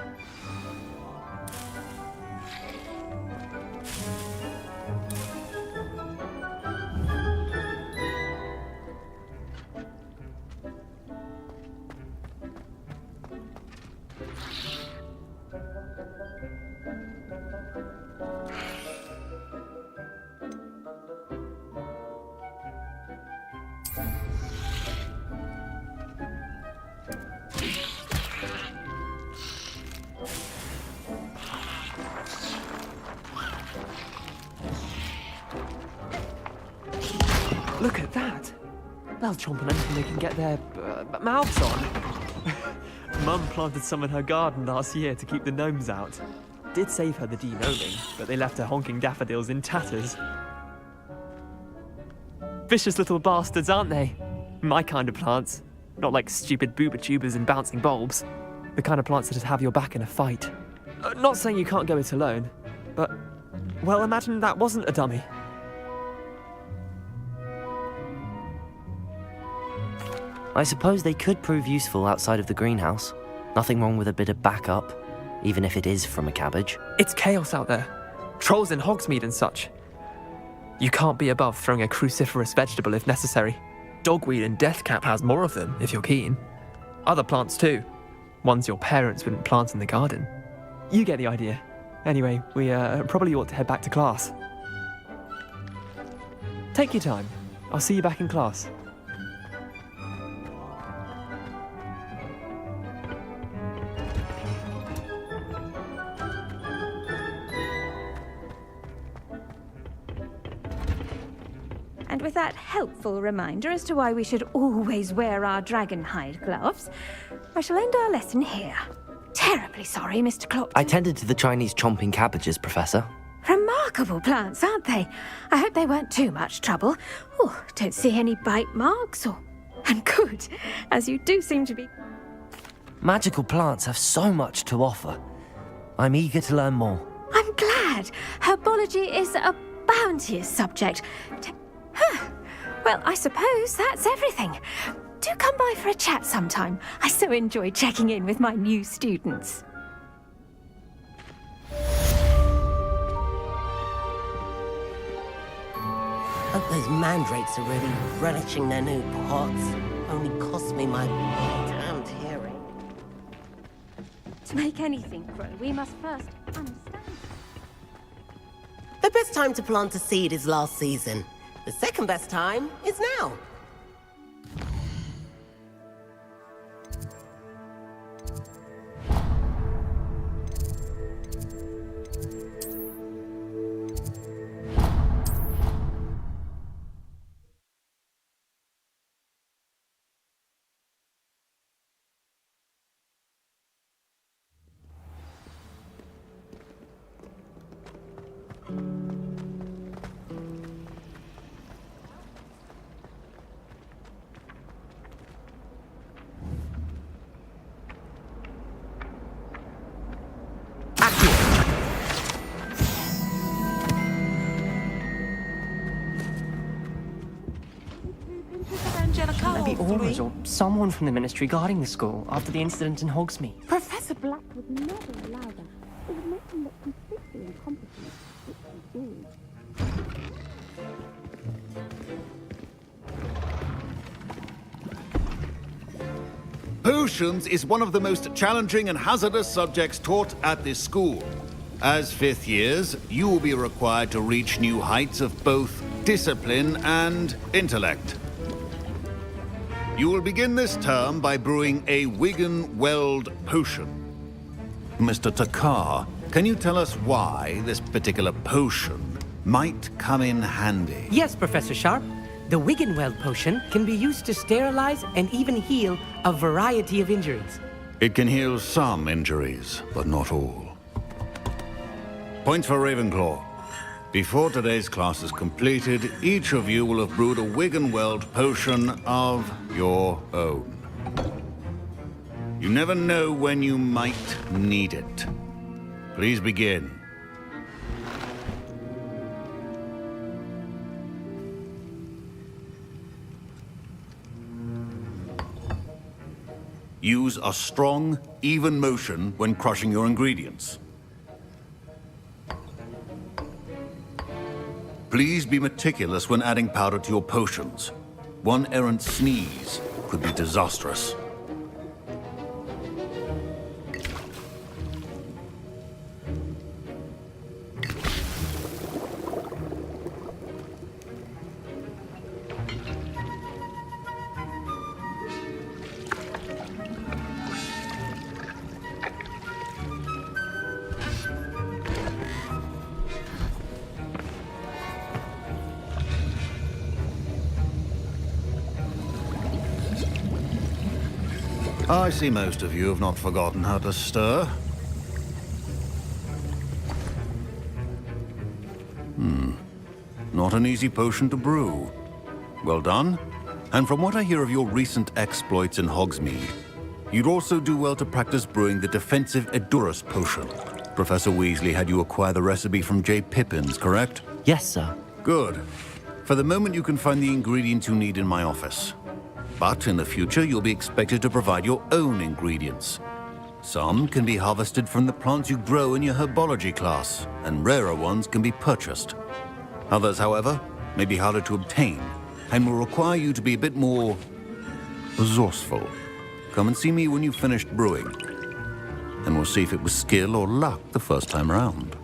Look at that! They'll chomp on anything they can get their mouths on. Mum planted some in her garden last year to keep the gnomes out. Did save her the de-gnoming, but they left her honking daffodils in tatters. Vicious little bastards, aren't they? My kind of plants. Not like stupid booba tubers and bouncing bulbs. The kind of plants that just have your back in a fight. Not saying you can't go it alone, but, well, imagine that wasn't a dummy. I suppose they could prove useful outside of the greenhouse. Nothing wrong with a bit of backup, even if it is from a cabbage. It's chaos out there. Trolls in Hogsmeade and such. You can't be above throwing a cruciferous vegetable if necessary. Dogweed and deathcap has more of them, if you're keen. Other plants too. Ones your parents wouldn't plant in the garden. You get the idea. Anyway, we probably ought to head back to class. Take your time. I'll see you back in class. And with that helpful reminder as to why we should always wear our dragon hide gloves, I shall end our lesson here. Terribly sorry, Mr. Clopton. I tended to the Chinese chomping cabbages, Professor. Remarkable plants, aren't they? I hope they weren't too much trouble. Oh, don't see any bite marks or... And good, as you do seem to be... Magical plants have so much to offer. I'm eager to learn more. I'm glad. Herbology is a bounteous subject. Well, I suppose that's everything. Do come by for a chat sometime. I so enjoy checking in with my new students. Hope those mandrakes are really relishing their new pots. Only cost me my damned hearing. To make anything grow, we must first understand. The best time to plant a seed is last season. The second best time is now. Maybe Aurors or someone from the Ministry guarding the school after the incident in Hogsmeade. Professor Black would never allow that. It would make him look completely incompetent, which he did. Potions is one of the most challenging and hazardous subjects taught at this school. As fifth years, you will be required to reach new heights of both discipline and intellect. You will begin this term by brewing a Wiggenweld potion. Mr. Takar, can you tell us why this particular potion might come in handy? Yes, Professor Sharp. The Wiggenweld potion can be used to sterilize and even heal a variety of injuries. It can heal some injuries, but not all. Points for Ravenclaw. Before today's class is completed, each of you will have brewed a Wiggenweld potion of your own. You never know when you might need it. Please begin. Use a strong, even motion when crushing your ingredients. Please be meticulous when adding powder to your potions. One errant sneeze could be disastrous. I see most of you have not forgotten how to stir. Not an easy potion to brew. Well done. And from what I hear of your recent exploits in Hogsmeade, you'd also do well to practice brewing the defensive Edurus potion. Professor Weasley had you acquire the recipe from J. Pippins, correct? Yes, sir. Good. For the moment, you can find the ingredients you need in my office. But in the future, you'll be expected to provide your own ingredients. Some can be harvested from the plants you grow in your herbology class, and rarer ones can be purchased. Others, however, may be harder to obtain, and will require you to be a bit more resourceful. Come and see me when you've finished brewing, and we'll see if it was skill or luck the first time around.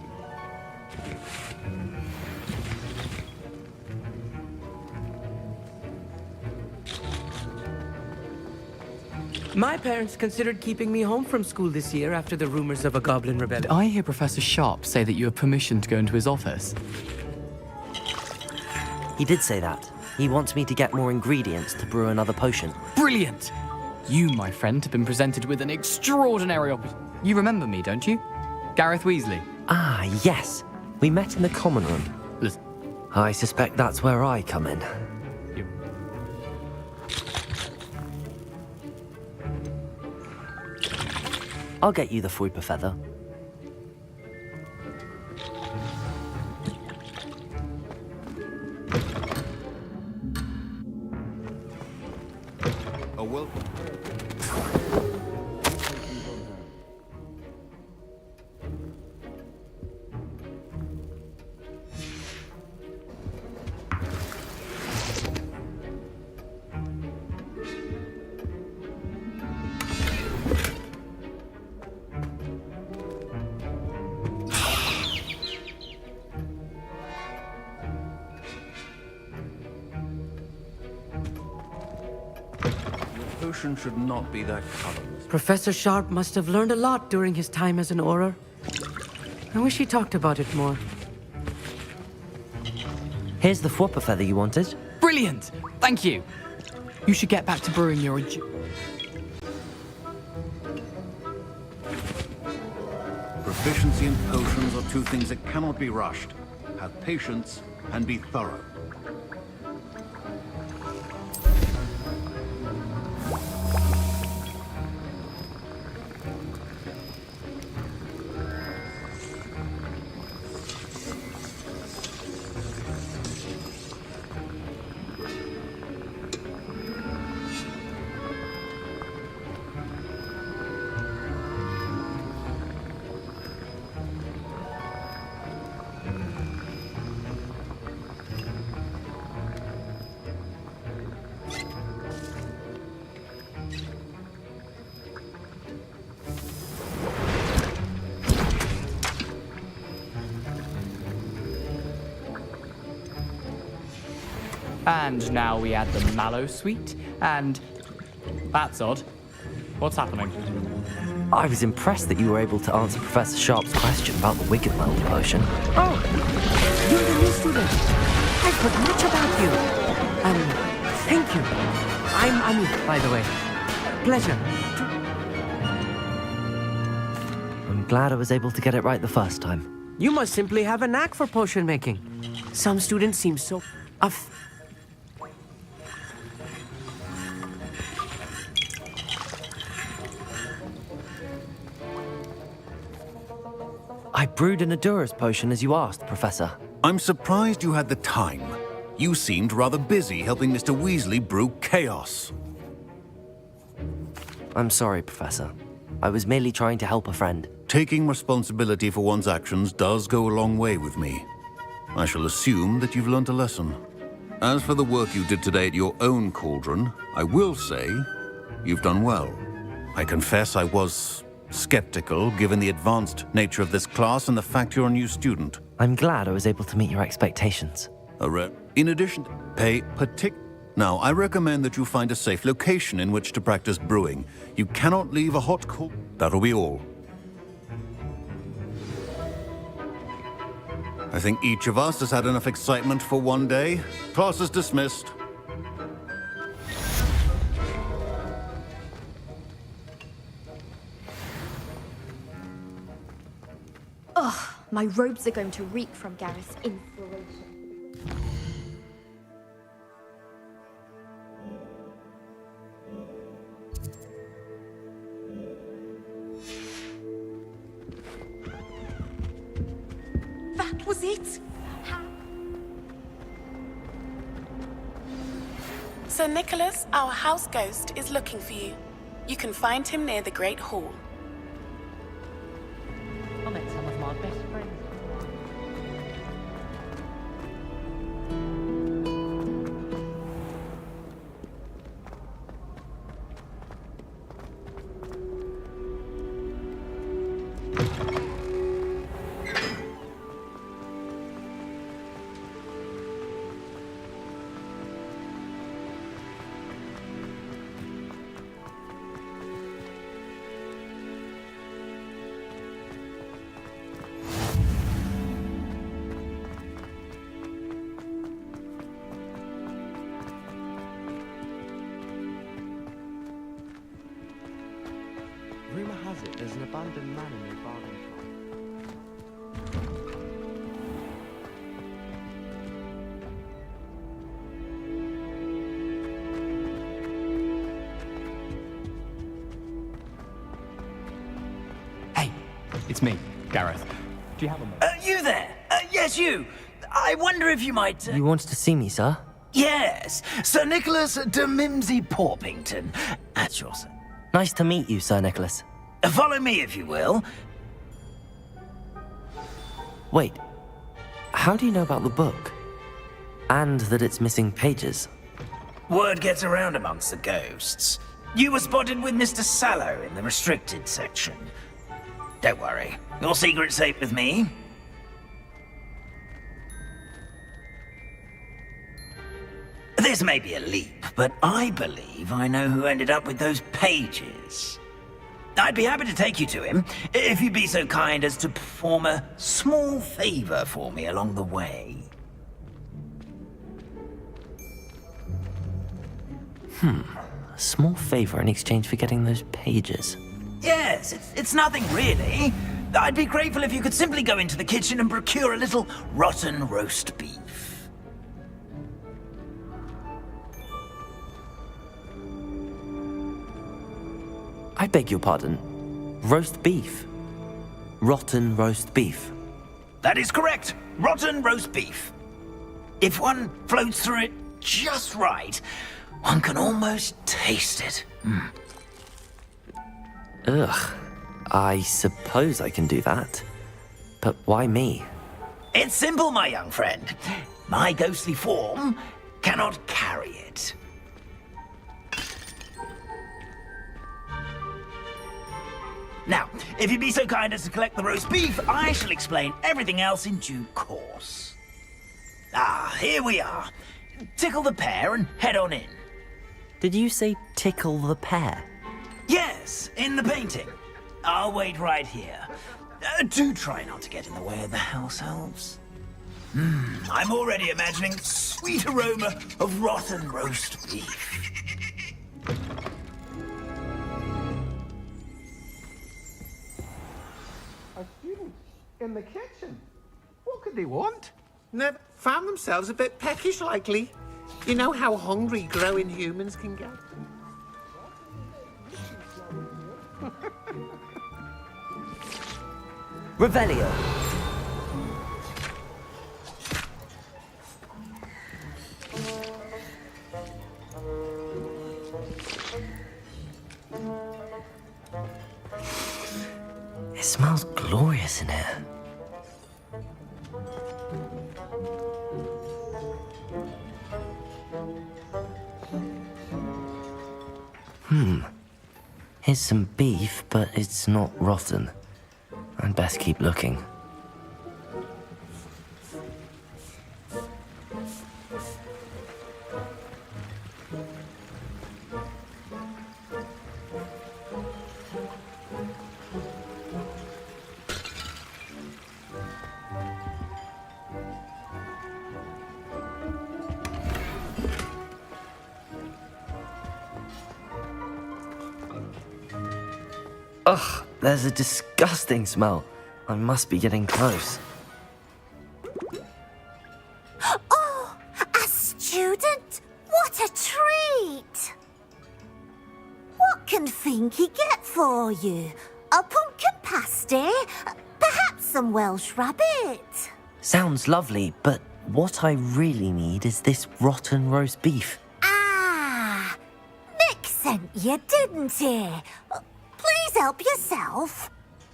My parents considered keeping me home from school this year after the rumors of a goblin rebellion. I hear Professor Sharp say that you have permission to go into his office. He did say that. He wants me to get more ingredients to brew another potion. Brilliant! You, my friend, have been presented with an extraordinary opportunity. You remember me, don't you? Gareth Weasley. Ah, yes. We met in the common room. Listen. I suspect that's where I come in. I'll get you the Fuipa feather. Oh, well. Potion should not be that colorless. Professor Sharp must have learned a lot during his time as an Auror. I wish he talked about it more. Here's the Fuipa feather you wanted. Brilliant! Thank you. You should get back to brewing your... Proficiency in potions are two things that cannot be rushed. Have patience and be thorough. And now we add the mallow sweet, and... That's odd. What's happening? I was impressed that you were able to answer Professor Sharp's question about the Wiggenweld potion. Oh! You're the new student. I've heard much about you. Thank you. I'm Anu, by the way. Pleasure. I'm glad I was able to get it right the first time. You must simply have a knack for potion making. Some students seem so... I brewed an Adura's potion as you asked, Professor. I'm surprised you had the time. You seemed rather busy helping Mr. Weasley brew chaos. I'm sorry, Professor. I was merely trying to help a friend. Taking responsibility for one's actions does go a long way with me. I shall assume that you've learnt a lesson. As for the work you did today at your own cauldron, I will say you've done well. I confess I was skeptical, given the advanced nature of this class and the fact you're a new student. I'm glad I was able to meet your expectations. In addition, pay Now, I recommend that you find a safe location in which to practice brewing. You cannot leave a hot cauldron. That'll be all. I think each of us has had enough excitement for one day. Class is dismissed. Ugh, my robes are going to reek from Gareth's inspiration. That was it? Sir Nicholas, our house ghost, is looking for you. You can find him near the Great Hall. I met some of my best friends. it, there's an abandoned manor near Ravenclaw. It's me, Gareth. Do you have a moment? You there? Yes, you. I wonder if you might... You wanted to see me, sir? Yes, Sir Nicholas de Mimsy Porpington. That's your son. Nice to meet you, Sir Nicholas. Follow me, if you will. Wait, how do you know about the book? And that it's missing pages? Word gets around amongst the ghosts. You were spotted with Mr. Sallow in the restricted section. Don't worry, your secret's safe with me. This may be a leap, but I believe I know who ended up with those pages. I'd be happy to take you to him, if you'd be so kind as to perform a small favor for me along the way. A small favor in exchange for getting those pages. Yes, it's nothing really. I'd be grateful if you could simply go into the kitchen and procure a little rotten roast beef. I beg your pardon. Roast beef. Rotten roast beef. That is correct. Rotten roast beef. If one floats through it just right, one can almost taste it. Ugh. I suppose I can do that. But why me? It's simple, my young friend. My ghostly form cannot carry it. Now, if you'd be so kind as to collect the roast beef, I shall explain everything else in due course. Ah, here we are. Tickle the pear and head on in. Did you say tickle the pear? Yes, in the painting. I'll wait right here. Do try not to get in the way of the house elves. I'm already imagining the sweet aroma of rotten roast beef. Our students in the kitchen. What could they want? Never found themselves a bit peckish, likely. You know how hungry growing humans can get. Revelio. It smells glorious in here. Here's some beef, but it's not rotten. I'd best keep looking. Ugh, there's a disgusting smell. I must be getting close. Oh, a student? What a treat! What can Finky get for you? A pumpkin pasty? Perhaps some Welsh rabbit? Sounds lovely, but what I really need is this rotten roast beef. Ah, Nick sent you, didn't he? Please help yourself.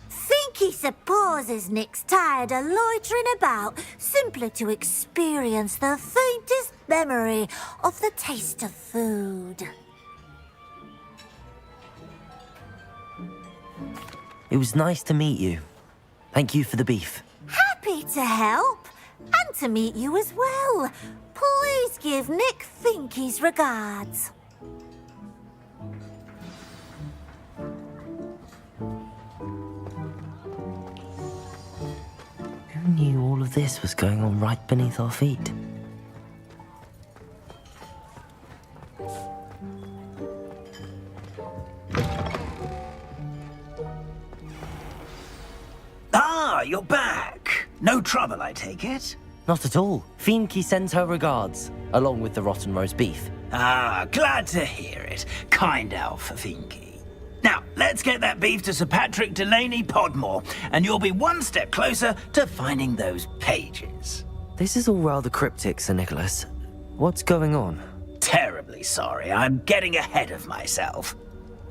Finky supposes Nick's tired of loitering about simply to experience the faintest memory of the taste of food. It was nice to meet you. Thank you for the beef. Happy to help, and to meet you as well. Please give Nick Finky's regards. Who knew all of this was going on right beneath our feet? No trouble, I take it? Not at all. Fienke sends her regards, along with the rotten roast beef. Ah, glad to hear it. Kind elf, Fienke. Now, let's get that beef to Sir Patrick Delaney Podmore, and you'll be one step closer to finding those pages. This is all rather cryptic, Sir Nicholas. What's going on? Terribly sorry, I'm getting ahead of myself.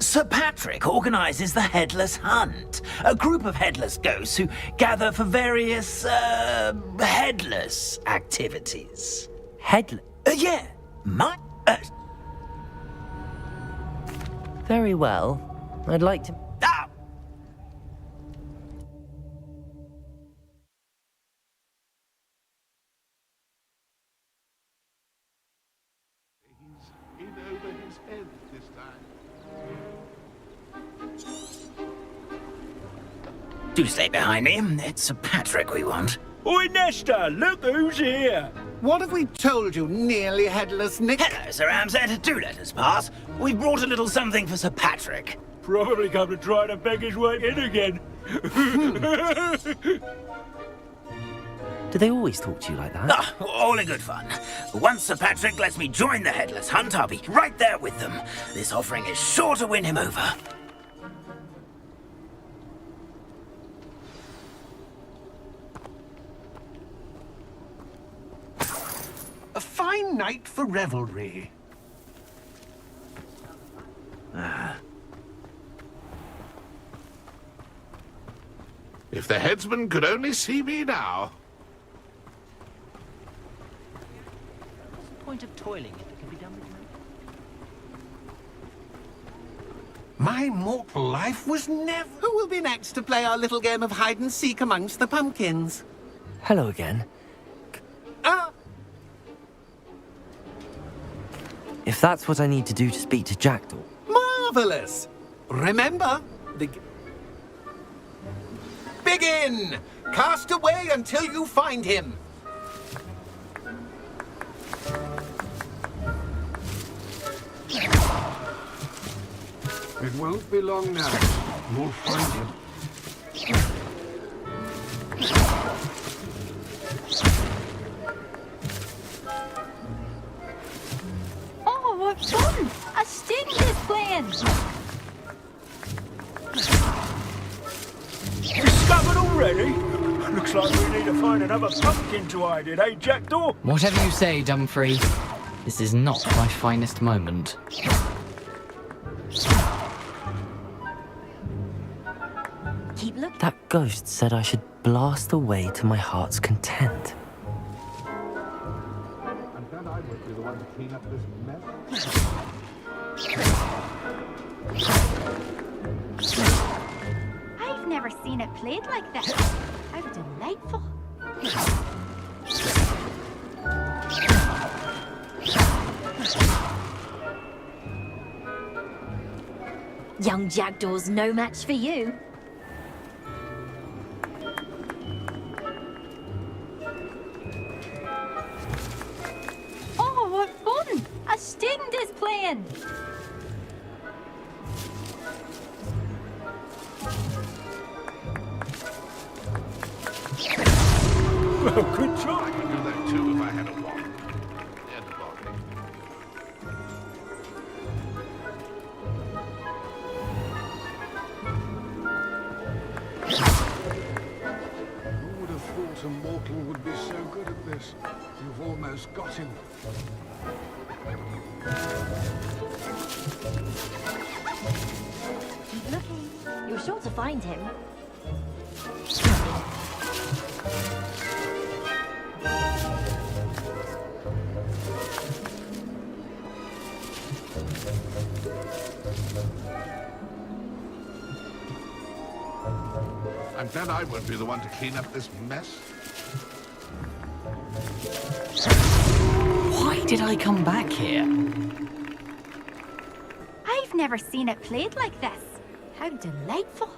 Sir Patrick organizes the Headless Hunt, a group of headless ghosts who gather for various, headless activities. Headless? Yeah, Very well. I'd like to... Ah! He's in over his head this time. Do stay behind me. It's Sir Patrick we want. Oi, Nesta, look who's here. What have we told you, nearly headless Nick? Hello, Sir Ramsed. Do let us pass. We've brought a little something for Sir Patrick. Probably come to try to beg his way in again. Do they always talk to you like that? Ah, all in good fun. Once Sir Patrick lets me join the Headless Hunt, I'll be right there with them. This offering is sure to win him over. A fine night for revelry. If the headsman could only see me now. What's the point of toiling if it can be done with money? My mortal life was never... Who will be next to play our little game of hide-and-seek amongst the pumpkins? Hello again. If that's what I need to do to speak to Jackdaw. Marvelous! Remember, begin! Cast away until you find him. It won't be long now. You'll find him. Oh, what fun! A student is playing! Discovered already? Looks like we need to find another pumpkin to hide in, eh, Jackdaw? Whatever you say, Dumfrey. This is not my finest moment. Keep looking. That ghost said I should blast away to my heart's content. And then I would be the one to clean up this mess. I've never seen it played like this. How delightful. Young Jackdaw's no match for you. Oh, what fun! A student is playing! Well, good try. I could do that too if I had a wand. And a bottle. Who would have thought a mortal would be so good at this? You've almost got him. Keep looking. You're sure to find him. And then I won't be the one to clean up this mess. Why did I come back here? I've never seen it played like this. How delightful.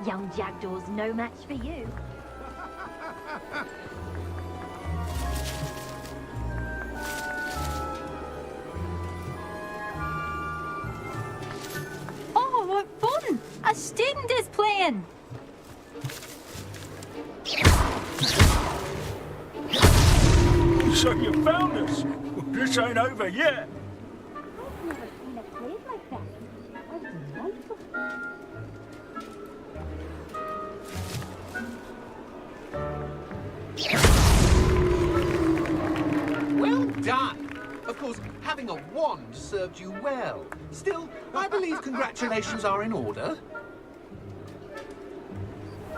Young Jackdaw's no match for you. Oh, what fun! A student is playing. So you found us? Well, this ain't over yet. I've never seen a place like that. That's delightful. Well done. Of course, having a wand served you well. Still, I believe congratulations are in order.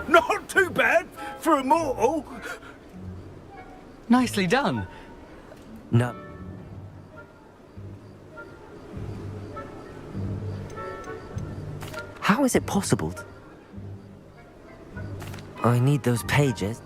Not too bad for a mortal. Nicely done. No. How is it possible? I need those pages.